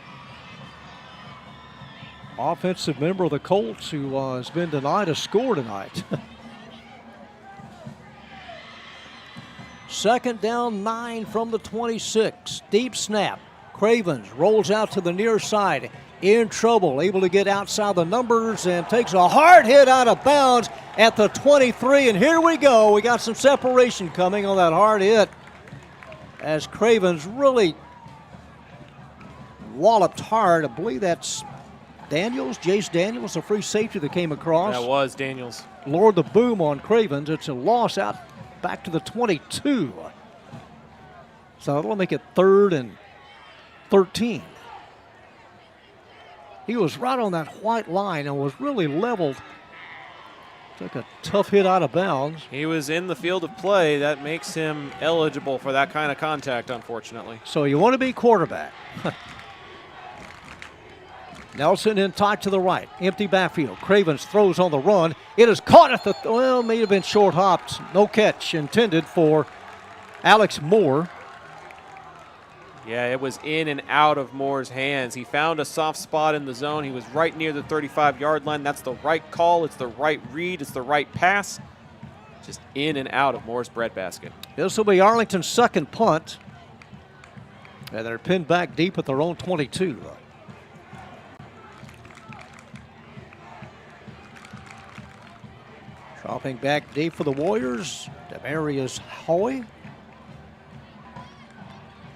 offensive member of the Colts who has been denied a score tonight. Second down, 9 from the 26. Deep snap. Cravens rolls out to the near side. In trouble, able to get outside the numbers and takes a hard hit out of bounds at the 23. And here we go. We got some separation coming on that hard hit as Cravens really walloped hard. I believe that's Daniels, Jace Daniels, a free safety that came across. That was Daniels. Lowered the boom on Cravens. It's a loss out back to the 22. So that'll make it 3rd and 13. He was right on that white line and was really leveled. Took a tough hit out of bounds. He was in the field of play. That makes him eligible for that kind of contact, unfortunately. So you want to be quarterback. Nelson in tight to the right. Empty backfield. Cravens throws on the run. It is caught at the, may have been short hopped. No catch intended for Alex Moore. Yeah, it was in and out of Moore's hands. He found a soft spot in the zone. He was right near the 35-yard line. That's the right call. It's the right read. It's the right pass. Just in and out of Moore's breadbasket. This will be Arlington's second punt. And they're pinned back deep at their own 22. Dropping back deep for the Warriors, Demarius Hoy.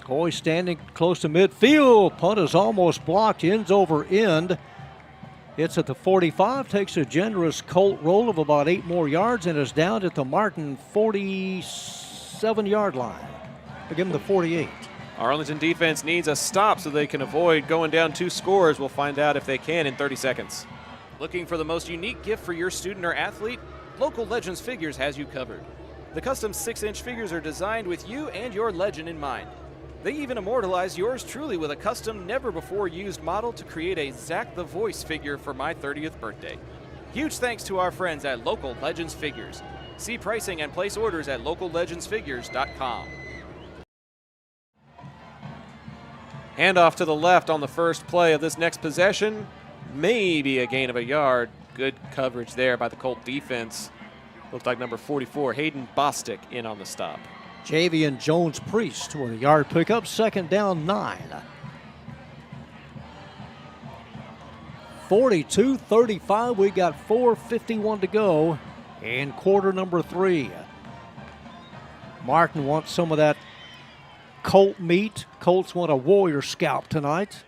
Hoy standing close to midfield. Punt is almost blocked, ends over end. It's at the 45, takes a generous Colt roll of about 8 more yards, and is down at the Martin 47-yard line. They give him the 48. Arlington defense needs a stop so they can avoid going down 2 scores. We'll find out if they can in 30 seconds. Looking for the most unique gift for your student or athlete? Local Legends Figures has you covered. The custom 6-inch figures are designed with you and your legend in mind. They even immortalize yours truly with a custom, never-before-used model to create a Zach the Voice figure for my 30th birthday. Huge thanks to our friends at Local Legends Figures. See pricing and place orders at locallegendsfigures.com. Handoff to the left on the first play of this next possession. Maybe a gain of a yard. Good coverage there by the Colt defense. Looked like number 44, Hayden Bostic, in on the stop. Javian Jones-Priest with a yard pickup, second down 9. 42-35, we got 4:51 to go in quarter number 3. Martin wants some of that Colt meat. Colts want a Warrior scalp tonight.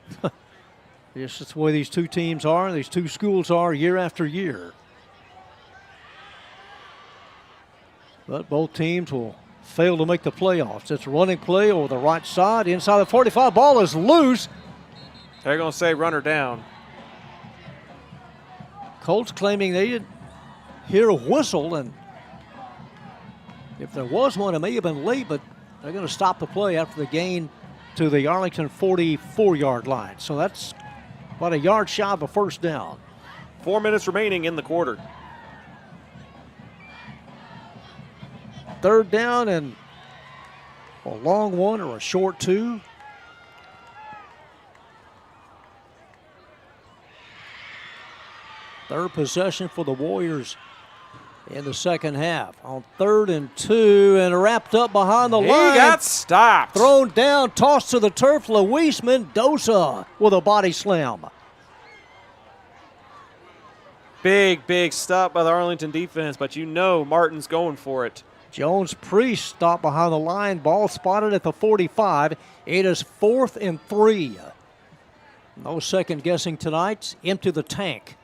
Yes, that's the way these two teams are, these two schools are year after year. But both teams will fail to make the playoffs. It's a running play over the right side. Inside the 45, ball is loose. They're going to say runner down. Colts claiming they didn't hear a whistle, and if there was one, it may have been late, but they're going to stop the play after the gain to the Arlington 44-yard line. So that's about a yard shy of a first down. 4 minutes remaining in the quarter. Third down and a long one or a short 2. Third possession for the Warriors in the second half. On 3rd and 2, and wrapped up behind the line. He got stopped. Thrown down, tossed to the turf. Luis Mendoza with a body slam. Big stop by the Arlington defense, but you know Martin's going for it. Jones-Priest stopped behind the line. Ball spotted at the 45. It is 4th and 3. No second guessing tonight. Empty the tank.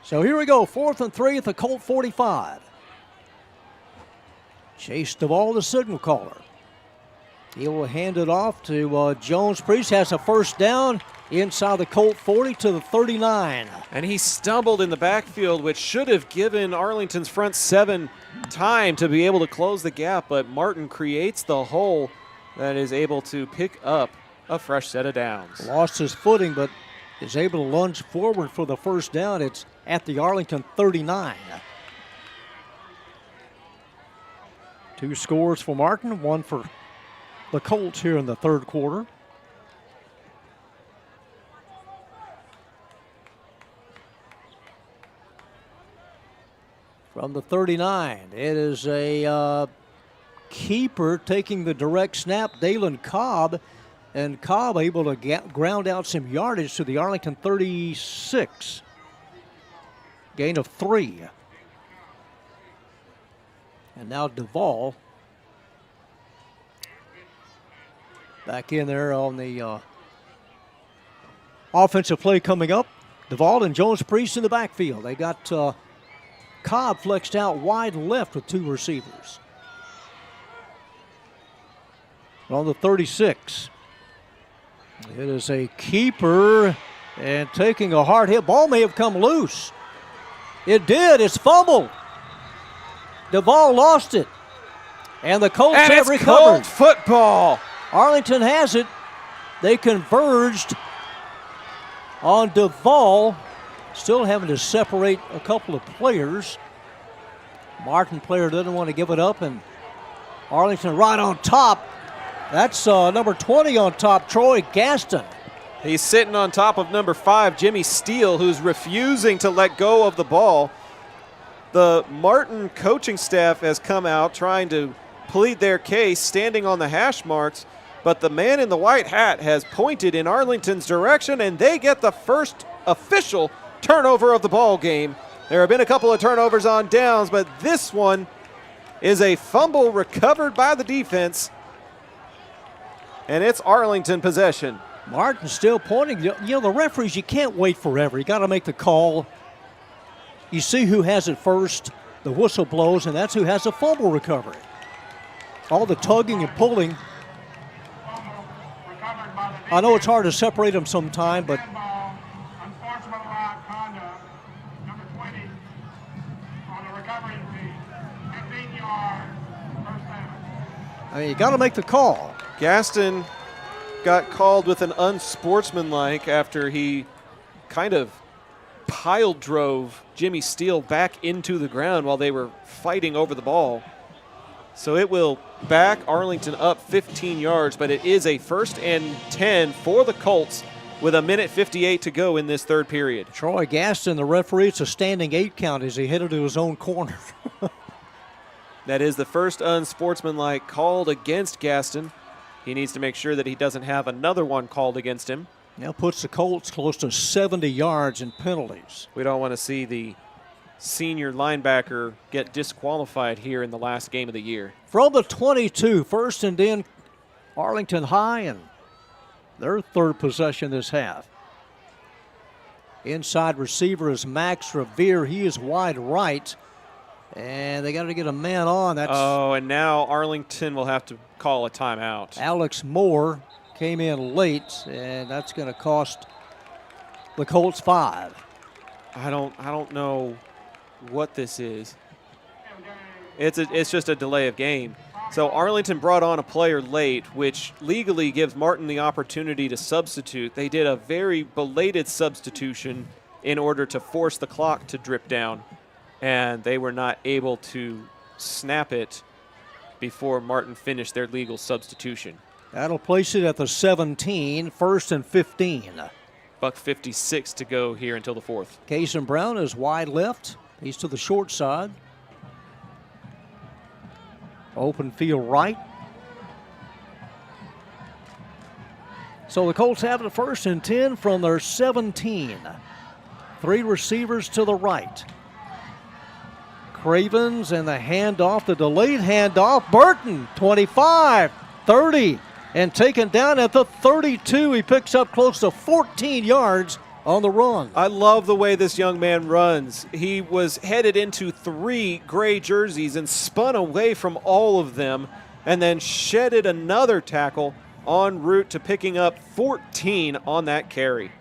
So here we go. 4th and 3 at the Colt 45. Chase Duvall, the signal caller. He will hand it off to Jones-Priest. Has a first down inside the Colt 40 to the 39. And he stumbled in the backfield, which should have given Arlington's front 7 time to be able to close the gap, but Martin creates the hole that is able to pick up a fresh set of downs. Lost his footing, but is able to lunge forward for the first down. It's at the Arlington 39. 2 scores for Martin, 1 for the Colts here in the third quarter. From the 39, it is a keeper taking the direct snap, Dalen Cobb, and Cobb able to ground out some yardage to the Arlington 36. Gain of 3. And now Duvall back in there on the offensive play coming up. Duvall and Jones-Priest in the backfield. They got Cobb flexed out wide left with 2 receivers. On the 36, it is a keeper and taking a hard hit. Ball may have come loose. It did. It's fumbled. Duvall lost it. And the Colts have recovered. Colt football. Arlington has it. They converged on Duvall. Still having to separate a couple of players. Martin player doesn't want to give it up, and Arlington right on top. That's number 20 on top, Troy Gaston. He's sitting on top of number 5, Jimmy Steele, who's refusing to let go of the ball. The Martin coaching staff has come out trying to plead their case, standing on the hash marks, but the man in the white hat has pointed in Arlington's direction, and they get the first official turnover of the ball game. There have been a couple of turnovers on downs, but this one is a fumble recovered by the defense, and it's Arlington possession. Martin still pointing. You know, the referees, you can't wait forever. You got to make the call. You see who has it first, the whistle blows, and that's who has the fumble recovery. All the tugging and pulling. I know it's hard to separate them sometime, but Unsportsmanlike conduct, number 20, on the recovery team, 15 yards, first down. I mean, you got to make the call. Gaston got called with an unsportsmanlike after he kind of pile drove Jimmy Steele back into the ground while they were fighting over the ball. So it will back Arlington up 15 yards, but it is a 1st and 10 for the Colts with 1:58 to go in this third period. Troy Gaston, the referee, it's a standing 8 count as he headed to his own corner. That is the first unsportsmanlike called against Gaston. He needs to make sure that he doesn't have another one called against him. Now puts the Colts close to 70 yards in penalties. We don't want to see the senior linebacker get disqualified here in the last game of the year. From the 22, 1st and 10, Arlington high, and their third possession this half. Inside receiver is Max Revere. He is wide right, and they got to get a man on. And now Arlington will have to call a timeout. Alex Moore came in late, and that's going to cost the Colts 5. I don't know what this is. It's just a delay of game. So Arlington brought on a player late, which legally gives Martin the opportunity to substitute. They did a very belated substitution in order to force the clock to drip down, and they were not able to snap it before Martin finished their legal substitution. That'll place it at the 17, 1st and 15. $1:56 to go here until the fourth. Cason Brown is wide left. He's to the short side. Open field right. So the Colts have it 1st and 10 from their 17. 3 receivers to the right. Cravens and the handoff, the delayed handoff. Burton, 25, 30, and taken down at the 32. He picks up close to 14 yards on the run. I love the way this young man runs. He was headed into 3 gray jerseys and spun away from all of them and then shedded another tackle en route to picking up 14 on that carry.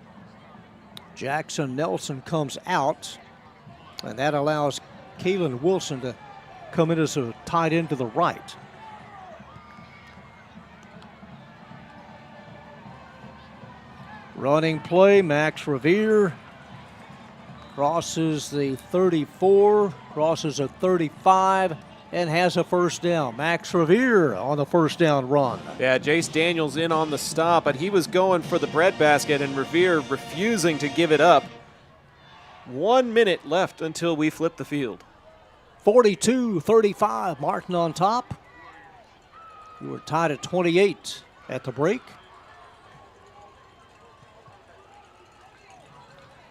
Jackson Nelson comes out, and that allows Kalen Wilson to come in as a tight end to the right. Running play, Max Revere crosses the 34, crosses a 35, and has a first down. Max Revere on the first down run. Yeah, Jace Daniels in on the stop, but he was going for the breadbasket, and Revere refusing to give it up. 1 minute left until we flip the field. 42-35, Martin on top. We were tied at 28 at the break.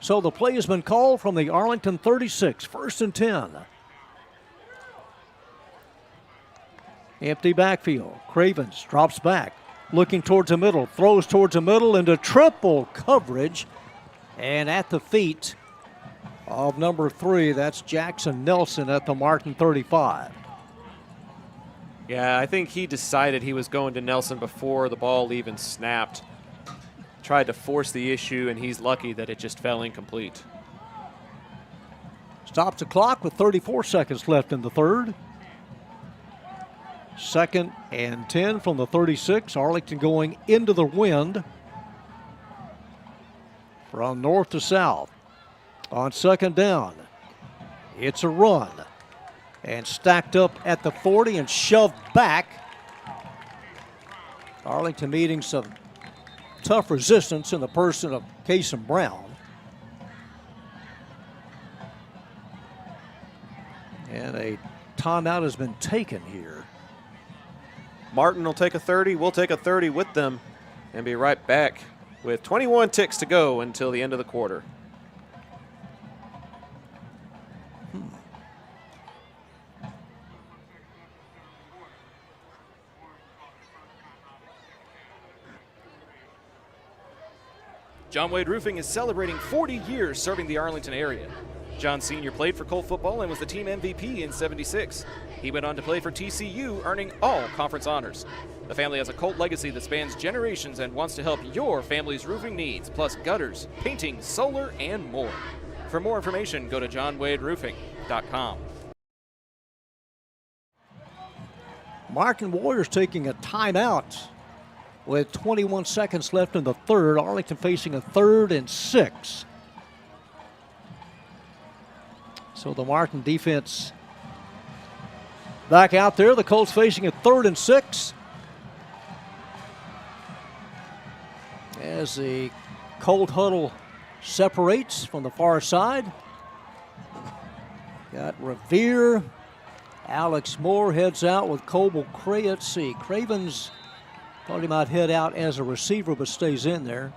So the play has been called from the Arlington 36, 1st and 10. Empty backfield. Cravens drops back, looking towards the middle, throws towards the middle into triple coverage. And at the feet of number 3, that's Jackson Nelson at the Martin 35. Yeah, I think he decided he was going to Nelson before the ball even snapped. Tried to force the issue, and he's lucky that it just fell incomplete. Stops the clock with 34 seconds left in the third. 2nd and 10 from the 36. Arlington going into the wind from north to south. On 2nd down, it's a run. and stacked up at the 40 and shoved back. Arlington meeting some tough resistance in the person of Cason Brown. And a timeout has been taken here. Martin will take a 30. We'll take a 30 with them and be right back with 21 ticks to go until the end of the quarter. John Wade Roofing is celebrating 40 years serving the Arlington area. John Sr. played for Colt football and was the team MVP in '76. He went on to play for TCU, earning all conference honors. The family has a Colt legacy that spans generations and wants to help your family's roofing needs, plus gutters, painting, solar, and more. For more information, go to johnwaderoofing.com. Martin Warriors taking a timeout with 21 seconds left in the third. Arlington facing a 3rd and 6. So the Martin defense back out there. The Colts facing a 3rd and 6. As the Colt huddle separates from the far side. Got Revere. Alex Moore heads out with Coble Cray. Let's see, Cravens thought he might head out as a receiver, but stays in there.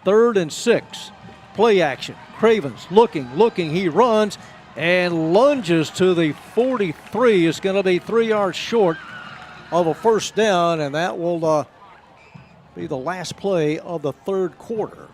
Third and 6. Play action. Cravens looking. He runs and lunges to the 43. It's going to be 3 yards short of a first down, and that will be the last play of the third quarter.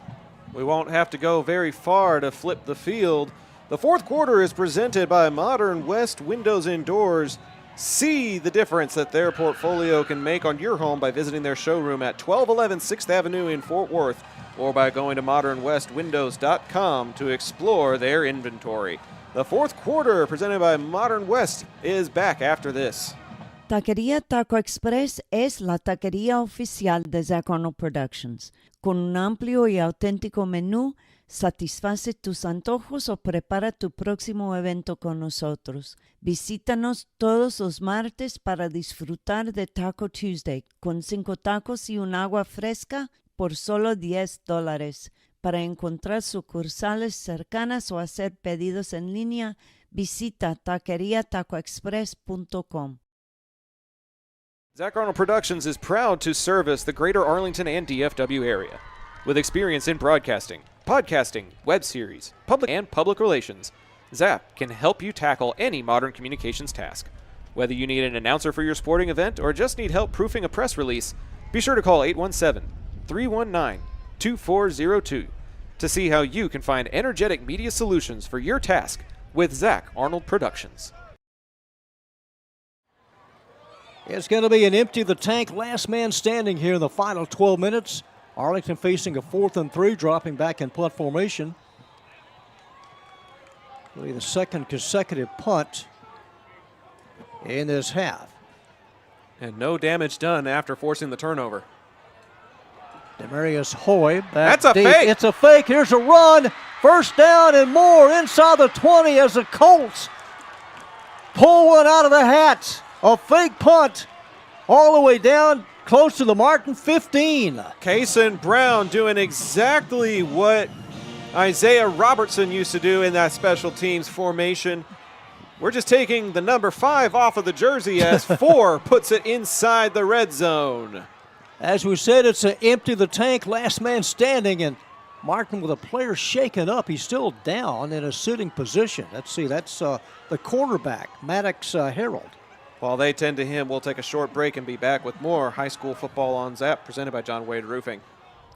We won't have to go very far to flip the field. The fourth quarter is presented by Modern West Windows and Doors. See the difference that their portfolio can make on your home by visiting their showroom at 1211 6th Avenue in Fort Worth, or by going to modernwestwindows.com to explore their inventory. The fourth quarter, presented by Modern West, is back after this. Taquería Taco Express es la taquería oficial de Zach Arnold Productions. Con un amplio y auténtico menú, satisface tus antojos o prepara tu próximo evento con nosotros. Visítanos todos los martes para disfrutar de Taco Tuesday con 5 tacos y un agua fresca por solo $10. Para encontrar sucursales cercanas o hacer pedidos en línea, visita taqueriatacoexpress.com. Zach Arnold Productions is proud to service the greater Arlington and DFW area. With experience in broadcasting, podcasting, web series, public relations, Zach can help you tackle any modern communications task. Whether you need an announcer for your sporting event or just need help proofing a press release, be sure to call 817-319-2402 to see how you can find energetic media solutions for your task with Zach Arnold Productions. It's going to be an empty the tank, last man standing here in the final 12 minutes. Arlington facing a 4th and 3, dropping back in punt formation. Will be the second consecutive punt in this half. And no damage done after forcing the turnover. Demarius Hoy back That's a deep. fake. It's a fake. Here's a run. First down and more inside the 20 as the Colts pull one out of the hat. A fake punt all the way down close to the Martin 15. Cason Brown doing exactly what Isaiah Robertson used to do in that special teams formation. We're just taking the number 5 off of the jersey as 4 puts it inside the red zone. As we said, it's an empty the tank, last man standing, and Martin with a player shaken up. He's still down in a sitting position. Let's see, that's the cornerback, Maddox Harold. While they tend to him, we'll take a short break and be back with more high school football on Zap, presented by John Wade Roofing.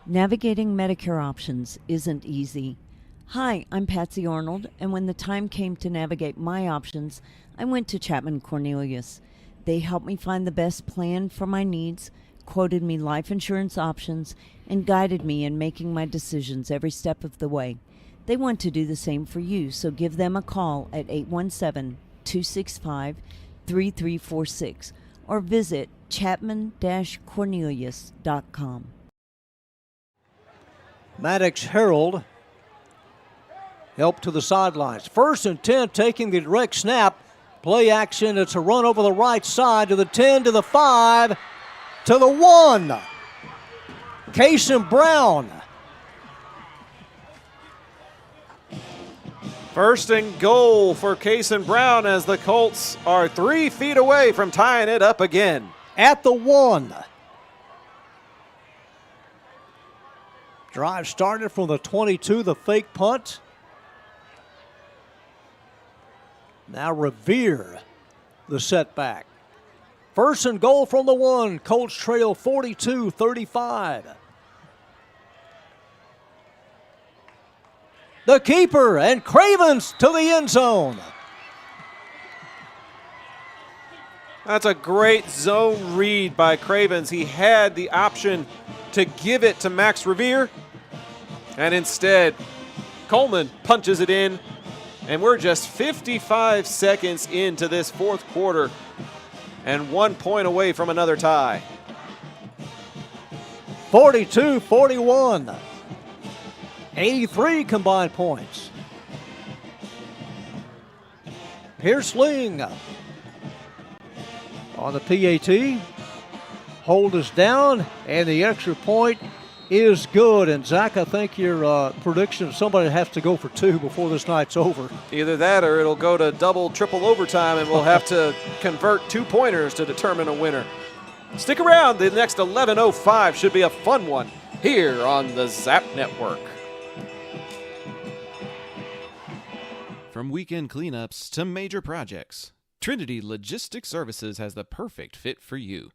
Navigating Medicare options isn't easy. Hi, I'm Patsy Arnold, and when the time came to navigate my options, I went to Chapman Cornelius. They helped me find the best plan for my needs, quoted me life insurance options, and guided me in making my decisions every step of the way. They want to do the same for you, so give them a call at 817-265-3346 or visit chapman-cornelius.com. Maddox Harold help to the sidelines. 1st and 10, taking the direct snap. Play action, it's a run over the right side to the 10, to the 5, to the 1. Kason Brown. 1st and goal for Kason Brown as the Colts are 3 feet away from tying it up again. At the 1. Drive started from the 22, the fake punt. Now Revere, the setback. 1st and goal from the 1. Colts trail 42-35. The keeper, and Cravens to the end zone. That's a great zone read by Cravens. He had the option to give it to Max Revere, and instead, Coleman punches it in, and we're just 55 seconds into this 4th quarter and 1 point away from another tie. 42-41. 83 combined points. Pierce Ling on the PAT. Hold us down, and the extra point is good. And Zach, I think your prediction is somebody has to go for 2 before this night's over. Either that or it'll go to double, triple overtime, and we'll have to convert 2-pointers to determine a winner. Stick around. The next 11:05 should be a fun one here on the Zap Network. From weekend cleanups to major projects, Trinity Logistic Services has the perfect fit for you.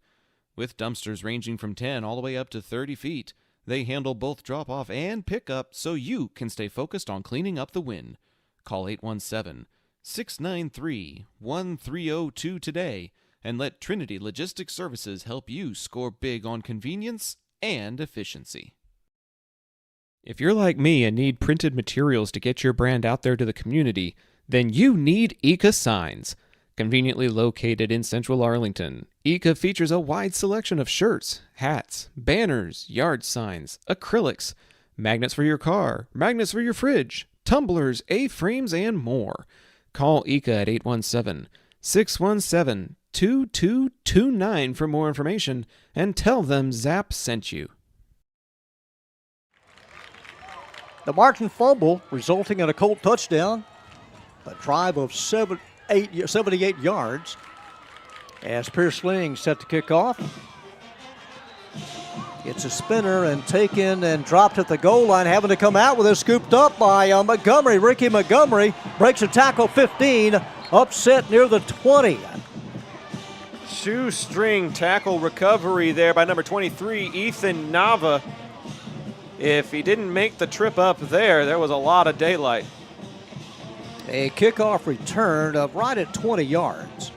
With dumpsters ranging from 10 all the way up to 30 feet, they handle both drop-off and pickup so you can stay focused on cleaning up the win. Call 817-693-1302 today and let Trinity Logistic Services help you score big on convenience and efficiency. If you're like me and need printed materials to get your brand out there to the community, then you need Eka Signs. Conveniently located in central Arlington, Eka features a wide selection of shirts, hats, banners, yard signs, acrylics, magnets for your car, magnets for your fridge, tumblers, A-frames, and more. Call Eka at 817-617-2229 for more information and tell them Zap sent you. The Martin fumble resulting in a Colt touchdown. A drive of 78 yards as Pierce Ling set to kick off. It's a spinner and taken and dropped at the goal line, having to come out with it, scooped up by Montgomery. Ricky Montgomery breaks a tackle 15, upset near the 20. Shoestring tackle recovery there by number 23, Ethan Nava. If he didn't make the trip up there was a lot of daylight. A kickoff return of right at 20 yards.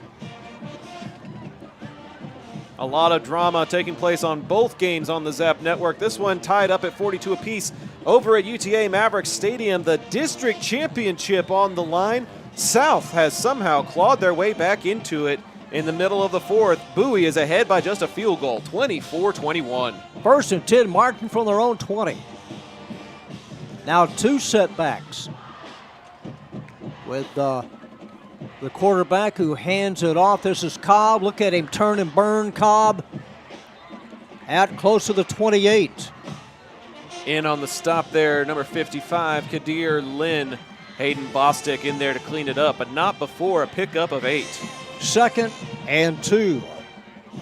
A lot of drama taking place on both games on the Zap Network. This one tied up at 42 apiece over at UTA Mavericks Stadium. The district championship on the line. South has somehow clawed their way back into it in the middle of the 4th. Bowie is ahead by just a field goal, 24-21. 1st and 10, Martin from their own 20. Now 2 setbacks with the quarterback who hands it off. This is Cobb. Look at him turn and burn. Cobb out close to the 28. In on the stop there, number 55, Kadir Lynn. Hayden Bostic in there to clean it up, but not before a pickup of 8. 2nd and 2.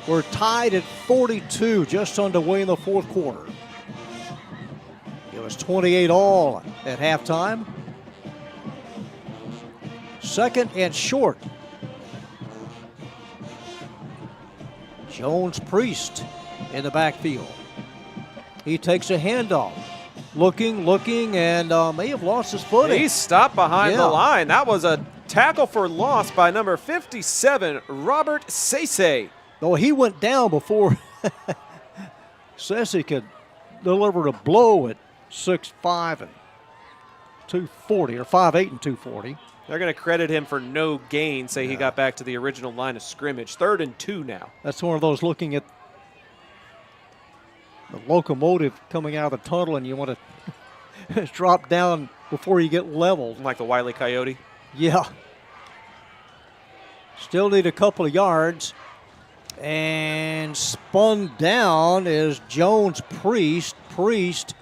We're tied at 42, just underway in the 4th quarter. It was 28 all at halftime. 2nd and short. Jones Priest in the backfield. He takes a handoff. Looking, and may have lost his footing. He stopped behind the line. That was a tackle for loss by number 57, Robert Sese. Though he went down before Sese could deliver a blow at 6'5" and 240, or 5'8" and 240. They're going to credit him for no gain, say he got back to the original line of scrimmage. 3rd and 2 now. That's one of those looking at the locomotive coming out of the tunnel and you want to drop down before you get leveled. Like the Wile E. Coyote. Yeah. Still need a couple of yards. And spun down is Jones Priest. Priest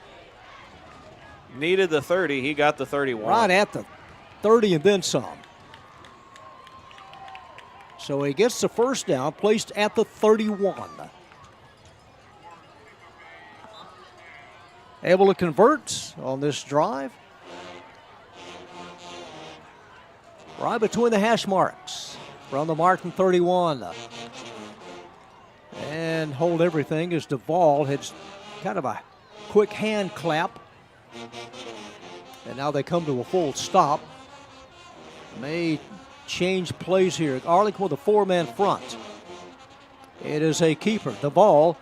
needed the 30. He got the 31. Right at the 30 and then some. So he gets the first down, placed at the 31. Able to convert on this drive. Right between the hash marks from the Martin 31. And hold everything as Duvall hits kind of a quick hand clap. And now they come to a full stop. May change plays here. Arlington with a four-man front. It is a keeper. Duvall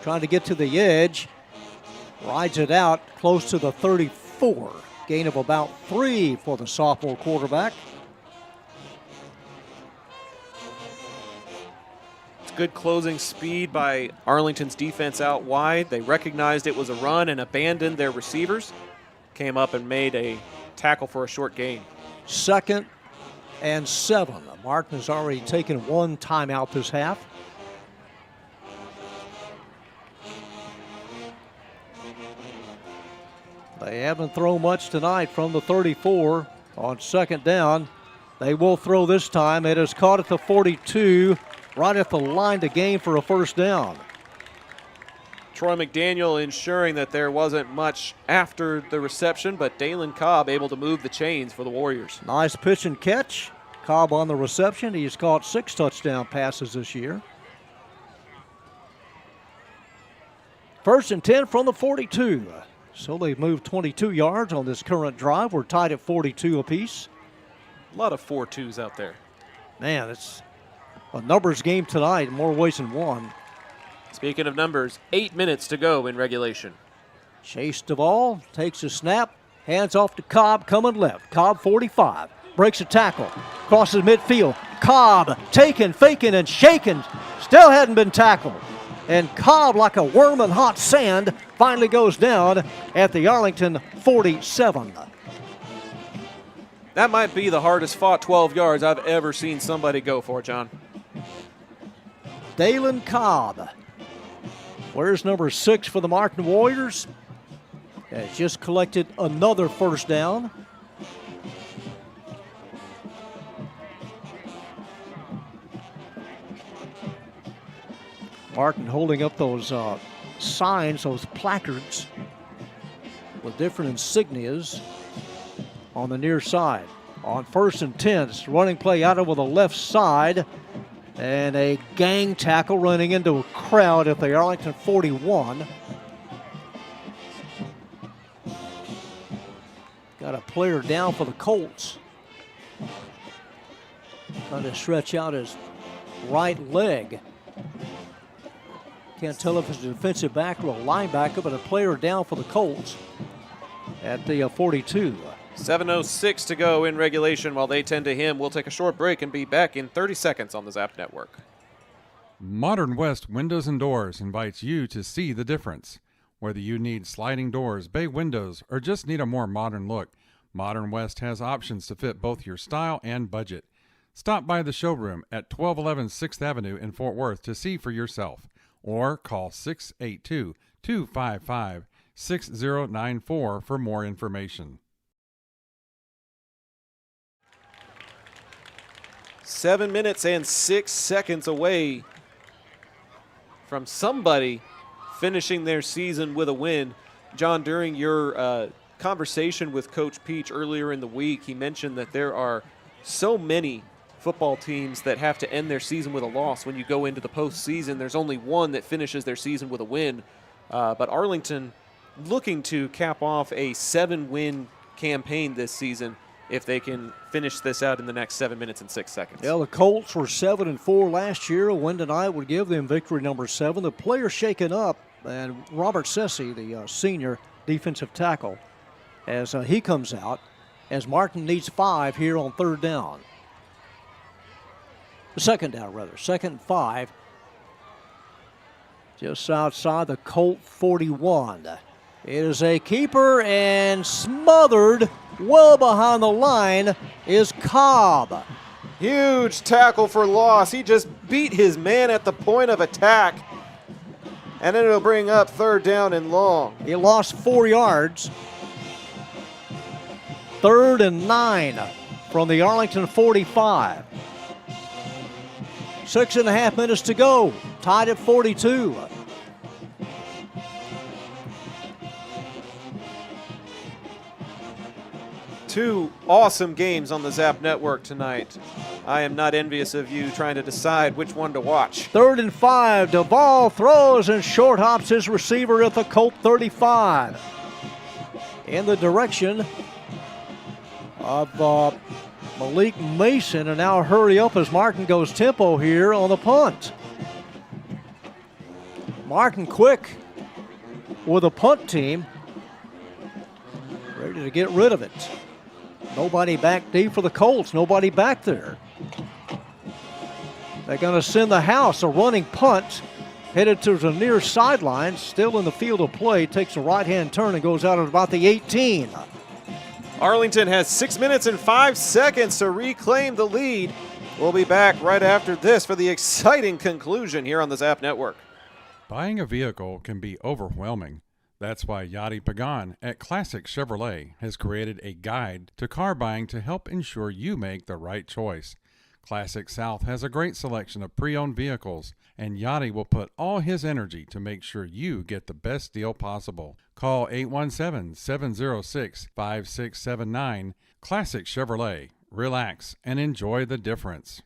trying to get to the edge. Rides it out close to the 34. Gain of about 3 for the sophomore quarterback. It's good closing speed by Arlington's defense out wide. They recognized it was a run and abandoned their receivers. Came up and made a tackle for a short gain. 2nd and 7. Martin has already taken one timeout this half. They haven't thrown much tonight from the 34 on 2nd down. They will throw this time. It is caught at the 42, right at the line to gain for a first down. Troy McDaniel ensuring that there wasn't much after the reception, but Dalen Cobb able to move the chains for the Warriors. Nice pitch and catch. Cobb on the reception. He's caught 6 touchdown passes this year. 1st and 10 from the 42. So they've moved 22 yards on this current drive. We're tied at 42 apiece. A lot of 4-2s out there. Man, it's a numbers game tonight in more ways than one. Speaking of numbers, 8 minutes to go in regulation. Chase Duvall takes a snap, hands off to Cobb, coming left. Cobb 45, breaks a tackle, crosses midfield. Cobb taken, faking, and shaking. Still hadn't been tackled. And Cobb, like a worm in hot sand, finally goes down at the Arlington 47. That might be the hardest fought 12 yards I've ever seen somebody go for, John. Dalen Cobb. Where's number 6 for the Martin Warriors? Has just collected another first down. Martin holding up those signs, those placards with different insignias on the near side. On 1st and 10, it's running play out over the left side. And a gang tackle running into a crowd at the Arlington 41. Got a player down for the Colts. Trying to stretch out his right leg. Can't tell if it's a defensive back or a linebacker, but a player down for the Colts at the 42. 7:06 to go in regulation while they tend to him. We'll take a short break and be back in 30 seconds on the Zap Network. Modern West Windows and Doors invites you to see the difference. Whether you need sliding doors, bay windows, or just need a more modern look, Modern West has options to fit both your style and budget. Stop by the showroom at 1211 6th Avenue in Fort Worth to see for yourself, or call 682-255-6094 for more information. 7 minutes and 6 seconds away from somebody finishing their season with a win. John, during your conversation with Coach Peach earlier in the week, he mentioned that there are so many football teams that have to end their season with a loss. When you go into the postseason, there's only one that finishes their season with a win. But Arlington looking to cap off a 7-win campaign this season if they can finish this out in the next 7 minutes and 6 seconds. Yeah, the Colts were 7-4 last year. A win tonight would give them victory number 7. The players shaken up, and Robert Sessi, the senior defensive tackle, as he comes out, as Martin needs 5 here on 3rd down. 2nd down, rather. 2nd and 5. Just outside the Colt 41. It is a keeper and smothered Well behind the line is Cobb. Huge tackle for loss. He just beat his man at the point of attack. And then it'll bring up 3rd down and long. He lost 4 yards. 3rd and 9 from the Arlington 45. 6.5 minutes to go. Tied at 42. Two awesome games on the Zap Network tonight. I am not envious of you trying to decide which one to watch. 3rd and 5. Duvall throws and short hops his receiver at the Colt 35. In the direction of Malik Mason, and now hurry up as Martin goes tempo here on the punt. Martin quick with a punt team, ready to get rid of it. Nobody back deep for the Colts, nobody back there. They're going to send the house, a running punt, headed to the near sideline, still in the field of play, takes a right-hand turn and goes out at about the 18. Arlington has 6 minutes and 5 seconds to reclaim the lead. We'll be back right after this for the exciting conclusion here on the Zap Network. Buying a vehicle can be overwhelming. That's why Yadi Pagan at Classic Chevrolet has created a guide to car buying to help ensure you make the right choice. Classic South has a great selection of pre-owned vehicles, and Yadi will put all his energy to make sure you get the best deal possible. Call 817-706-5679. Classic Chevrolet. Relax and enjoy the difference.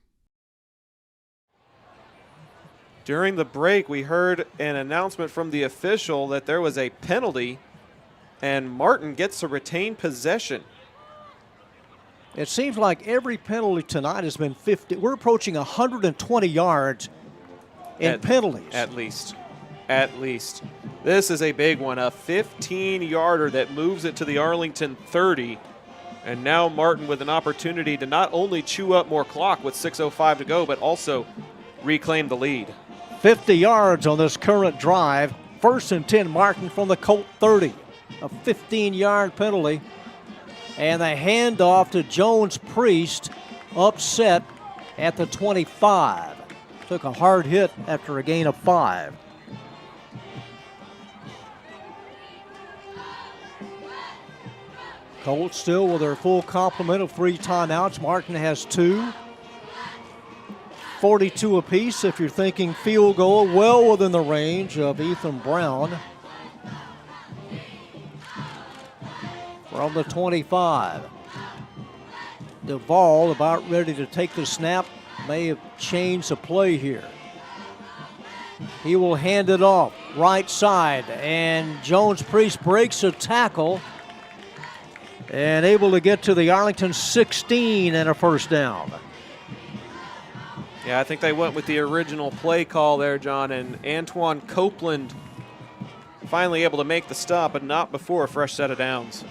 During the break, we heard an announcement from the official that there was a penalty, and Martin gets to retain possession. It seems like every penalty tonight has been 50. We're approaching 120 yards in penalties. At least. This is a big one, a 15-yarder that moves it to the Arlington 30. And now Martin with an opportunity to not only chew up more clock with 6:05 to go, but also reclaim the lead. 50 yards on this current drive. 1st and 10, Martin from the Colt 30. A 15-yard penalty. And the handoff to Jones Priest, upset at the 25. Took a hard hit after a gain of 5. Colts still with their full complement of 3 timeouts. Martin has 2. 42 apiece if you're thinking field goal, well within the range of Ethan Brown. From the 25. Duvall about ready to take the snap. May have changed the play here. He will hand it off right side, and Jones Priest breaks a tackle and able to get to the Arlington 16 and a 1st down. Yeah, I think they went with the original play call there, John, and Antoine Copeland finally able to make the stop, but not before a fresh set of downs.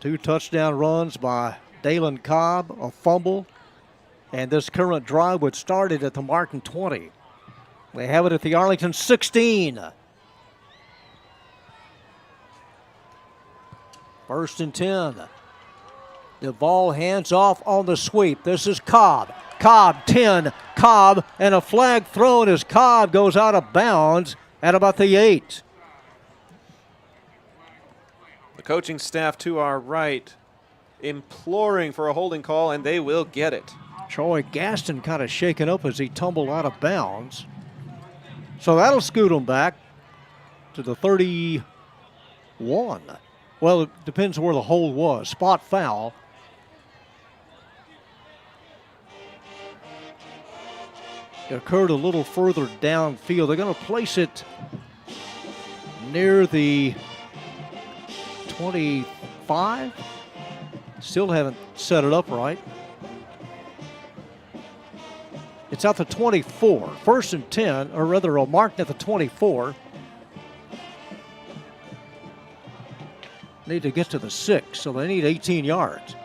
2 touchdown runs by Dalen Cobb, a fumble, and this current drive would start it at the Martin 20. They have it at the Arlington 16. 1st and 10. Duvall hands off on the sweep. This is Cobb. Cobb 10. Cobb, and a flag thrown as Cobb goes out of bounds at about the 8. The coaching staff to our right imploring for a holding call, and they will get it. Troy Gaston kind of shaken up as he tumbled out of bounds. So that'll scoot him back to the 31. Well, it depends where the hold was. Spot foul. It occurred a little further downfield. They're going to place it near the 25. Still haven't set it up right. It's at the 24. 1st and 10, or rather, Martin at the 24. Need to get to the 6, so they need 18 yards.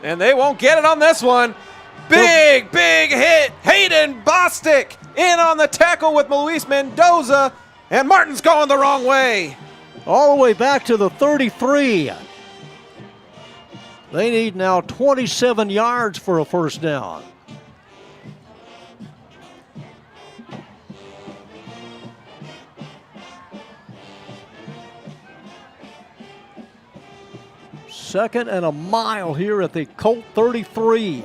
And they won't get it on this one. Big hit. Hayden Bostic in on the tackle with Luis Mendoza, and Martin's going the wrong way. all the way back to the 33. They need now 27 yards for a first down. Second and a mile here at the Colt 33.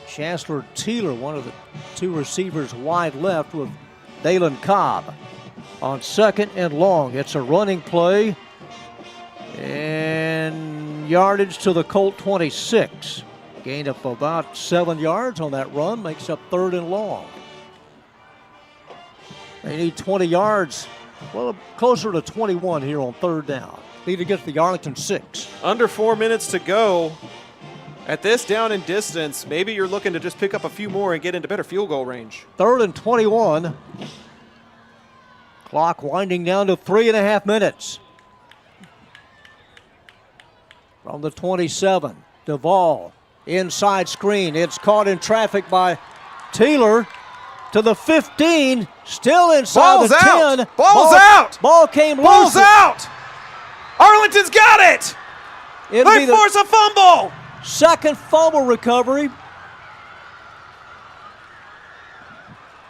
Chancellor Taylor, one of the two receivers wide left with Dalen Cobb. On second and long, it's a running play. And yardage to the Colt 26. Gained up about 7 yards on that run, makes up third and long. They need 20 yards. Well, closer to 21 here on third down. Need to get to the Arlington 6. Under 4 minutes to go. At this down and distance, maybe you're looking to just pick up a few more and get into better field goal range. Third and 21. Clock winding down to 3.5 minutes. From the 27, Duvall, inside screen. It's caught in traffic by Taylor. To the 15, still inside Ball's the 10. out. Ball's out. Ball came loose. Ball's out. Arlington's got it. They force a fumble. Second fumble recovery.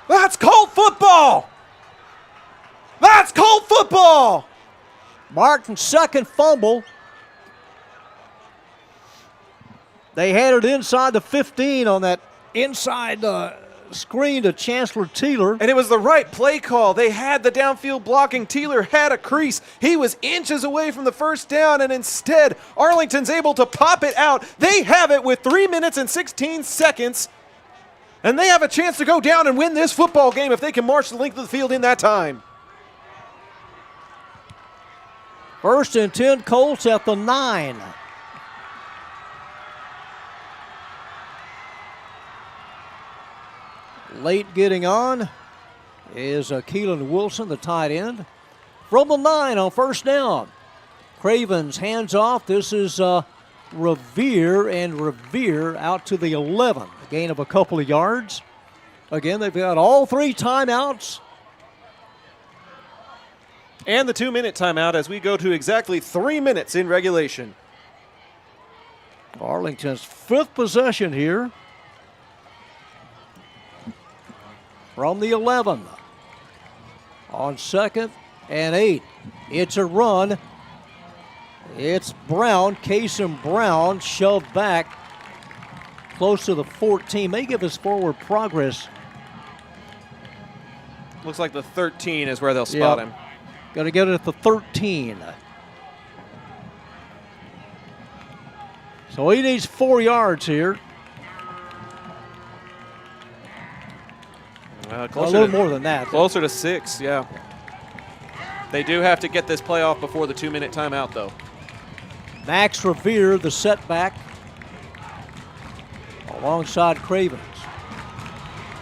That's Colt football. That's Colt football. Martin's second fumble. They had it inside the 15 on that inside screen to Chancellor Taylor. And it was the right play call. They had the downfield blocking. Taylor had a crease. He was inches away from the first down, and instead, Arlington's able to pop it out. They have it with 3 minutes and 16 seconds, and they have a chance to go down and win this football game if they can march the length of the field in that time. First and 10, Colts at the 9. Late getting on is Keelan Wilson, the tight end. From the 9 on first down. Cravens hands off. This is Revere, and Revere out to the 11. A gain of a couple of yards. Again, they've got all 3 timeouts. And the 2-minute timeout as we go to exactly 3 minutes in regulation. Arlington's 5th possession here. From the 11. On second and 8. It's a run. It's Brown, Kason Brown, shoved back close to the 14. May give us forward progress. Looks like the 13 is where they'll spot him. Got to get it at the 13. So he needs 4 yards here. A little more than that. Closer to 6, yeah. They do have to get this play off before the 2-minute timeout, though. Max Revere, the setback, alongside Cravens.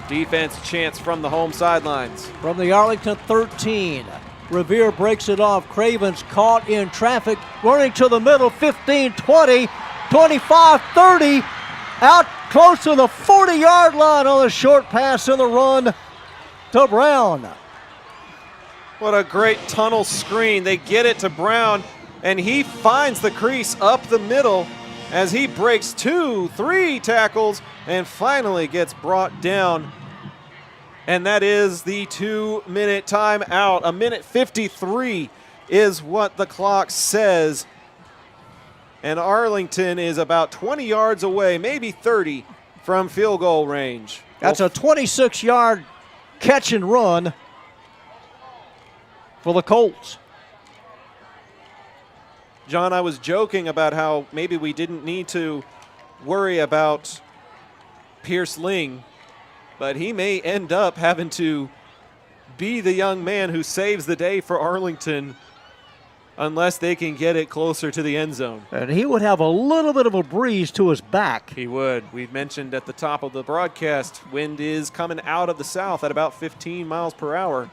Defense chance from the home sidelines. From the Arlington 13, Revere breaks it off. Cravens caught in traffic, running to the middle, 15, 20, 25, 30, out close to the 40-yard line on a short pass in the run to Brown. What a great tunnel screen. They get it to Brown, and he finds the crease up the middle as he breaks 2, 3 tackles and finally gets brought down. And that is the 2-minute timeout. A minute 53 is what the clock says. And Arlington is about 20 yards away, maybe 30, from field goal range. That's a 26-yard catch and run for the Colts. John, I was joking about how maybe we didn't need to worry about Pierce Ling, but he may end up having to be the young man who saves the day for Arlington unless they can get it closer to the end zone. And he would have a little bit of a breeze to his back. He would. We mentioned at the top of the broadcast, wind is coming out of the south at about 15 miles per hour.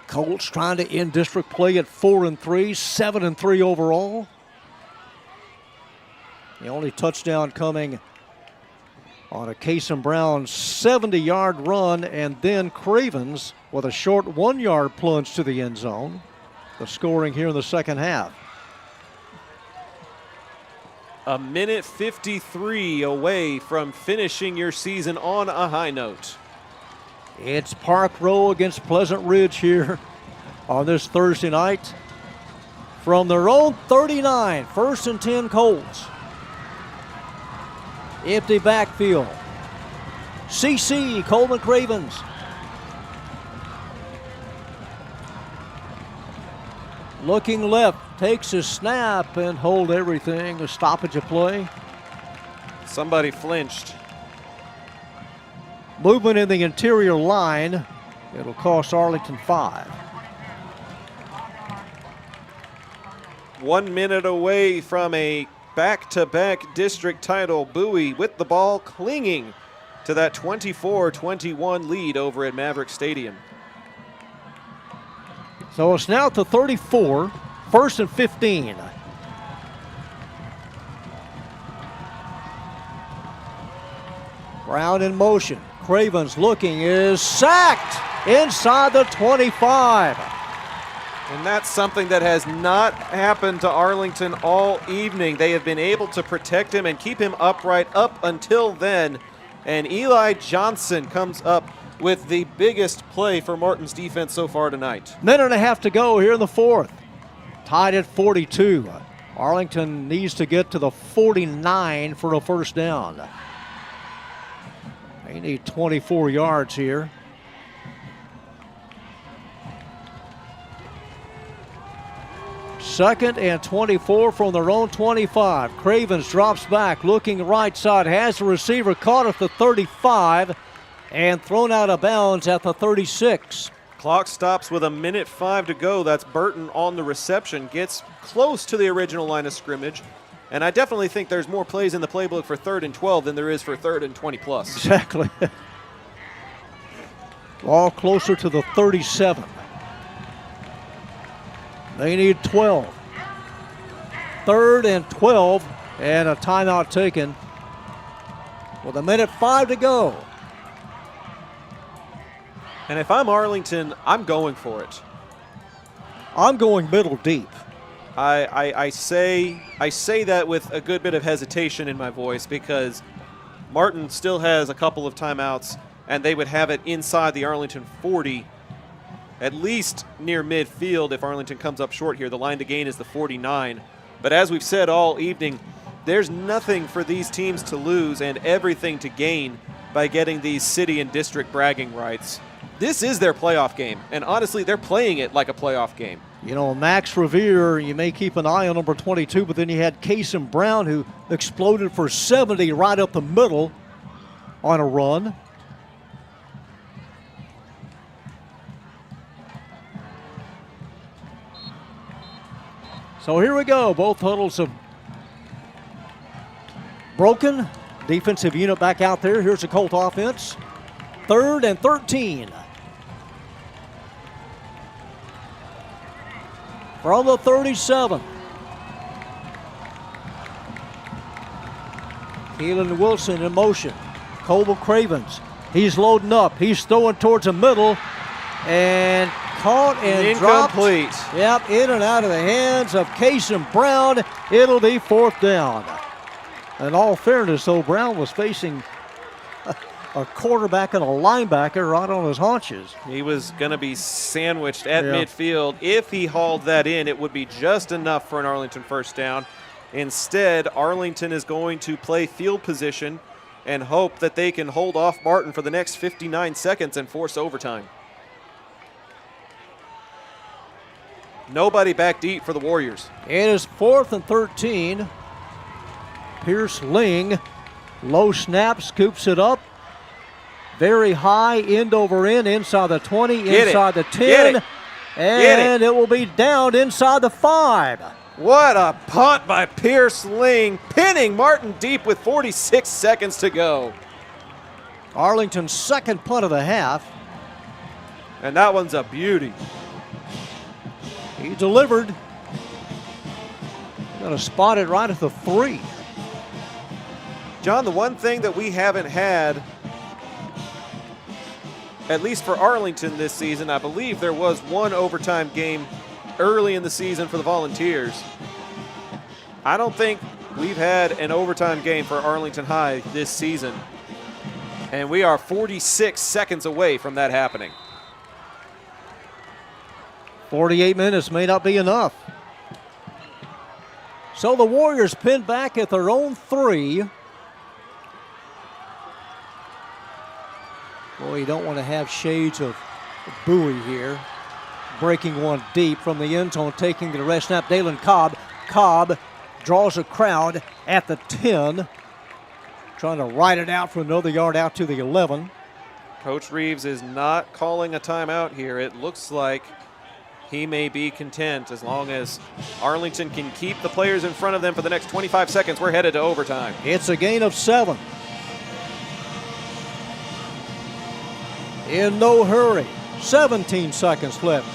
Colts trying to end district play at 4-3, 7-3 overall. The only touchdown coming on a Cason Brown 70-yard run, and then Cravens with a short 1-yard plunge to the end zone. The scoring here in the second half. A minute 53 away from finishing your season on a high note. It's Park Row against Pleasant Ridge here on this Thursday night. From their own 39, 1st and 10 Colts. Empty backfield. CC, Coleman Cravens. Looking left, takes a snap and hold everything. A stoppage of play. Somebody flinched. Movement in the interior line. It'll cost Arlington 5. 1 minute away from a back-to-back district title. Bowie with the ball, clinging to that 24-21 lead over at Maverick Stadium. So it's now to 34, 1st and 15. Brown in motion. Cravens looking, is sacked inside the 25. And that's something that has not happened to Arlington all evening. They have been able to protect him and keep him upright up until then. And Eli Johnson comes up with the biggest play for Martin's defense so far tonight. Minute and a half to go here in the fourth. Tied at 42. Arlington needs to get to the 49 for a first down. They need 24 yards here. Second and 24 from their own 25. Cravens drops back, looking right side, has the receiver caught at the 35 and thrown out of bounds at the 36. Clock stops with 1:05 to go. That's Burton on the reception. Gets close to the original line of scrimmage. And I definitely think there's more plays in the playbook for 3rd and 12 than there is for 3rd and 20 plus. Exactly. Ball closer to the 37. They need 12. 3rd and 12 and a timeout taken with 1:05 to go. And if I'm Arlington, I'm going for it. I'm going middle deep. I say that with a good bit of hesitation in my voice because Martin still has a couple of timeouts and they would have it inside the Arlington 40, at least near midfield if Arlington comes up short here. The line to gain is the 49. But as we've said all evening, there's nothing for these teams to lose and everything to gain by getting these city and district bragging rights. This is their playoff game, and honestly, they're playing it like a playoff game. You know, Max Revere, you may keep an eye on number 22, but then you had Cason Brown, who exploded for 70 right up the middle on a run. So here we go. Both huddles have broken. Defensive unit back out there. Here's the Colt offense. 3rd and 13. From the 37. Keelan Wilson in motion. Coble Cravens. He's loading up. He's throwing towards the middle. And caught and incomplete. Dropped. Yep, in and out of the hands of Cason Brown. It'll be 4th down. In all fairness, though, Brown was facing a quarterback and a linebacker right on his haunches. He was going to be sandwiched at midfield. If he hauled that in, it would be just enough for an Arlington first down. Instead, Arlington is going to play field position and hope that they can hold off Martin for the next 59 seconds and force overtime. Nobody back deep for the Warriors. It is 4th and 13. Pierce Ling, low snap, scoops it up. Very high, end over end, inside the 20, inside the 10. And it will be down inside the 5. What a punt by Pierce Ling, pinning Martin deep with 46 seconds to go. Arlington's second punt of the half. And that one's a beauty. He delivered. Going to spot it right at the 3. John, the one thing that we haven't had, at least for Arlington this season, I believe there was one overtime game early in the season for the Volunteers. I don't think we've had an overtime game for Arlington High this season. And we are 46 seconds away from that happening. 48 minutes may not be enough. So the Warriors pinned back at their own 3. Boy, you don't want to have shades of Bowie here. Breaking one deep from the end zone, taking the rest snap. Dalen Cobb. Cobb draws a crowd at the 10. Trying to ride it out for another yard out to the 11. Coach Reeves is not calling a timeout here. It looks like he may be content as long as Arlington can keep the players in front of them for the next 25 seconds. We're headed to overtime. It's a gain of 7. In no hurry. 17 seconds left.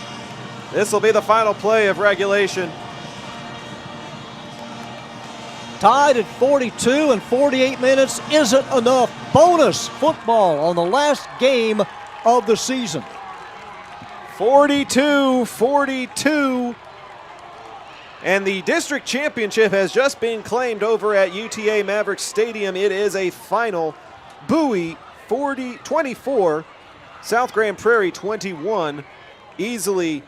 This will be the final play of regulation. Tied at 42 and 48 minutes isn't enough. Bonus football on the last game of the season. 42-42. And the district championship has just been claimed over at UTA Maverick Stadium. It is a final. Bowie 24, South Grand Prairie 21. Easily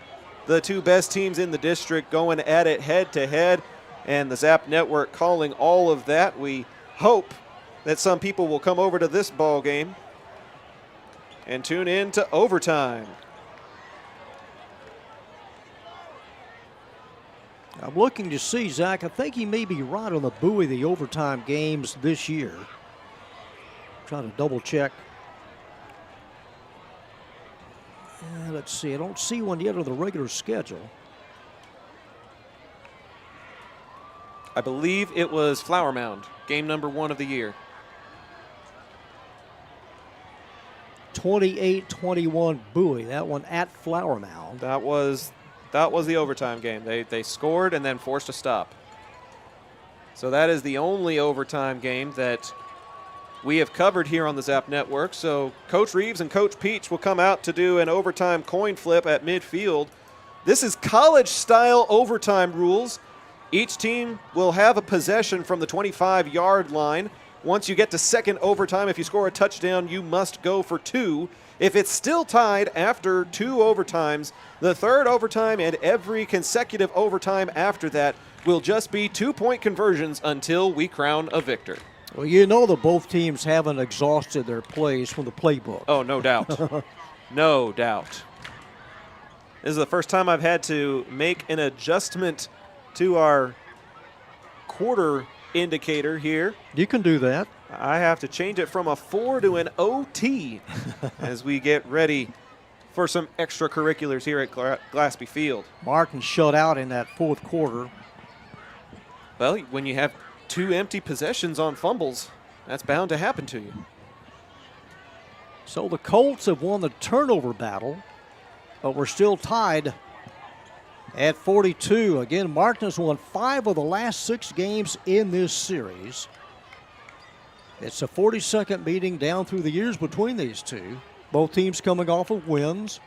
the two best teams in the district going at it head-to-head. And the Zap Network calling all of that. We hope that some people will come over to this ball game and tune in to overtime. I'm looking to see, Zach. I think he may be right on the Bowie, the overtime games this year. Trying to double check. Let's see. I don't see one yet on the regular schedule. I believe it was Flower Mound, game number 1 of the year. 28-21 Bowie. That one at Flower Mound. That was the overtime game. They scored and then forced a stop. So that is the only overtime game that we have covered here on the Zap Network. So Coach Reeves and Coach Peach will come out to do an overtime coin flip at midfield. This is college-style overtime rules. Each team will have a possession from the 25-yard line. Once you get to second overtime, if you score a touchdown, you must go for 2. If it's still tied after 2 overtimes, the third overtime and every consecutive overtime after that will just be 2-point conversions until we crown a victor. Well, you know that both teams haven't exhausted their plays from the playbook. Oh, no doubt. No doubt. This is the first time I've had to make an adjustment to our quarter indicator here. You can do that. I have to change it from a 4 to an OT as we get ready for some extracurriculars here at Glaspie Field. Martin shut out in that fourth quarter. Well, when you have 2 empty possessions on fumbles, that's bound to happen to you. So the Colts have won the turnover battle, but we're still tied at 42. Again, Martin has won 5 of the last 6 games in this series. It's a 42nd meeting down through the years between these two. Both teams coming off of wins.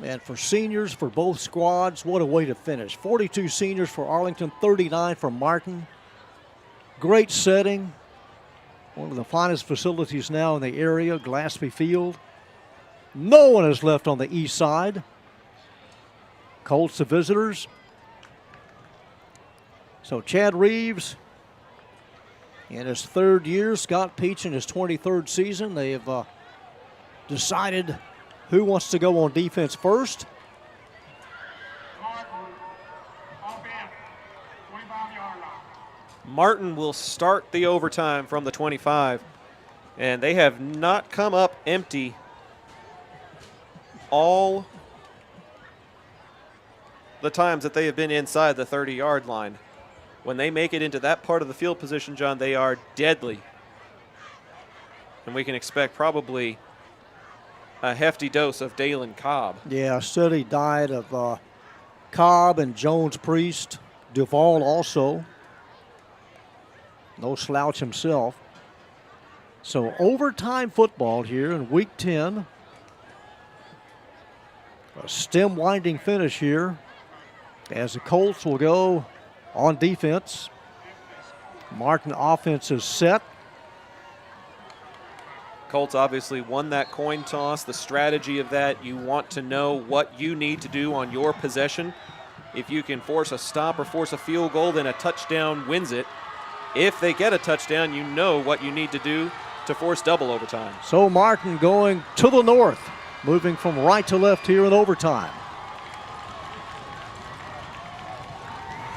And for seniors for both squads, what a way to finish. 42 seniors for Arlington, 39 for Martin. Great setting. One of the finest facilities now in the area, Glaspie Field. No one is left on the east side. Colts the visitors. So Chad Reeves in his 3rd year, Scott Peach in his 23rd season. They have decided who wants to go on defense first. Martin will start the overtime from the 25, and they have not come up empty all the times that they have been inside the 30-yard line. When they make it into that part of the field position, John, they are deadly. And we can expect probably a hefty dose of Dalen Cobb. Yeah, a steady diet of Cobb and Jones Priest. Duvall also. No slouch himself. So overtime football here in Week 10. A stem winding finish here as the Colts will go on defense. Martin offense is set. Colts obviously won that coin toss. The strategy of that, you want to know what you need to do on your possession. If you can force a stop or force a field goal, then a touchdown wins it. If they get a touchdown, you know what you need to do to force double overtime. So Martin going to the north, moving from right to left here in overtime.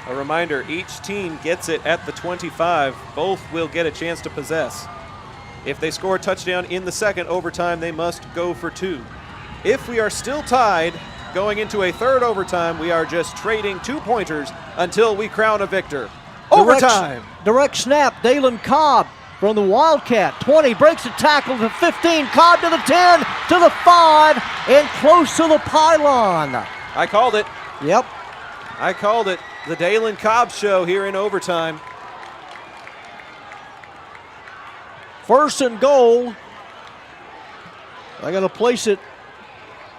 A reminder, each team gets it at the 25. Both will get a chance to possess. If they score a touchdown in the second overtime, they must go for 2. If we are still tied going into a third overtime, we are just trading 2-pointers until we crown a victor. Overtime! Direct snap, Dalen Cobb from the Wildcat. 20, breaks the tackle to 15, Cobb to the 10, to the 5, and close to the pylon. I called it. Yep. I called it. The Dalen Cobb show here in overtime. First and goal. They're going to place it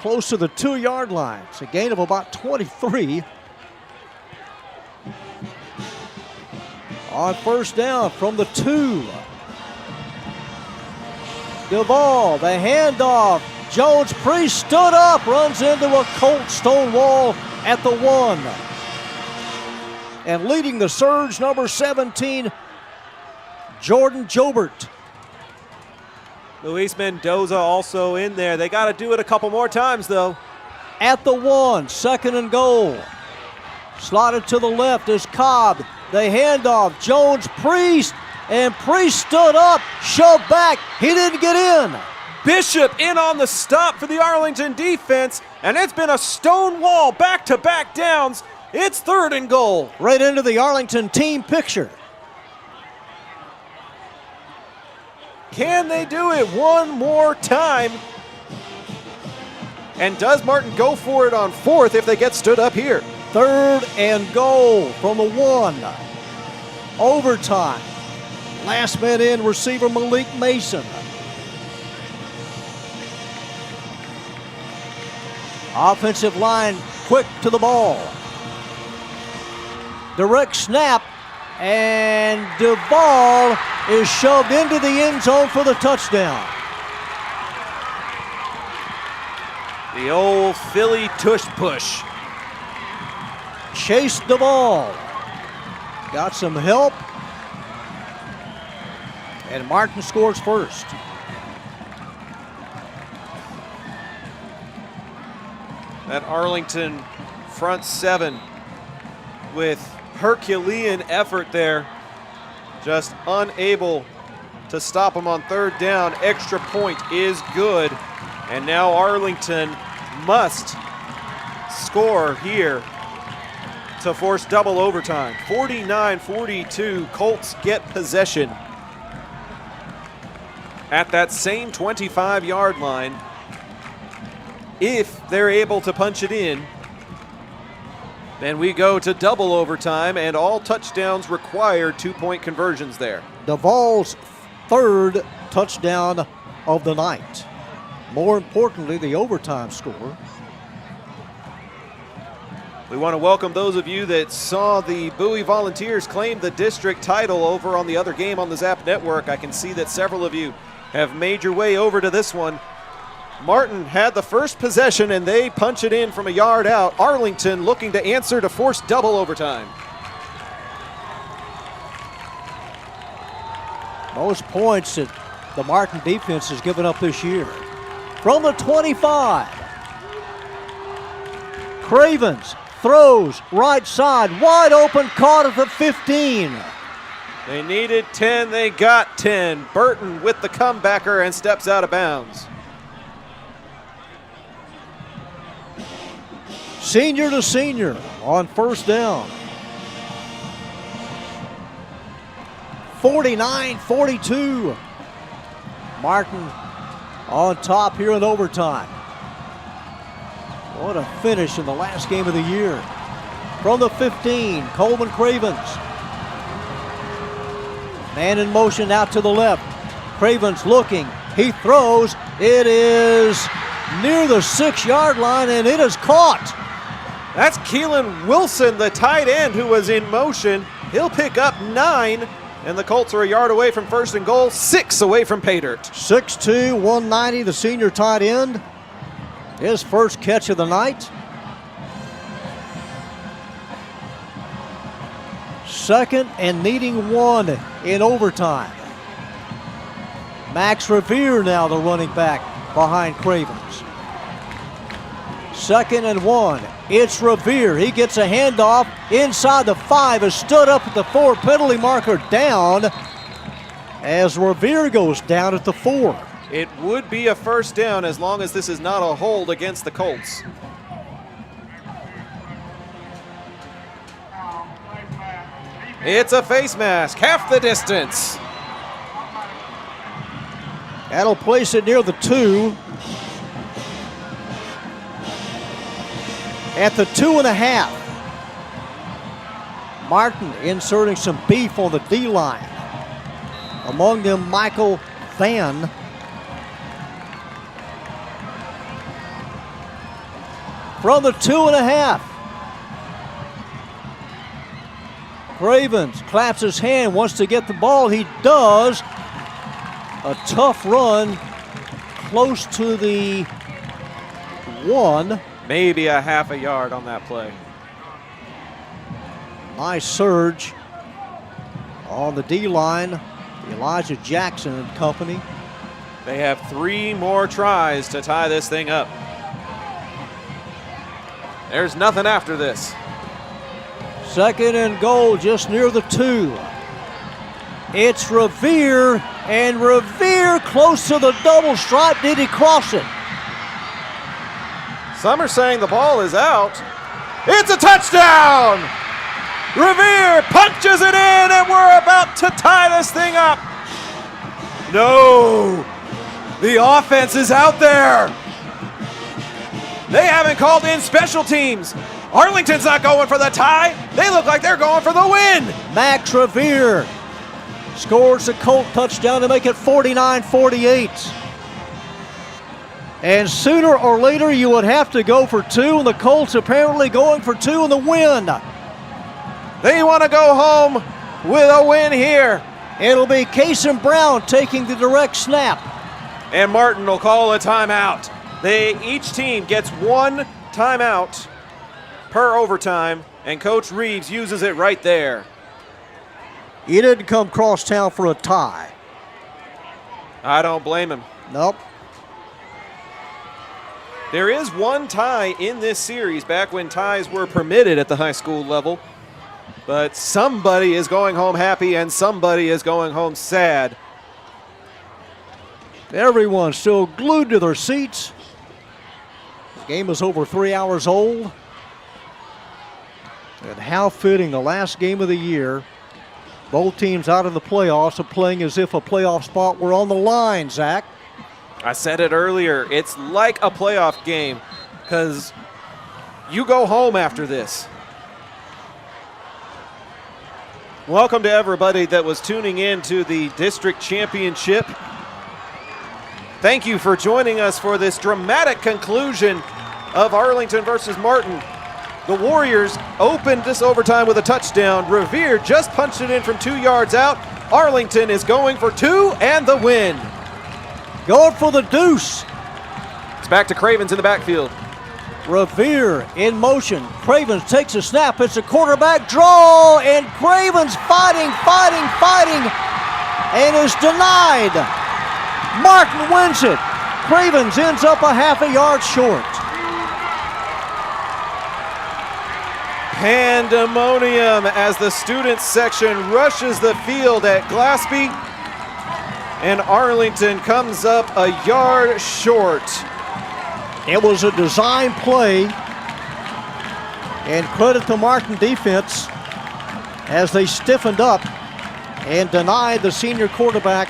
close to the 2-yard line. It's a gain of about 23. On first down from the 2. Duvall, the handoff. Jones Priest stood up, runs into a Colt stone wall at the 1. And leading the surge, number 17, Jordan Jobert. Luis Mendoza also in there. They got to do it a couple more times, though. At the 1, second and goal. Slotted to the left is Cobb. The handoff, Jones Priest. And Priest stood up, shoved back. He didn't get in. Bishop in on the stop for the Arlington defense. And it's been a stone wall back-to-back downs. It's third and goal. Right into the Arlington team picture. Can they do it one more time? And does Martin go for it on 4th if they get stood up here? Third and goal from the 1. Overtime. Last man in, receiver Malik Mason. Offensive line quick to the ball. Direct snap, and Duvall is shoved into the end zone for the touchdown. The old Philly tush push. Chase Duvall. Got some help. And Martin scores first. That Arlington front 7 with Herculean effort there. Just unable to stop him on third down. Extra point is good. And now Arlington must score here to force double overtime. 49-42, Colts get possession at that same 25-yard line. If they're able to punch it in, then we go to double overtime, and all touchdowns require 2-point conversions there. Duvall's third touchdown of the night. More importantly, the overtime score. We want to welcome those of you that saw the Bowie Volunteers claim the district title over on the other game on the Zap Network. I can see that several of you have made your way over to this one. Martin had the first possession, and they punch it in from a yard out. Arlington looking to answer to force double overtime. Most points that the Martin defense has given up this year. From the 25, Cravens throws right side, wide open, caught at the 15. They needed 10, they got 10. Burton with the comebacker and steps out of bounds. Senior to senior on first down. 49-42. Martin on top here in overtime. What a finish in the last game of the year. from the 15. Coleman Cravens. Man in motion out to the left. Cravens looking. He throws. It is near the 6-yard line, and it is caught. That's Keelan Wilson, the tight end, who was in motion. He'll pick up 9, and the Colts are a yard away from first and goal, 6 away from pay dirt. 6'2", 190, the senior tight end. His first catch of the night. Second and needing 1 in overtime. Max Revere now the running back behind Cravens. Second and 1. It's Revere. He gets a handoff inside the 5. Is stood up at the 4. Penalty marker down as Revere goes down at the 4. It would be a first down as long as this is not a hold against the Colts. It's a face mask, half the distance. That'll place it near the 2. At the 2.5. Martin inserting some beef on the D-line. Among them, Michael Van. From the 2.5. Cravens claps his hand, wants to get the ball. He does. A tough run close to the 1. Maybe a half a yard on that play. Nice surge on the D-line. Elijah Jackson and company. They have 3 more tries to tie this thing up. There's nothing after this. Second and goal just near the 2. It's Revere, and Revere close to the double stripe. Did he cross it? Some are saying the ball is out. It's a touchdown! Revere punches it in, and we're about to tie this thing up. No, the offense is out there. They haven't called in special teams. Arlington's not going for the tie. They look like they're going for the win. Max Revere scores the Colt touchdown to make it 49-48. And sooner or later you would have to go for 2, and the Colts apparently going for 2 in the win. They want to go home with a win here. It'll be Kason Brown taking the direct snap. And Martin will call a timeout. Each team gets 1 timeout per overtime, and Coach Reeves uses it right there. He didn't come cross town for a tie. I don't blame him. Nope. There is 1 tie in this series back when ties were permitted at the high school level. But somebody is going home happy and somebody is going home sad. Everyone's still glued to their seats. The game is over 3 hours old. And how fitting, the last game of the year. Both teams out of the playoffs are playing as if a playoff spot were on the line, Zach. I said it earlier, it's like a playoff game because you go home after this. Welcome to everybody that was tuning in to the district championship. Thank you for joining us for this dramatic conclusion of Arlington versus Martin. The Warriors opened this overtime with a touchdown. Revere just punched it in from 2 yards out. Arlington is going for 2 and the win. Going for the deuce. It's back to Cravens in the backfield. Revere in motion. Cravens takes a snap. It's a quarterback draw, and Cravens fighting, and is denied. Martin wins it. Cravens ends up a half a yard short. Pandemonium as the student section rushes the field at Glaspie, and Arlington comes up a yard short. It was a design play, and credit to Martin defense as they stiffened up and denied the senior quarterback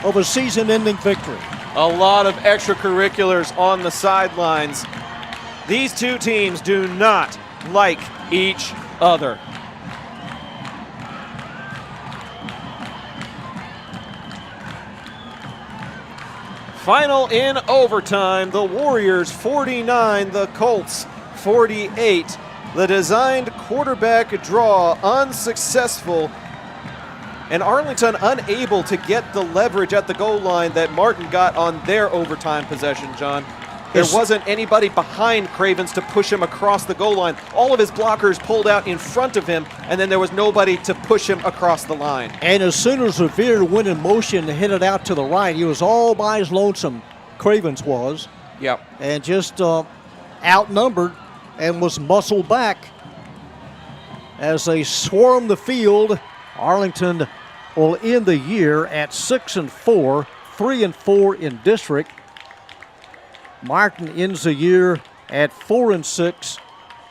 of a season-ending victory. A lot of extracurriculars on the sidelines. These two teams do not like each other. Final in overtime, the Warriors 49, the Colts 48. The designed quarterback draw unsuccessful, and Arlington unable to get the leverage at the goal line that Martin got on their overtime possession, John. There wasn't anybody behind Cravens to push him across the goal line. All of his blockers pulled out in front of him, and then there was nobody to push him across the line. And as soon as Revere went in motion and hit it out to the right, he was all by his lonesome, Cravens was. Yep. And just outnumbered and was muscled back as they swarmed the field. Arlington will end the year at 6-4, 3-4 in district. Martin ends the year at 4-6,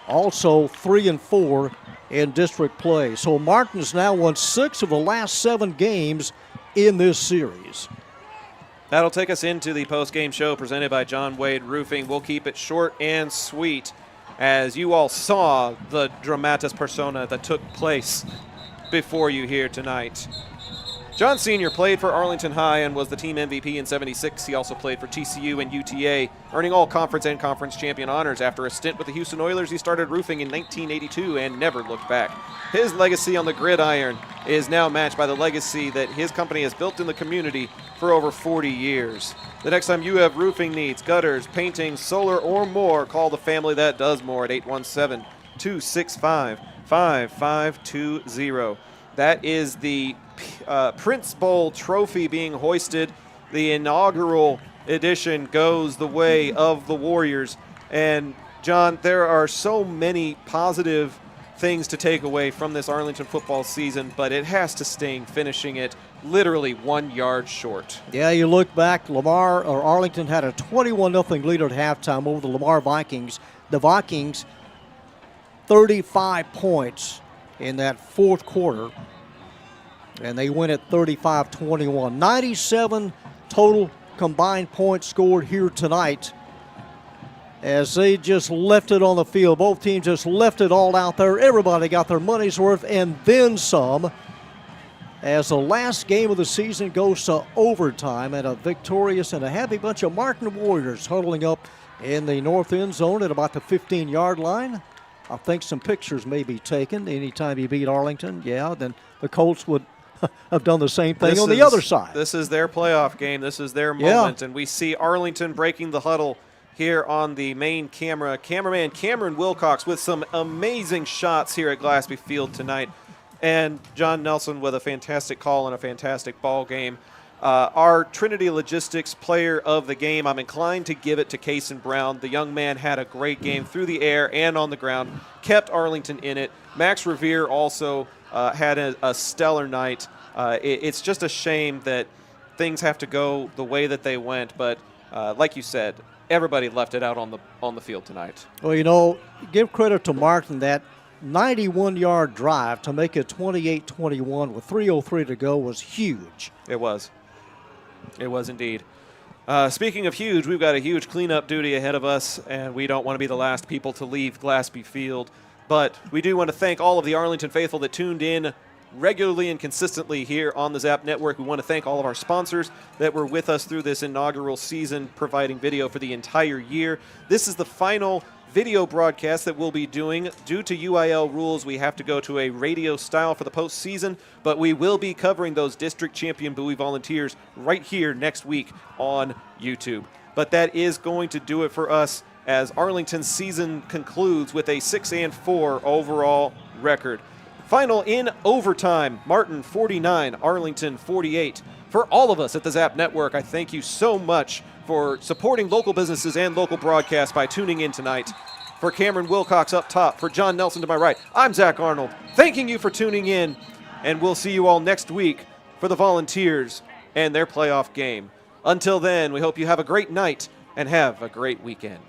also 3-4 in district play. So Martin's now won 6 of the last 7 games in this series. That'll take us into the post-game show presented by John Wade Roofing. We'll keep it short and sweet, as you all saw the dramatis persona that took place before you here tonight. John Sr. played for Arlington High and was the team MVP in '76. He also played for TCU and UTA, earning all conference and conference champion honors. After a stint with the Houston Oilers, he started roofing in 1982 and never looked back. His legacy on the gridiron is now matched by the legacy that his company has built in the community for over 40 years. The next time you have roofing needs, gutters, painting, solar, or more, call the family that does more at 817-265-5520. That is the Prince Bowl trophy being hoisted. The inaugural edition goes the way of the Warriors. And, John, there are so many positive things to take away from this Arlington football season, but it has to sting finishing it literally 1 yard short. Yeah, you look back, Arlington had a 21-0 lead at halftime over the Lamar Vikings. The Vikings, 35 points in that fourth quarter, and they win at 35-21. 97 total combined points scored here tonight as they just left it on the field. Both teams just left it all out there. Everybody got their money's worth and then some, as the last game of the season goes to overtime, and a victorious and a happy bunch of Martin Warriors huddling up in the north end zone at about the 15-yard line. I think some pictures may be taken anytime you beat Arlington. Yeah, then the Colts would have done the same thing on the other side. This is their playoff game. This is their moment. And we see Arlington breaking the huddle here on the main camera. Cameraman Cameron Wilcox with some amazing shots here at Glaspie Field tonight. And John Nelson with a fantastic call and a fantastic ball game. Our Trinity Logistics player of the game, I'm inclined to give it to Cason Brown. The young man had a great game through the air and on the ground, kept Arlington in it. Max Revere also had a stellar night. It's just a shame that things have to go the way that they went, but like you said, everybody left it out on the field tonight. Well, you know, give credit to Martin. That 91-yard drive to make it 28-21 with 3:03 to go was huge. It was. It was indeed. Speaking of huge, we've got a huge cleanup duty ahead of us, and we don't want to be the last people to leave Glaspie Field. But we do want to thank all of the Arlington faithful that tuned in regularly and consistently here on the Zap Network. We want to thank all of our sponsors that were with us through this inaugural season, providing video for the entire year. This is the final video broadcast that we'll be doing. Due to UIL rules, we have to go to a radio style for the postseason, but we will be covering those district champion Bowie Volunteers right here next week on YouTube. But that is going to do it for us as Arlington's season concludes with a 6-4 overall record. Final in overtime, Martin 49, Arlington 48. For all of us at the Zap Network, I thank you so much for supporting local businesses and local broadcasts by tuning in tonight. For Cameron Wilcox up top, for John Nelson to my right, I'm Zach Arnold, thanking you for tuning in, and we'll see you all next week for the Volunteers and their playoff game. Until then, we hope you have a great night and have a great weekend.